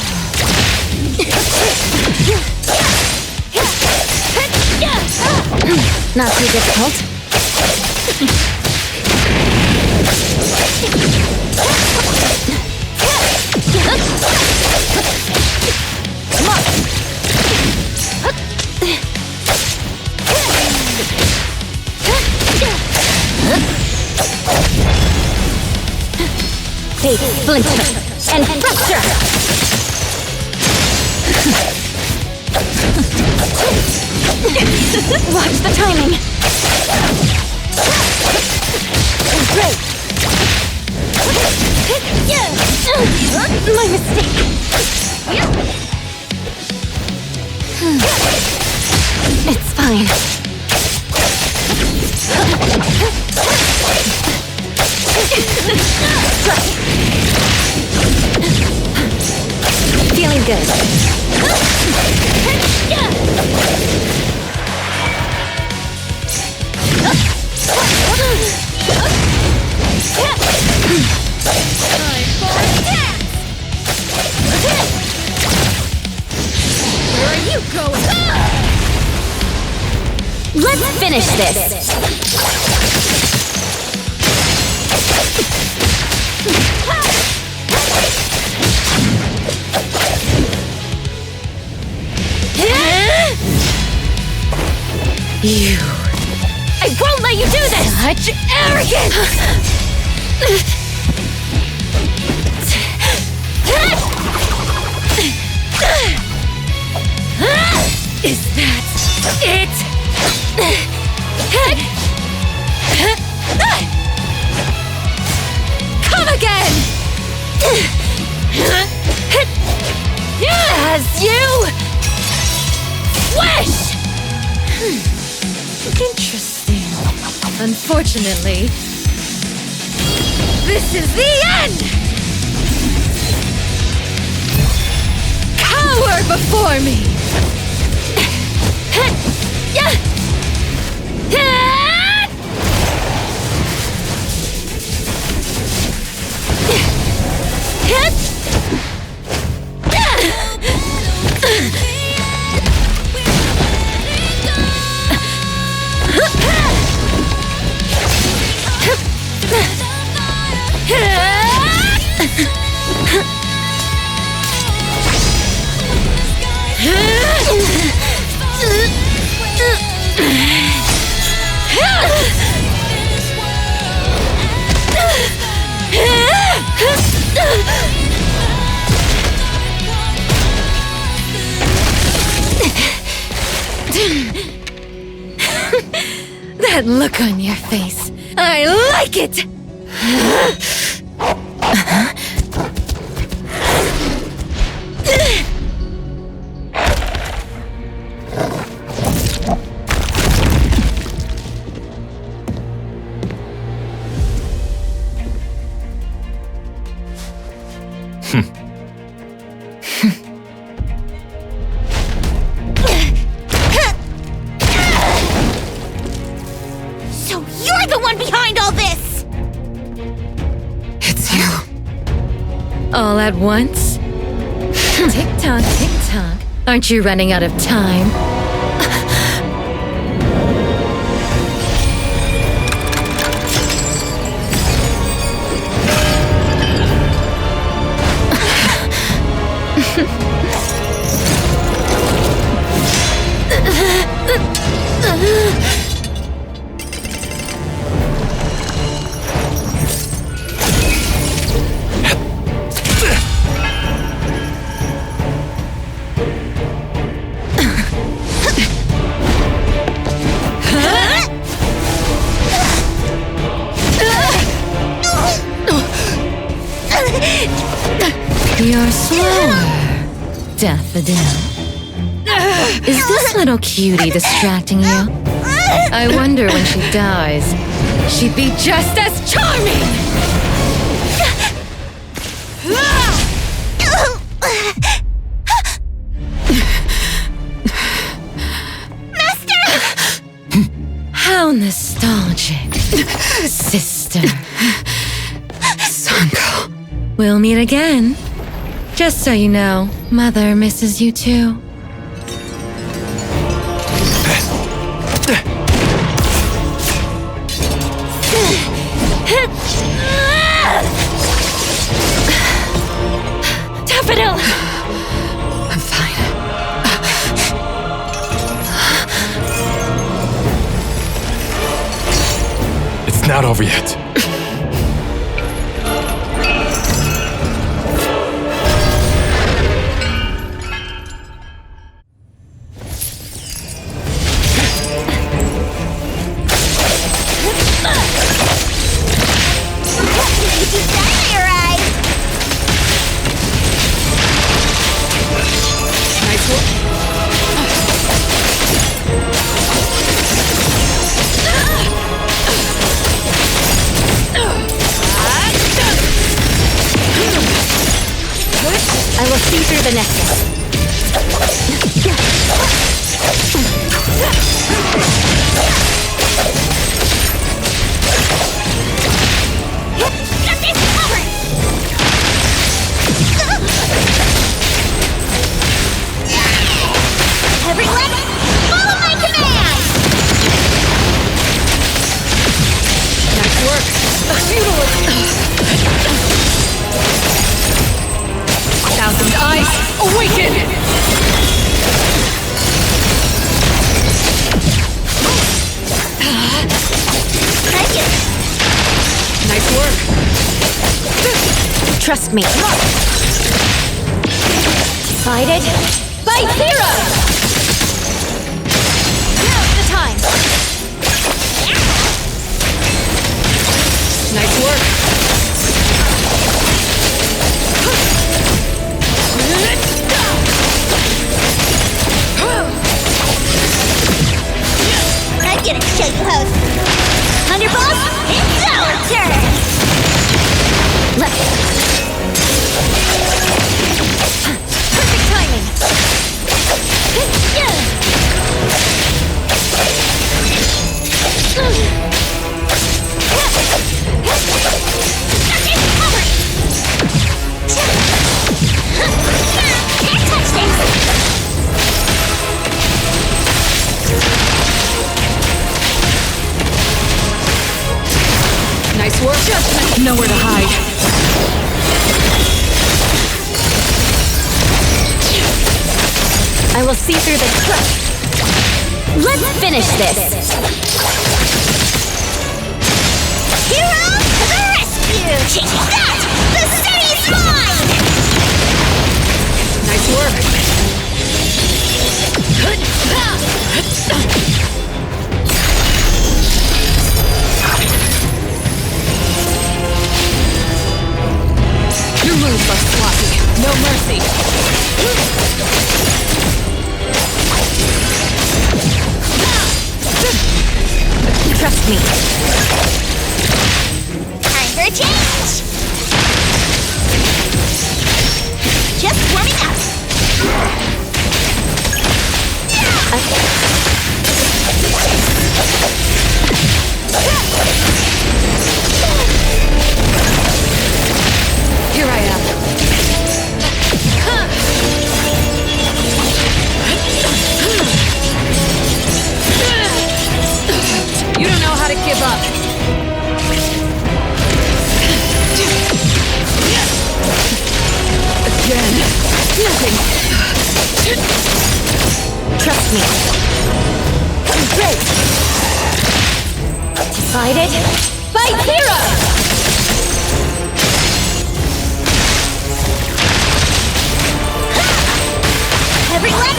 Not too difficult. Come on. Fate, splinter, and fracture! Watch the timing! Great! My mistake! It's fine. Feeling good. Where are you going? Let's finish this. You. I won't let you do this! Such arrogance! Is that it? Come again! As you wish! Interesting. Unfortunately, this is the end! Cower before me! That look on your face. I like it! So you're the one behind all this! It's you. All at once? Tick-tock, tick-tock. Aren't you running out of time? You're slower, Daffodil. Is this little cutie distracting you? I wonder when she dies, she'd be just as charming! How nostalgic, sister. Sanko. We'll meet again. Just so you know, Mother misses you too. Daffodil! I'm fine. It's not over yet. I will see through the necklace. Everyone, follow my command! Nice work. Thousand eyes, awaken! Nice work. Trust me. Decided? Fight zero! Now's the time! Nice work. I'm gonna show you hoes. Thunderbolt, it's our turn! Perfect timing! Can't touch this! Nice work. Just nowhere to hide. I will see through the trap. Let's finish this! Hero to the rescue! Take that! The city's mine! Nice work. Trust me. Time for a change! Just warming up! Here I am. You don't know how to give up. Again. Nothing. Trust me. Great. Decided? Fight Zero! Everyone,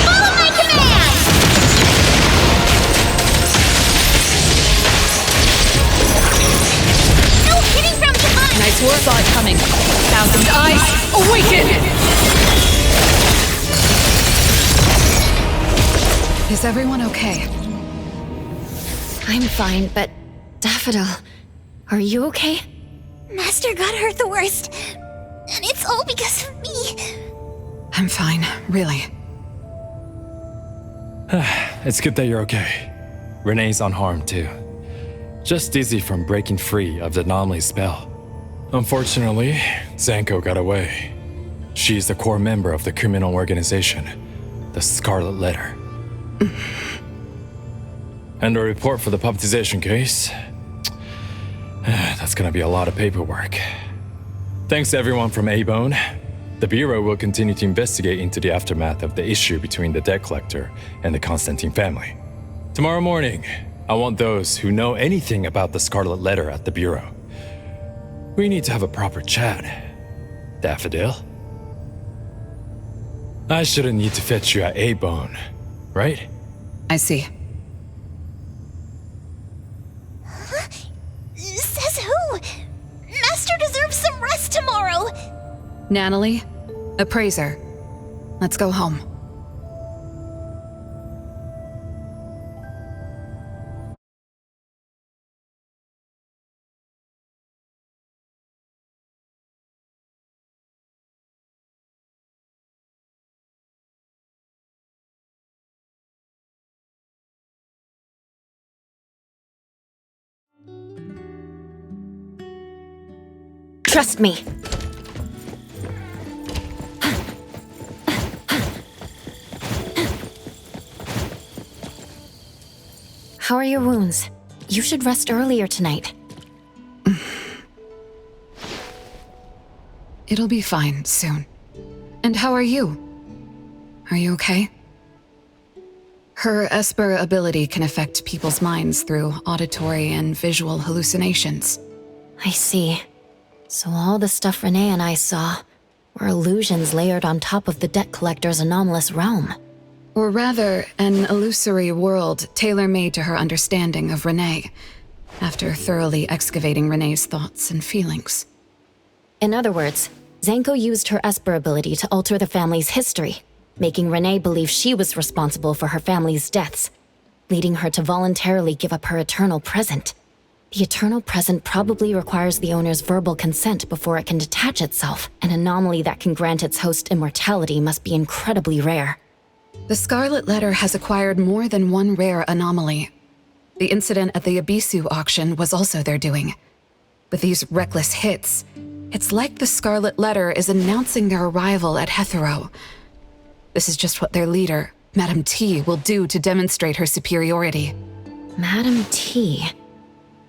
follow my command! No hitting from behind! Nice work. Saw it coming. Thousand eyes, awaken! Is everyone okay? I'm fine, but Daffodil, are you okay? Master got hurt the worst, and it's all because of me. I'm fine, really. It's good that you're okay. Renee's unharmed too. Just dizzy from breaking free of the anomaly spell. Unfortunately, Zanko got away. She's the core member of the criminal organization, the Scarlet Letter. And a report for the puppetization case. That's gonna be a lot of paperwork. Thanks to everyone from A-Bone. The Bureau will continue to investigate into the aftermath of the issue between the debt collector and the Constantine family. Tomorrow morning, I want those who know anything about the Scarlet Letter at the Bureau. We need to have a proper chat. Daffodil? I shouldn't need to fetch you at A-Bone, right? I see. Huh? Says who? Master deserves some rest tomorrow. Natalie, appraiser. Let's go home. Trust me. How are your wounds? You should rest earlier tonight. It'll be fine soon. And how are you? Are you okay? Her Esper ability can affect people's minds through auditory and visual hallucinations. I see. So all the stuff Renee and I saw were illusions layered on top of the debt collector's anomalous realm. Or rather, an illusory world tailor-made to her understanding of Renee, after thoroughly excavating Renee's thoughts and feelings. In other words, Zanko used her Esper ability to alter the family's history, making Renee believe she was responsible for her family's deaths, leading her to voluntarily give up her eternal present. The eternal present probably requires the owner's verbal consent before it can detach itself. An anomaly that can grant its host immortality must be incredibly rare. The Scarlet Letter has acquired more than one rare anomaly. The incident at the Abisu auction was also their doing. With these reckless hits, it's like the Scarlet Letter is announcing their arrival at Hetero. This is just what their leader, Madame T, will do to demonstrate her superiority. Madame T?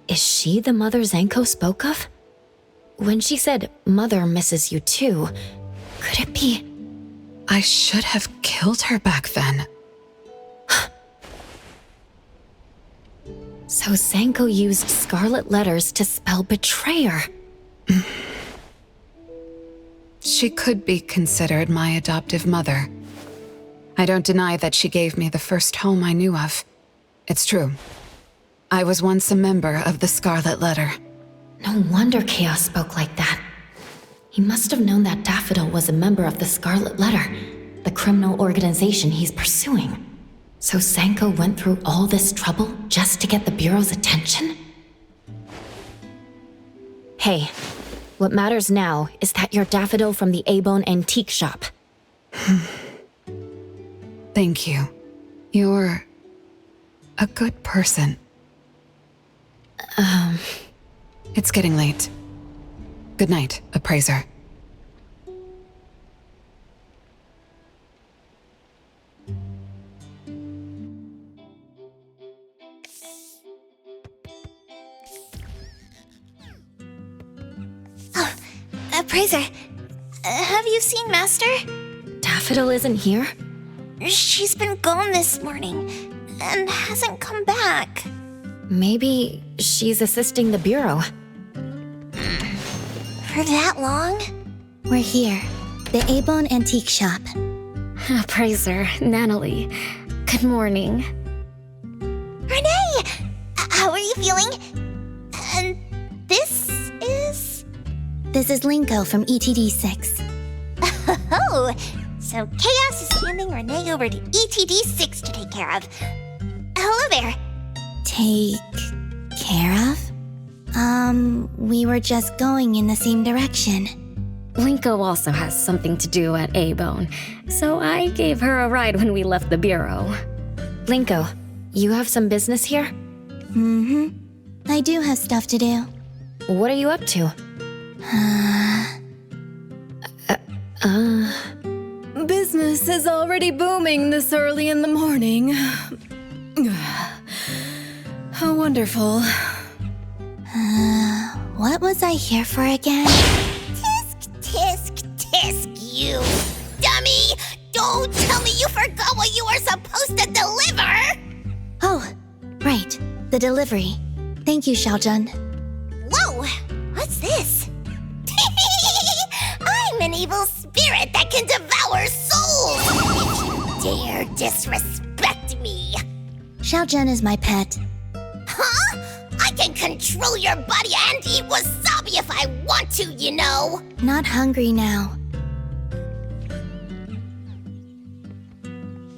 Is she the mother Zanko spoke of? When she said, "Mother misses you too," could it be... I should have killed her back then. So Zanko used Scarlet Letters to spell betrayer. She could be considered my adoptive mother. I don't deny that she gave me the first home I knew of. It's true. I was once a member of the Scarlet Letter. No wonder Chaos spoke like that. He must have known that Daffodil was a member of the Scarlet Letter, the criminal organization he's pursuing. So Sanko went through all this trouble just to get the Bureau's attention? Hey, what matters now is that you're Daffodil from the A-Bone Antique Shop. Thank you. You're a good person. It's getting late. Good night, appraiser. Oh, appraiser, have you seen Master? Daffodil isn't here? She's been gone this morning and hasn't come back. Maybe she's assisting the Bureau. For that long? We're here, the A-Bone Antique Shop. Appraiser, Natalie. Good morning. Renee! How are you feeling? And this is? This is Linko from ETD6. Oh, so Chaos is handing Renee over to ETD6 to take care of. Hello there. Take care of? We were just going in the same direction. Linko also has something to do at A-Bone, so I gave her a ride when we left the Bureau. Linko, you have some business here? Mm-hmm. I do have stuff to do. What are you up to? Business is already booming this early in the morning. How wonderful. What was I here for again? Tisk, you dummy! Don't tell me you forgot what you were supposed to deliver! Oh, right. The delivery. Thank you, Xiaojun. Whoa! What's this? I'm an evil spirit that can devour souls! If you dare disrespect me! Xiaojun is my pet. Huh? I can control your body and eat wasabi if I want to, you know! Not hungry now.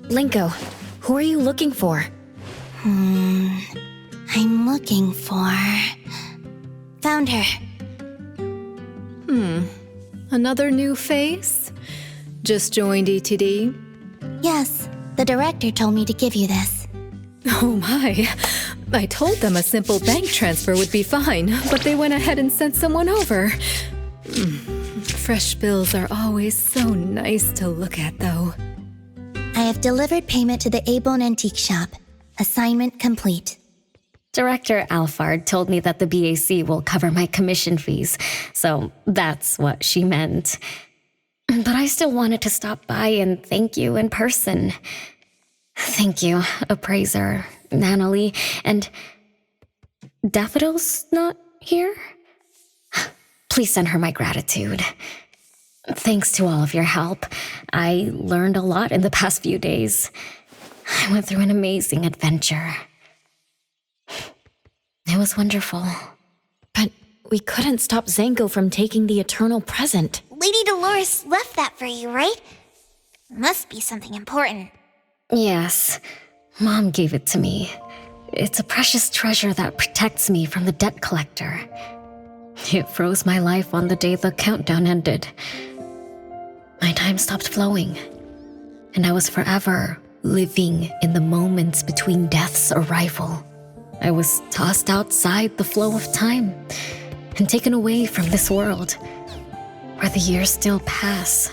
Linko, who are you looking for? I'm looking for... Found her. Another new face? Just joined ETD? Yes, the director told me to give you this. Oh my. I told them a simple bank transfer would be fine, but they went ahead and sent someone over. Fresh bills are always so nice to look at, though. I have delivered payment to the A-Bone Antique Shop. Assignment complete. Director Alfard told me that the BAC will cover my commission fees, so that's what she meant. But I still wanted to stop by and thank you in person. Thank you, appraiser, Natalie, and... Daffodil's not here? Please send her my gratitude. Thanks to all of your help. I learned a lot in the past few days. I went through an amazing adventure. It was wonderful. But we couldn't stop Zanko from taking the eternal present. Lady Dolores left that for you, right? Must be something important. Yes. Mom gave it to me. It's a precious treasure that protects me from the debt collector. It froze my life on the day the countdown ended. My time stopped flowing, and I was forever living in the moments between death's arrival. I was tossed outside the flow of time and taken away from this world, where the years still pass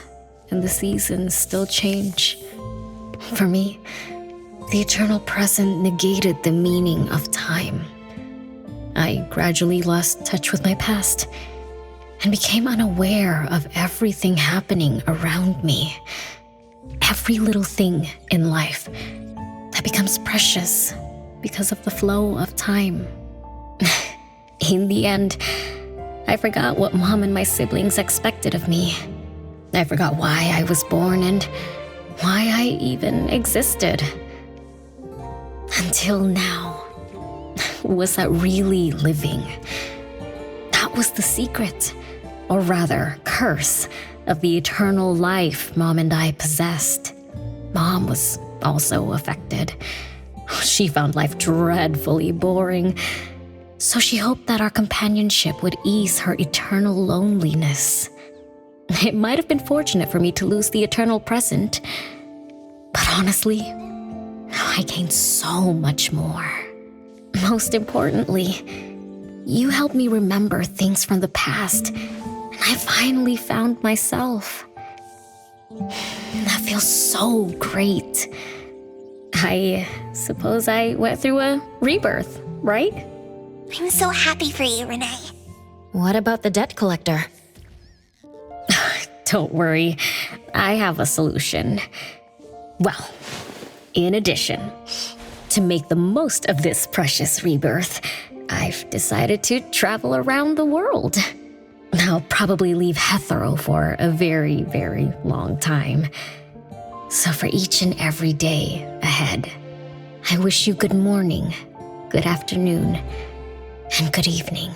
and the seasons still change. For me, the eternal present negated the meaning of time. I gradually lost touch with my past and became unaware of everything happening around me. Every little thing in life that becomes precious because of the flow of time. In the end, I forgot what Mom and my siblings expected of me. I forgot why I was born and why I even existed. Until now. Was that really living? That was the secret, or rather, curse, of the eternal life Mom and I possessed. Mom was also affected. She found life dreadfully boring, so she hoped that our companionship would ease her eternal loneliness. It might have been fortunate for me to lose the eternal present, but honestly, I gained so much more. Most importantly, you helped me remember things from the past, and I finally found myself. That feels so great. I suppose I went through a rebirth, right? I'm so happy for you, Renee. What about the debt collector? Don't worry, I have a solution. Well, in addition, to make the most of this precious rebirth, I've decided to travel around the world. I'll probably leave Hetero for a very, very long time. So for each and every day ahead, I wish you good morning, good afternoon, and good evening.